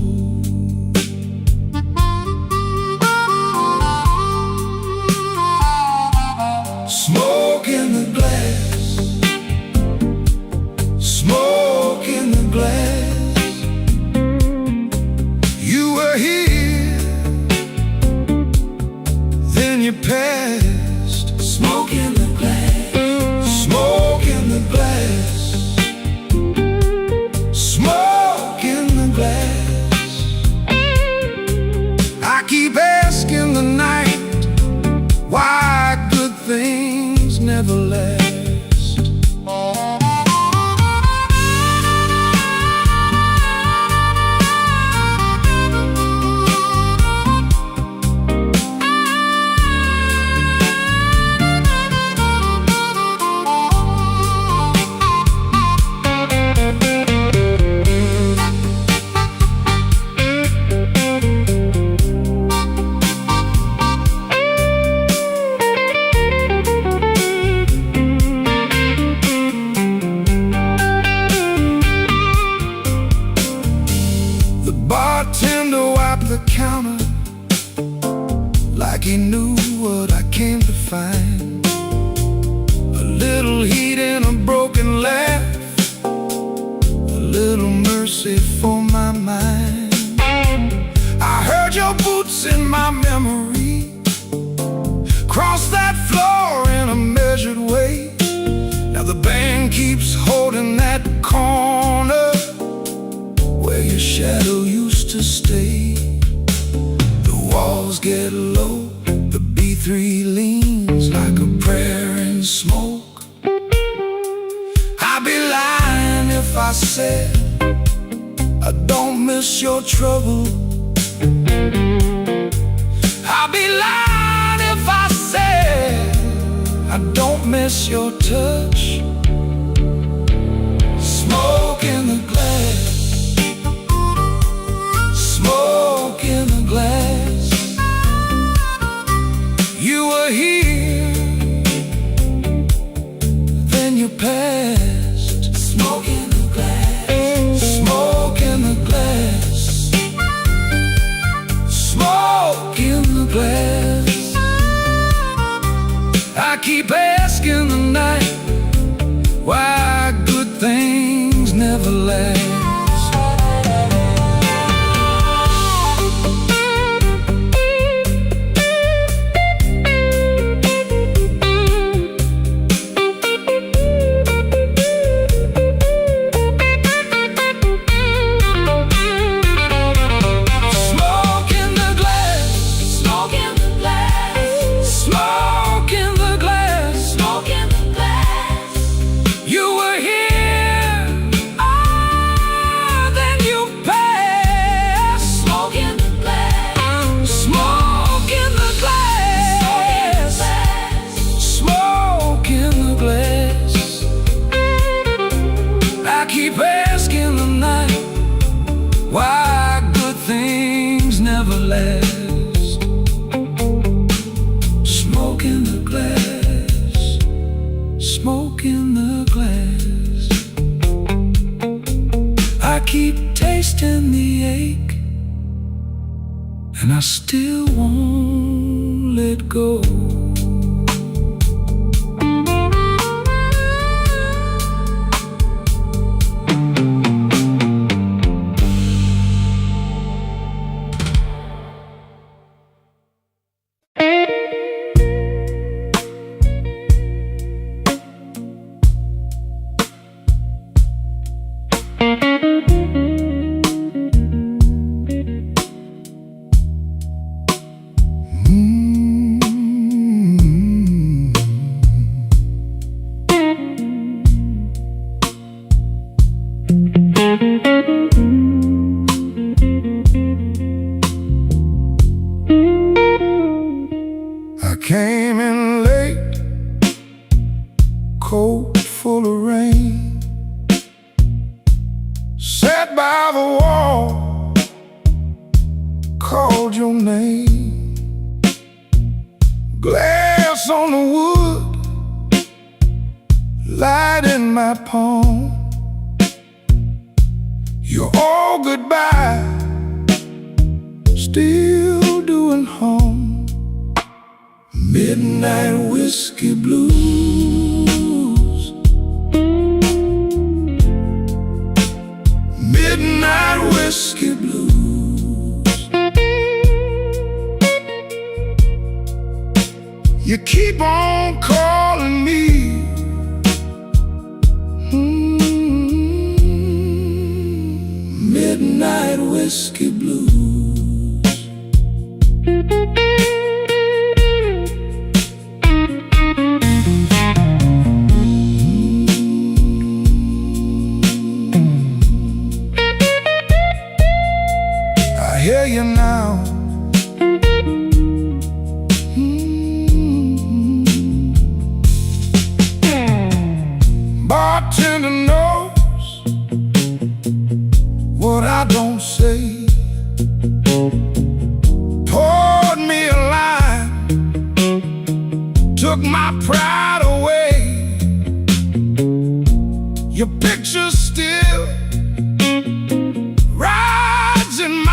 Smoke in the glass, smoke in the glass. You were here, then you passed. Smoke in the glass, smoke in the glass, smoke in the glass. I keep asking the night, why Bartender wiped the counter like he knew what I came to find. A little heat and a broken laugh, a little mercy for my mind. I heard your boots in my memory cross that floor in a measured way. Now the band keeps holding that corner where your shadow used to stay. The walls get low, the B3 leans like a prayer in smoke. I'd be lying if I said I don't miss your trouble. I'd be lying if I said I don't miss your touch. Smoke in the glass, smoke in the glass. You were here, then you passed. Smoke in the glass, smoke in the glass, smoke in the glass. I keep asking the night why good things never last. Keep asking the night why good things never last. Smoke in the glass, smoke in the glass. I keep tasting the ache, and I still won't let go. I came in late, coat full of rain, sat by the wall, called your name. Glass on the wood, light in my palm. You're all goodbye, still doing harm. Midnight whiskey blues, midnight whiskey blues. You keep on calling me, midnight whiskey blues. I hear you now. Bartender knows what I don't say. Poured me a line, took my pride away. Your picture still rides in my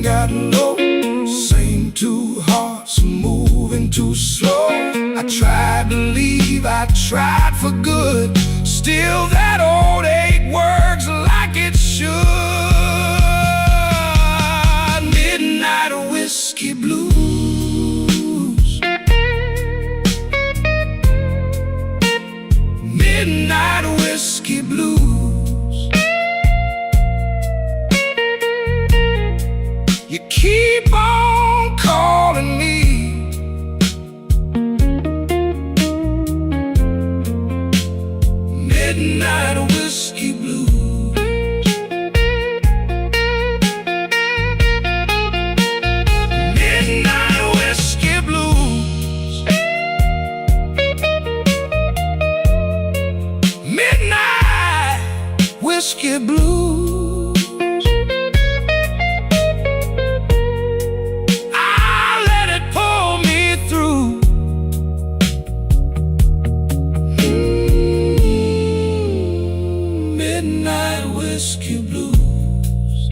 volume got low. Same two hearts moving too slow. I tried to leave, I tried for good. Still that old ache works like it should. Midnight whiskey blues. Midnight whiskey blues. You keep on calling me. Midnight whiskey blues. Midnight whiskey blues. Midnight whiskey blues. I let it pull me through. Midnight whiskey blues.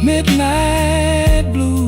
Midnight blues.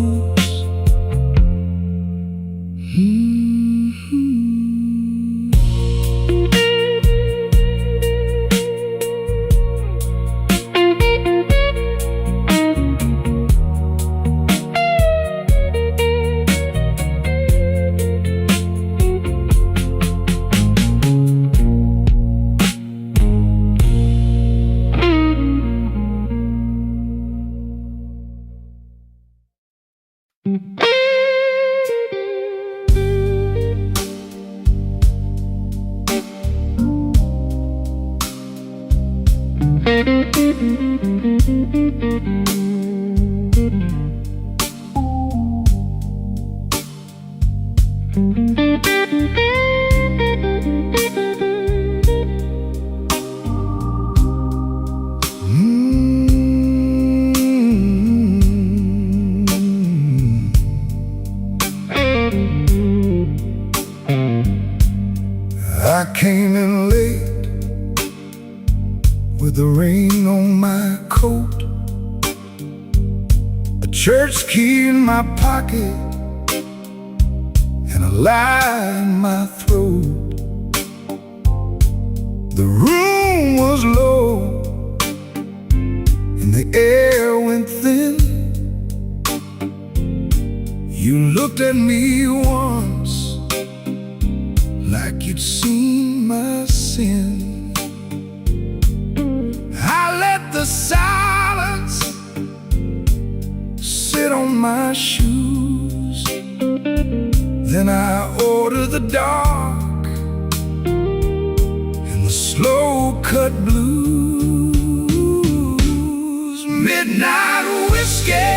I came in late with the rain on my coat, a church key in my pocket, and a lie in my throat. The room was low and the air went thin. You looked at me once like you'd seen my sin. I let the silence sit on my shoes. Then I ordered the dark and the slow-cut blues. Midnight whiskey.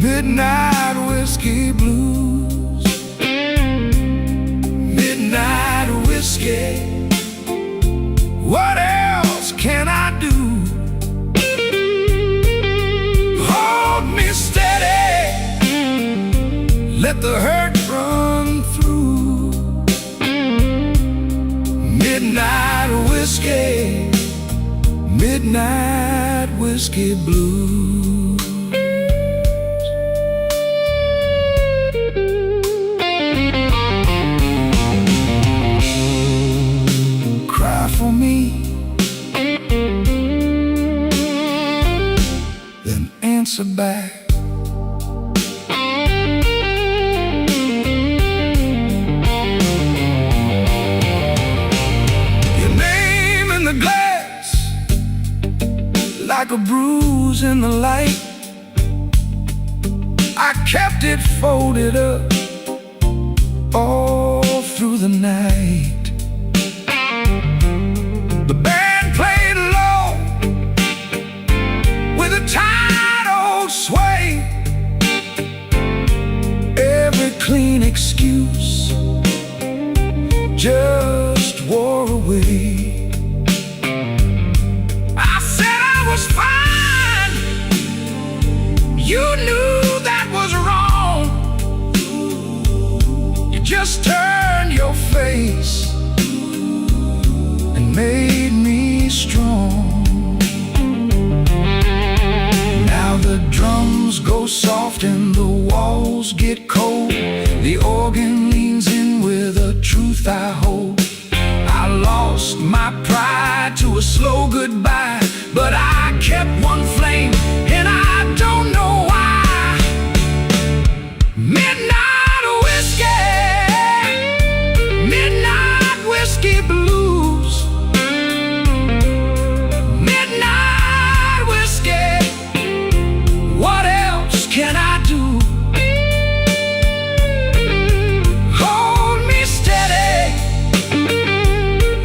Midnight whiskey blues. Midnight whiskey. What else can I do? Hold me steady, let the hurt run through. Midnight whiskey. Midnight whiskey blues. For me, then answer back. Your name in the glass, like a bruise in the light. I kept it folded up all through the night. The band played low with a tired old sway. Every clean excuse just wore away. I said I was fine. You knew that was wrong. You just turned your lost my pride to a slow goodbye, but I kept one flame, and I don't know why. Midnight whiskey, midnight whiskey blues, midnight whiskey. What else can I do? Hold me steady,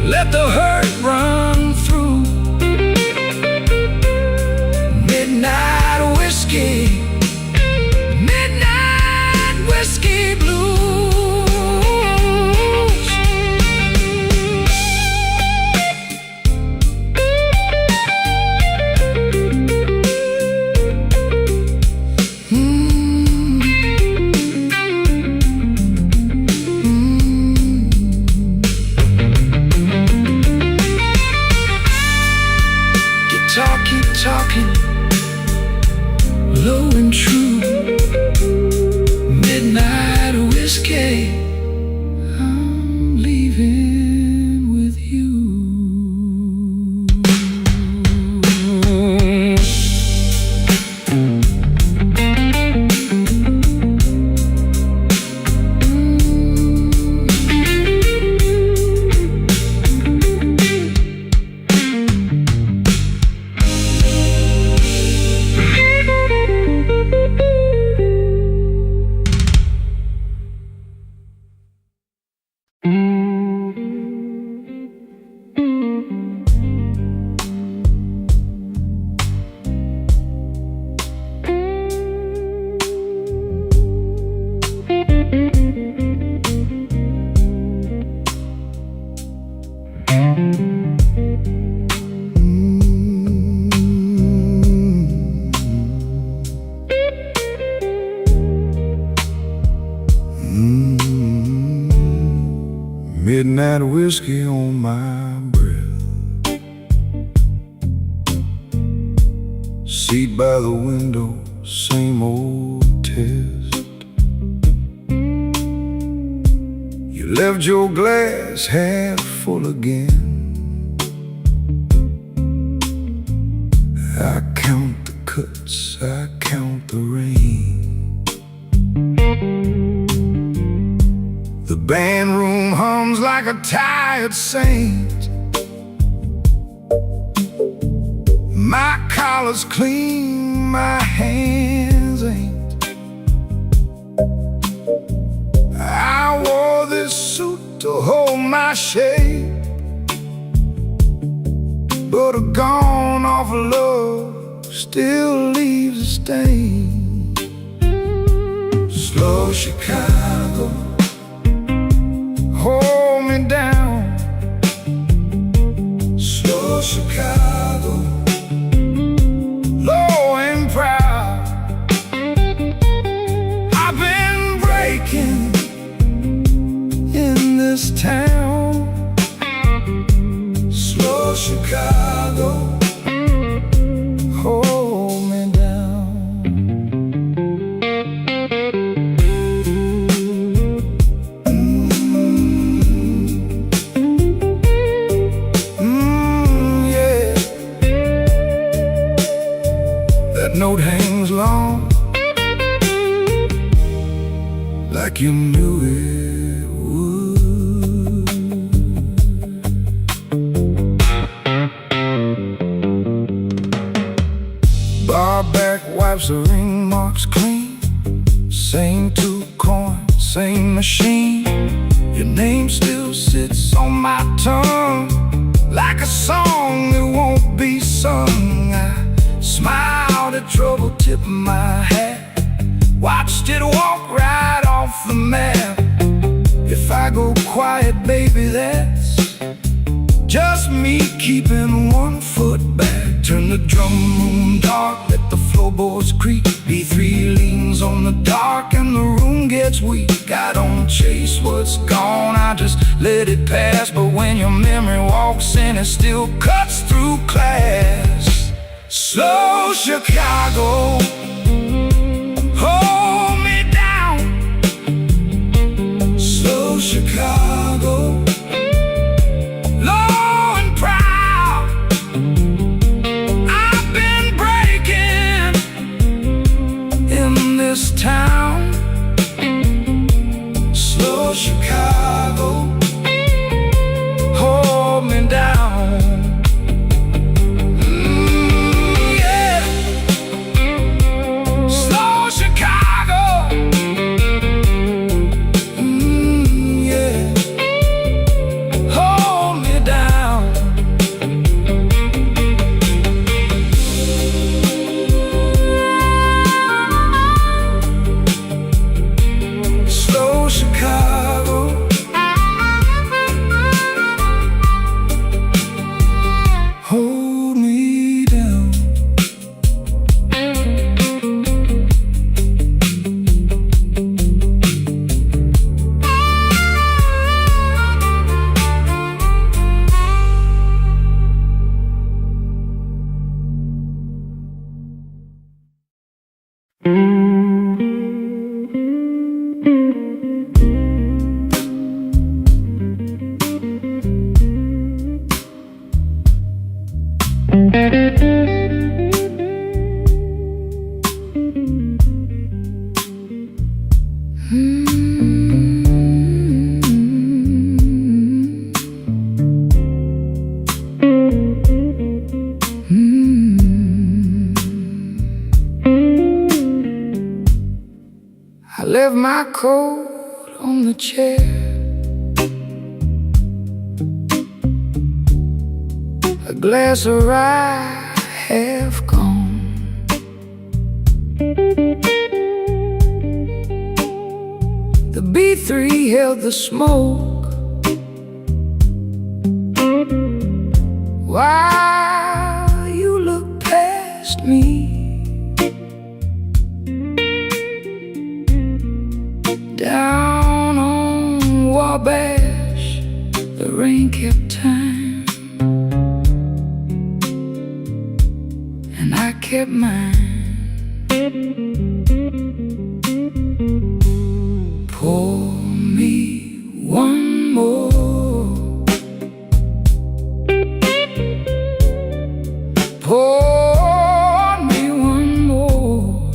let the hurt run through. Midnight whiskey, midnight whiskey blues. Keep talking, low and true. Midnight whiskey, I'm leaving with you. Midnight whiskey on my breath, seat by the window, same old test. You left your glass half full again. I count the cuts, I count the rain. The band room hums like a tired saint. My collar's clean, my hands ain't. I wore this suit to hold my shape, but a gone off love still leaves a stain. Slow Chicago, hold me down. Slow Chicago, low and proud. I've been breaking in this town. Slow Chicago, hold me down. Yeah. That note hangs long, like you knew it would. Bar back wipes the ring marks clean. Same two coins, same machine. Your name still sits on my tongue, like a song that won't be sung. I smiled at trouble, tipped my hat, watched it walk right off the map. If I go quiet, baby, that's just me keeping one foot back. Turn the drum room dark, let the floorboards creak. B3 leans on the dark and the room gets weak. I don't chase what's gone, I just let it pass. But when your memory walks in, it still cuts through class. Slow Chicago, hold me down. Slow Chicago, Lord. coat on the chair. A glass of rye half gone. The B3 held the smoke while you looked past me. Down on Wabash, the rain kept time, and I kept mine. Pour me one more. Pour me one more.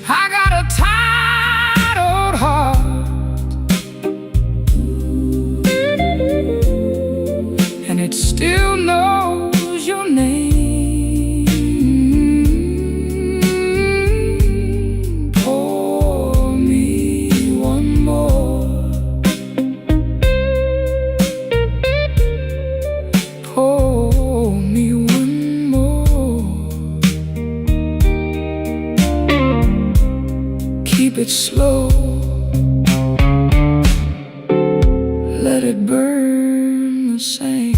I got a tired old heart, and it still knows your name. Keep it slow, let it burn the same.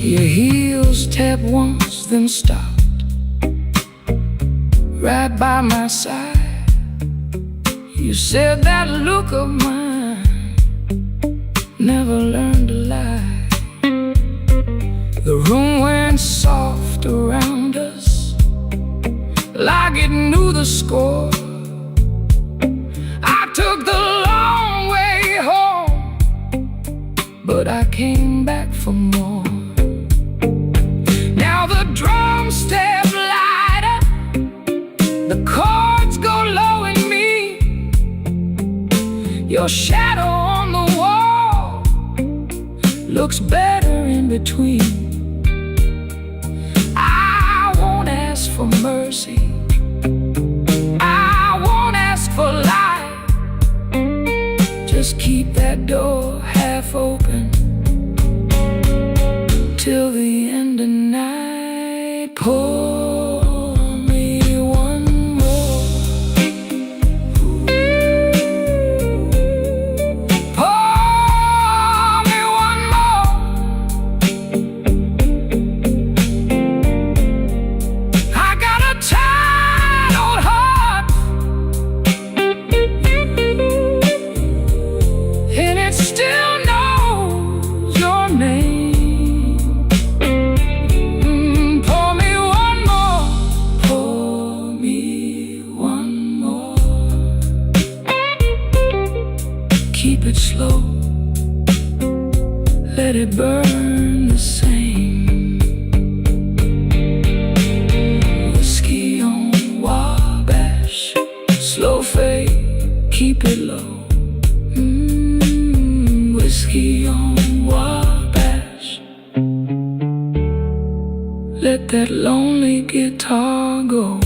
Your heels tapped once, then stopped right by my side. You said that look of mine never learned to lie. The room went soft around us, like it knew the score. I took the long way home, but I came back for more. The drums step lighter, the chords go low in me. Your shadow on the wall looks better in between. I won't ask for mercy, I won't ask for light. Just keep that door half open till the end of night. Pour me one more. Pour me one more. I got a tired old heart, and it still knows your name. Keep it slow, let it burn the same. Whiskey on Wabash, slow fade, keep it low. Whiskey on Wabash, let that lonely guitar go.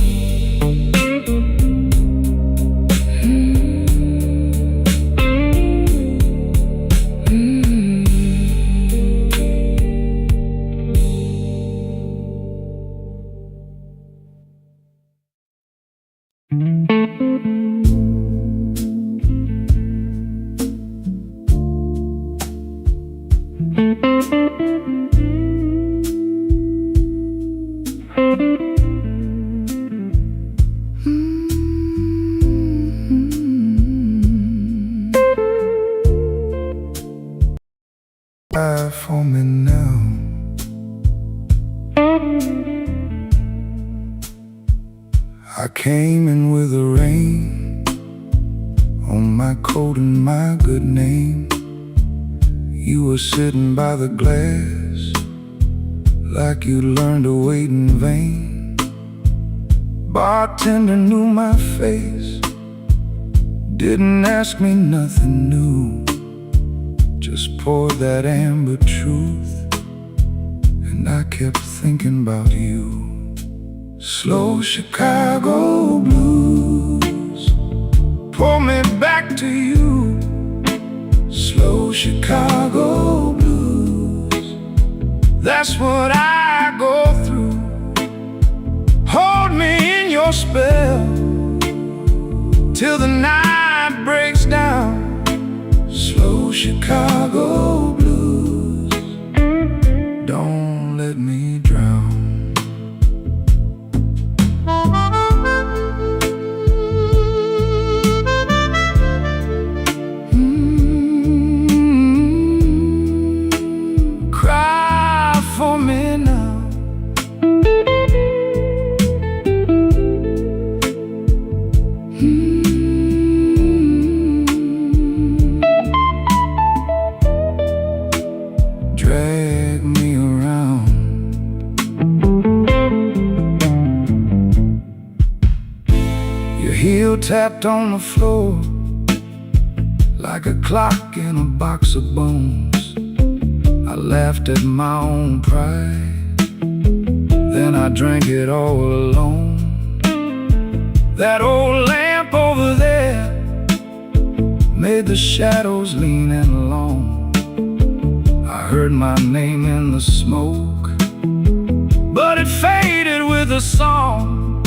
For me now, I came in with the rain on my coat and my good name. You were sitting by the glass, like you learned to wait in vain. Bartender knew my face, didn't ask me nothing new, just poured that amber truth, and I kept thinking about you. Slow Chicago blues pull me back to you. Slow Chicago blues, that's what I go through. Hold me in your spell till the night breaks down. Slow Chicago blues, don't let me drown. Cry for me now. Drag me around. Your heel tapped on the floor like a clock in a box of bones. I laughed at my own pride, then I drank it all alone. That old lamp over there made the shadows lean and long. I heard my name in the smoke, but it faded with the song.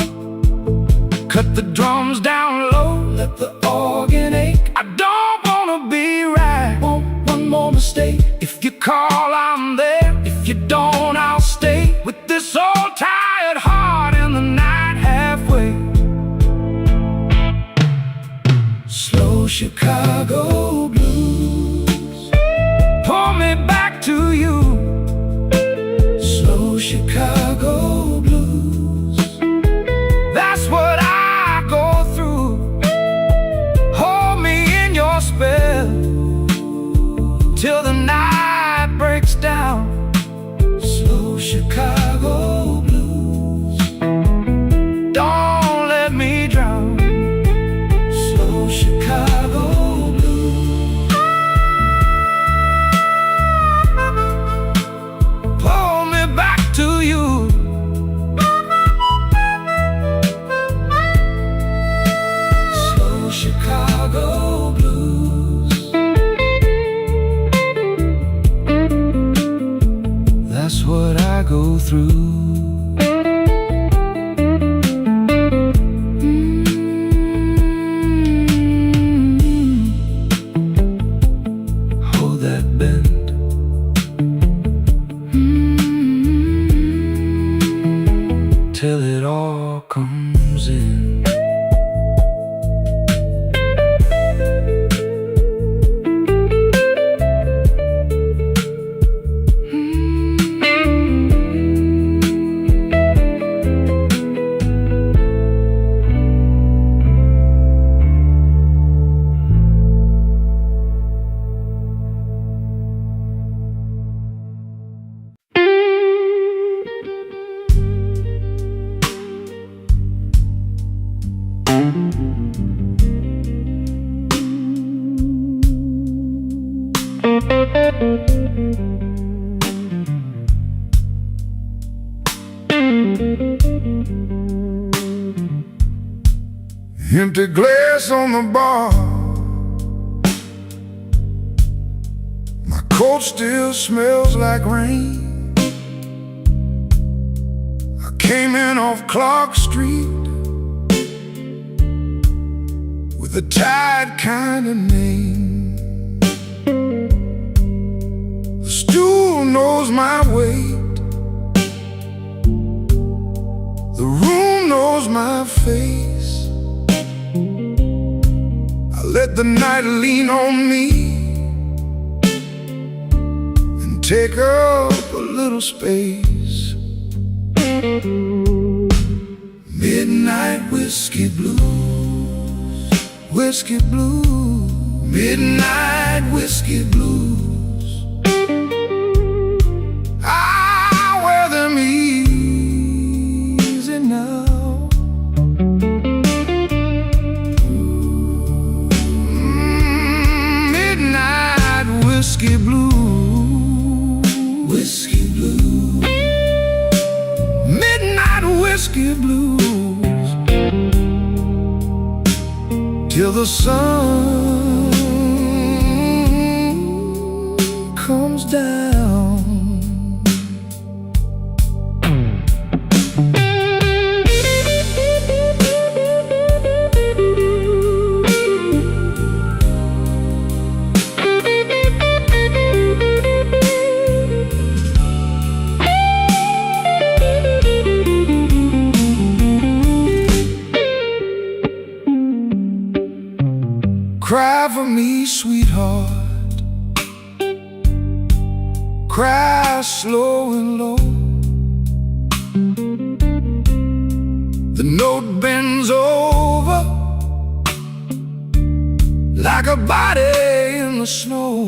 Cut the drums down low, let the organ ache. I don't wanna be right, want one more mistake. If you call, I'm there. If you don't, I'll stay with this old tired heart in the night halfway. Slow Chicago blues pull me back to you. Slow Chicago blues, that's what I go through. Hold me in your spell till the night breaks down. Slow Chicago blues, don't let me drown. Slow Chicago blues, pull me back to you. Slow Chicago blues, that's what I go through. Hold that bend. Till it all comes in. Empty glass on the bar, my coat still smells like rain. I came in off Clark Street with a tired kind of name. The stool knows my weight, the room knows my face. Let the night lean on me and take up a little space. Midnight whiskey blues, whiskey blues, midnight whiskey blues. blues till the sun comes down. Cry for me, sweetheart. Cry slow and low. The note bends over like a body in the snow.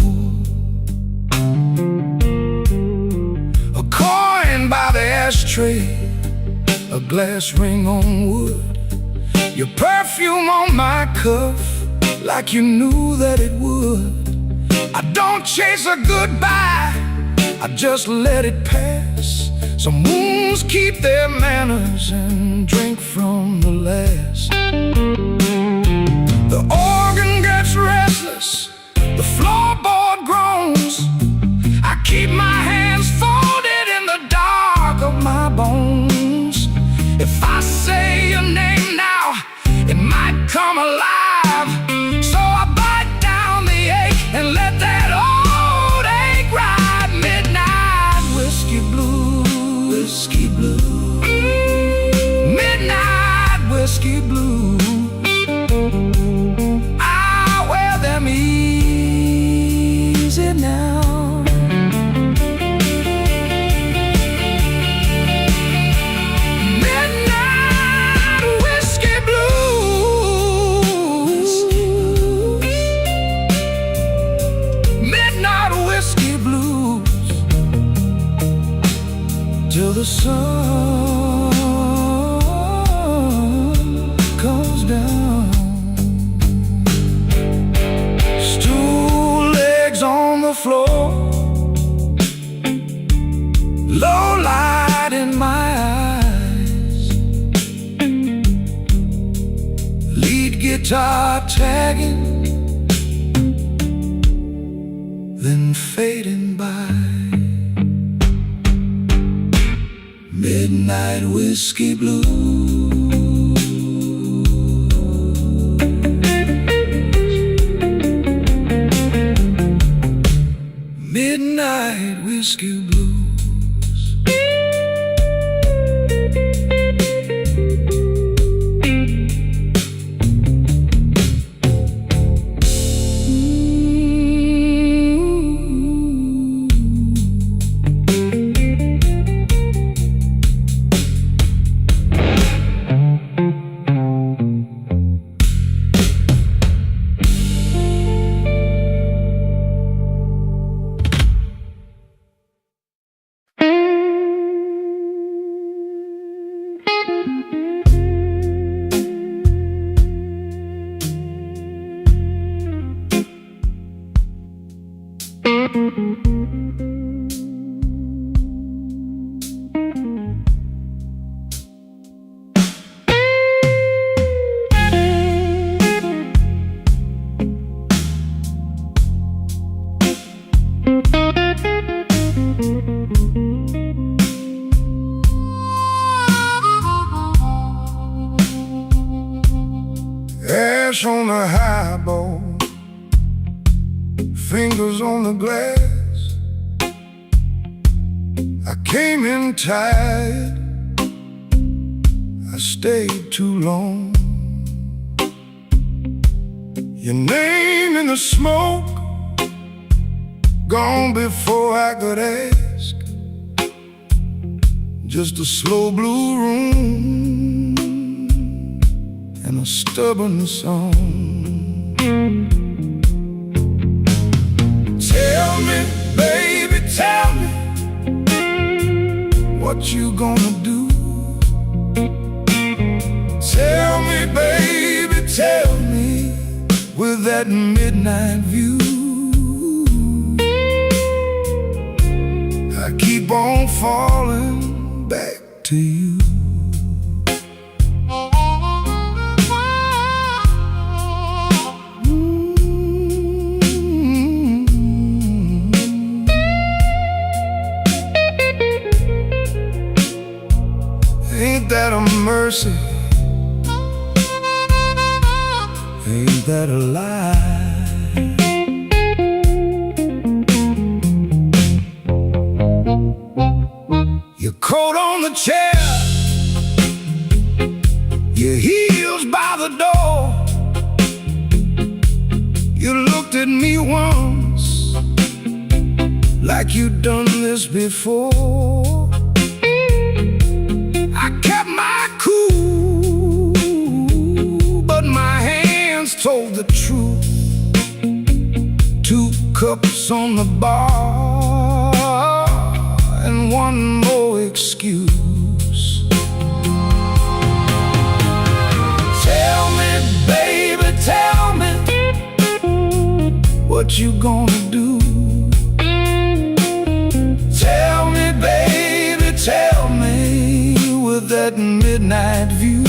A coin by the ashtray, a glass ring on wood, your perfume on my cuff, like you knew that it would. I don't chase a goodbye, I just let it pass. Some wounds keep their manners and drink from the last. The organ gets restless, the floorboard groans. I keep my hands folded in the dark of my bones. If I say your name now, it might come alive. And let that old ache ride. Midnight whiskey blues, whiskey blues, midnight whiskey blues. I wear them easy now. Midnight whiskey blues, whiskey blues, till the sun comes down. Stool legs on the floor, low light in my eyes, lead guitar tagging, then fading by. Midnight whiskey blues, midnight whiskey blues. Ash on the highball, fingers on the glass. I came in tired, I stayed too long. Your name in the smoke, gone before I could ask. Just a slow blue room and a stubborn song. Tell me, baby, tell me, what you gonna do? Tell me, baby, tell me, with that midnight view. I keep on falling back to you. mercy. Ain't that a lie? Your coat on the chair, your heels by the door. You looked at me once like you'd done this before. I kept my cool, but my hands told the truth. 2 cups on the bar and one more excuse. Tell me, baby, tell me, what you gonna do? Tell me, baby, tell me, with that midnight view.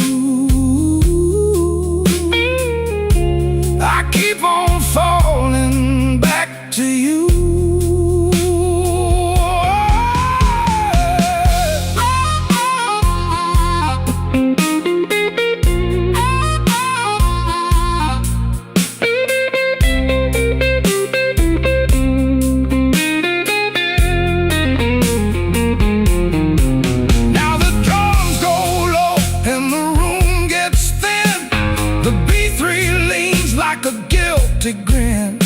I keep on falling back to you. Grin.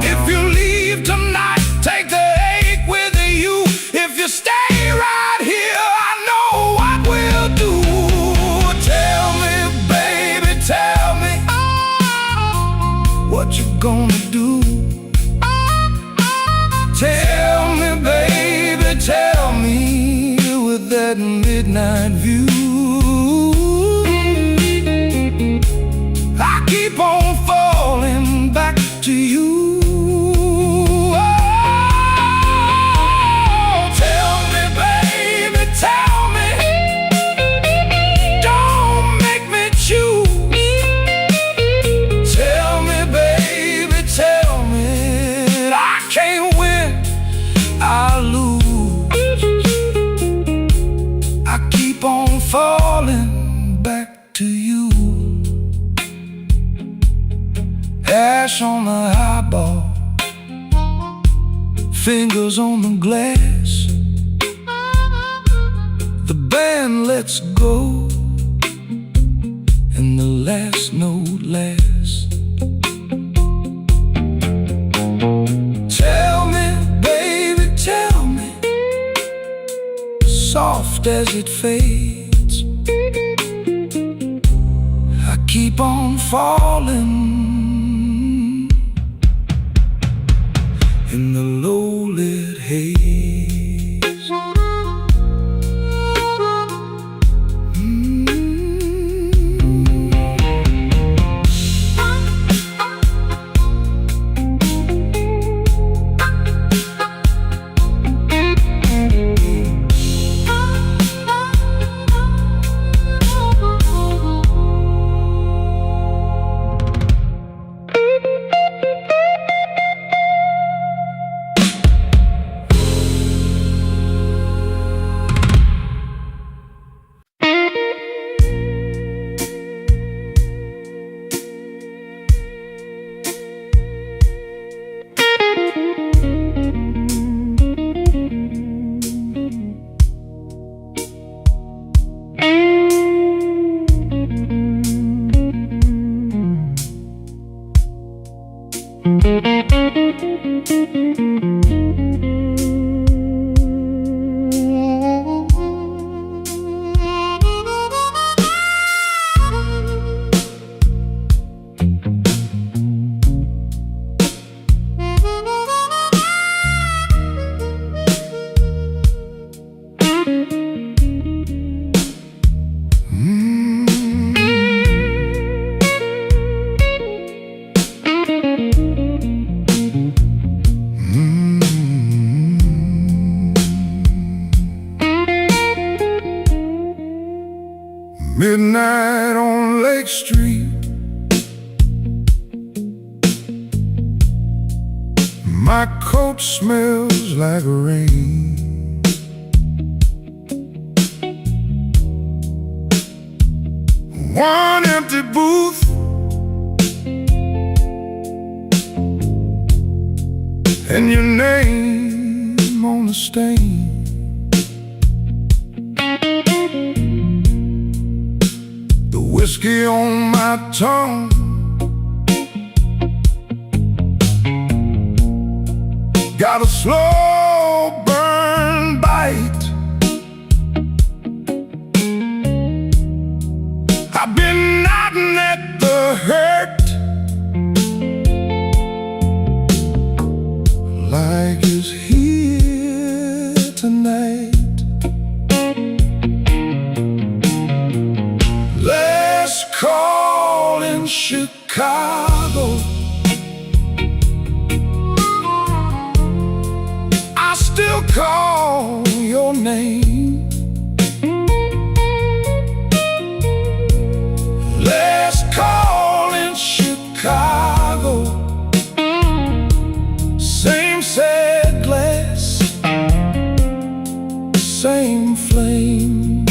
If you leave tonight, take the ache with you. If you stay right here, I know what we'll do. Tell me, baby, tell me, what you gonna do? Tell me, baby, tell me, with that midnight view. I keep on falling back to you. Oh, tell me, baby, tell me, don't make me choose. Tell me, baby, tell me, I can't win, I lose. I keep on falling back to you. Ash on the highball, fingers on the glass. The band lets go, and the last note lasts. Tell me, baby, tell me, soft as it fades. I keep on falling in the low-lit haze. Midnight on Lake Street, my coat smells like rain. one empty booth, and your name on the stain. The whiskey on my tongue, got a slow burn bite. I've been knocking at the hurt like it's here tonight. Let's call in Chicago. I still call your name. Let's call in Chicago. Same sad glass, same flame.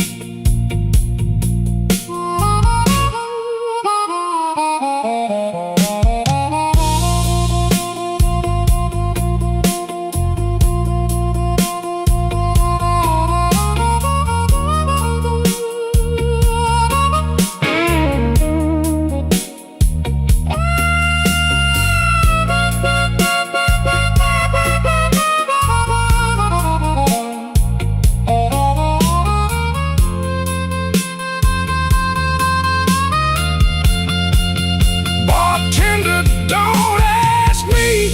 Don't ask me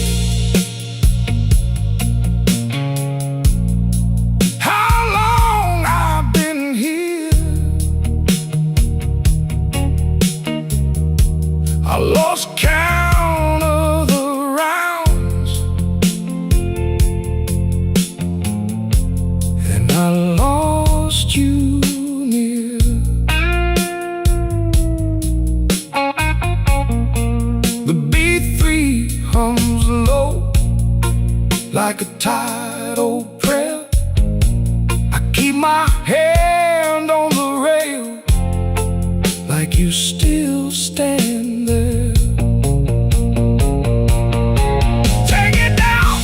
how long I've been here. I lost count of the rounds, and I lost you near. The B3 hums low like a tired old prayer. I keep my hand on the rail like you still stand there. Take it down,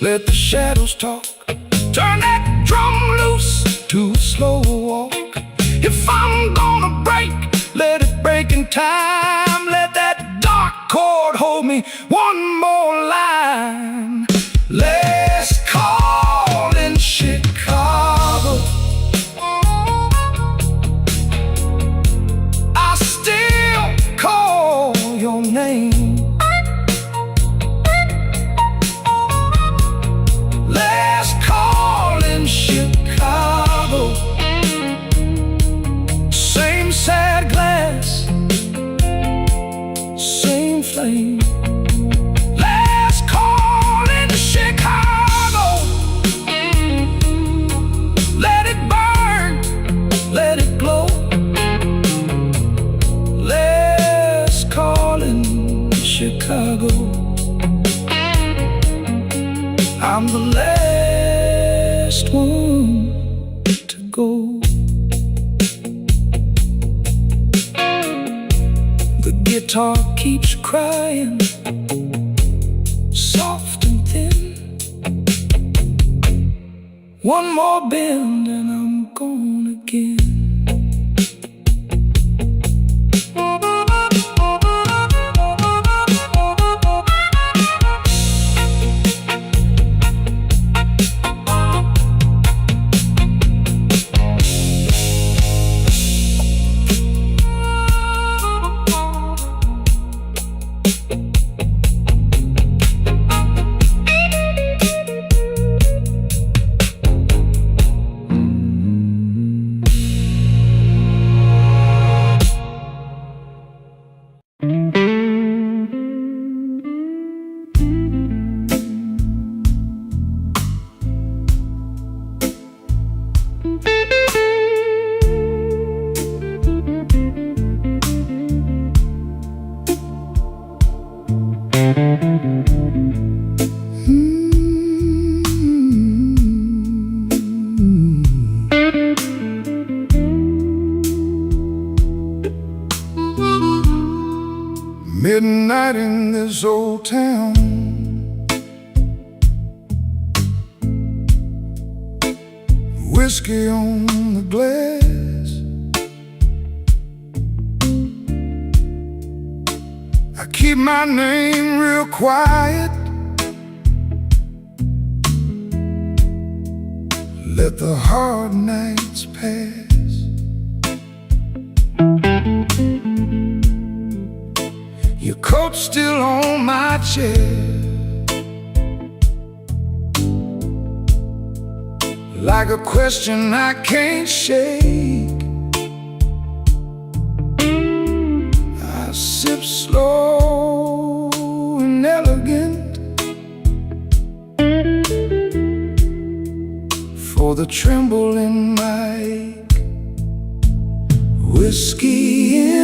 let the shadows talk. Turn that drum loose to a slow walk. If I'm gonna break, let it break in time. Let that dark chord hold me one more line. Let's call in Chicago. I still call your name. Let's call in Chicago. Same sad glass, same flame. Let's call in Chicago. Let it burn, let it glow. Let's call in Chicago. I'm the last one to go. The guitar keeps crying, soft and thin. One more bend and I'm gone again. Midnight in this old town, whiskey on the glass. I keep my name real quiet, let the hard nights pass. Your coat's still on my chair, like a question I can't shake. I sip slow and elegant for the tremble in my ache. Whiskey in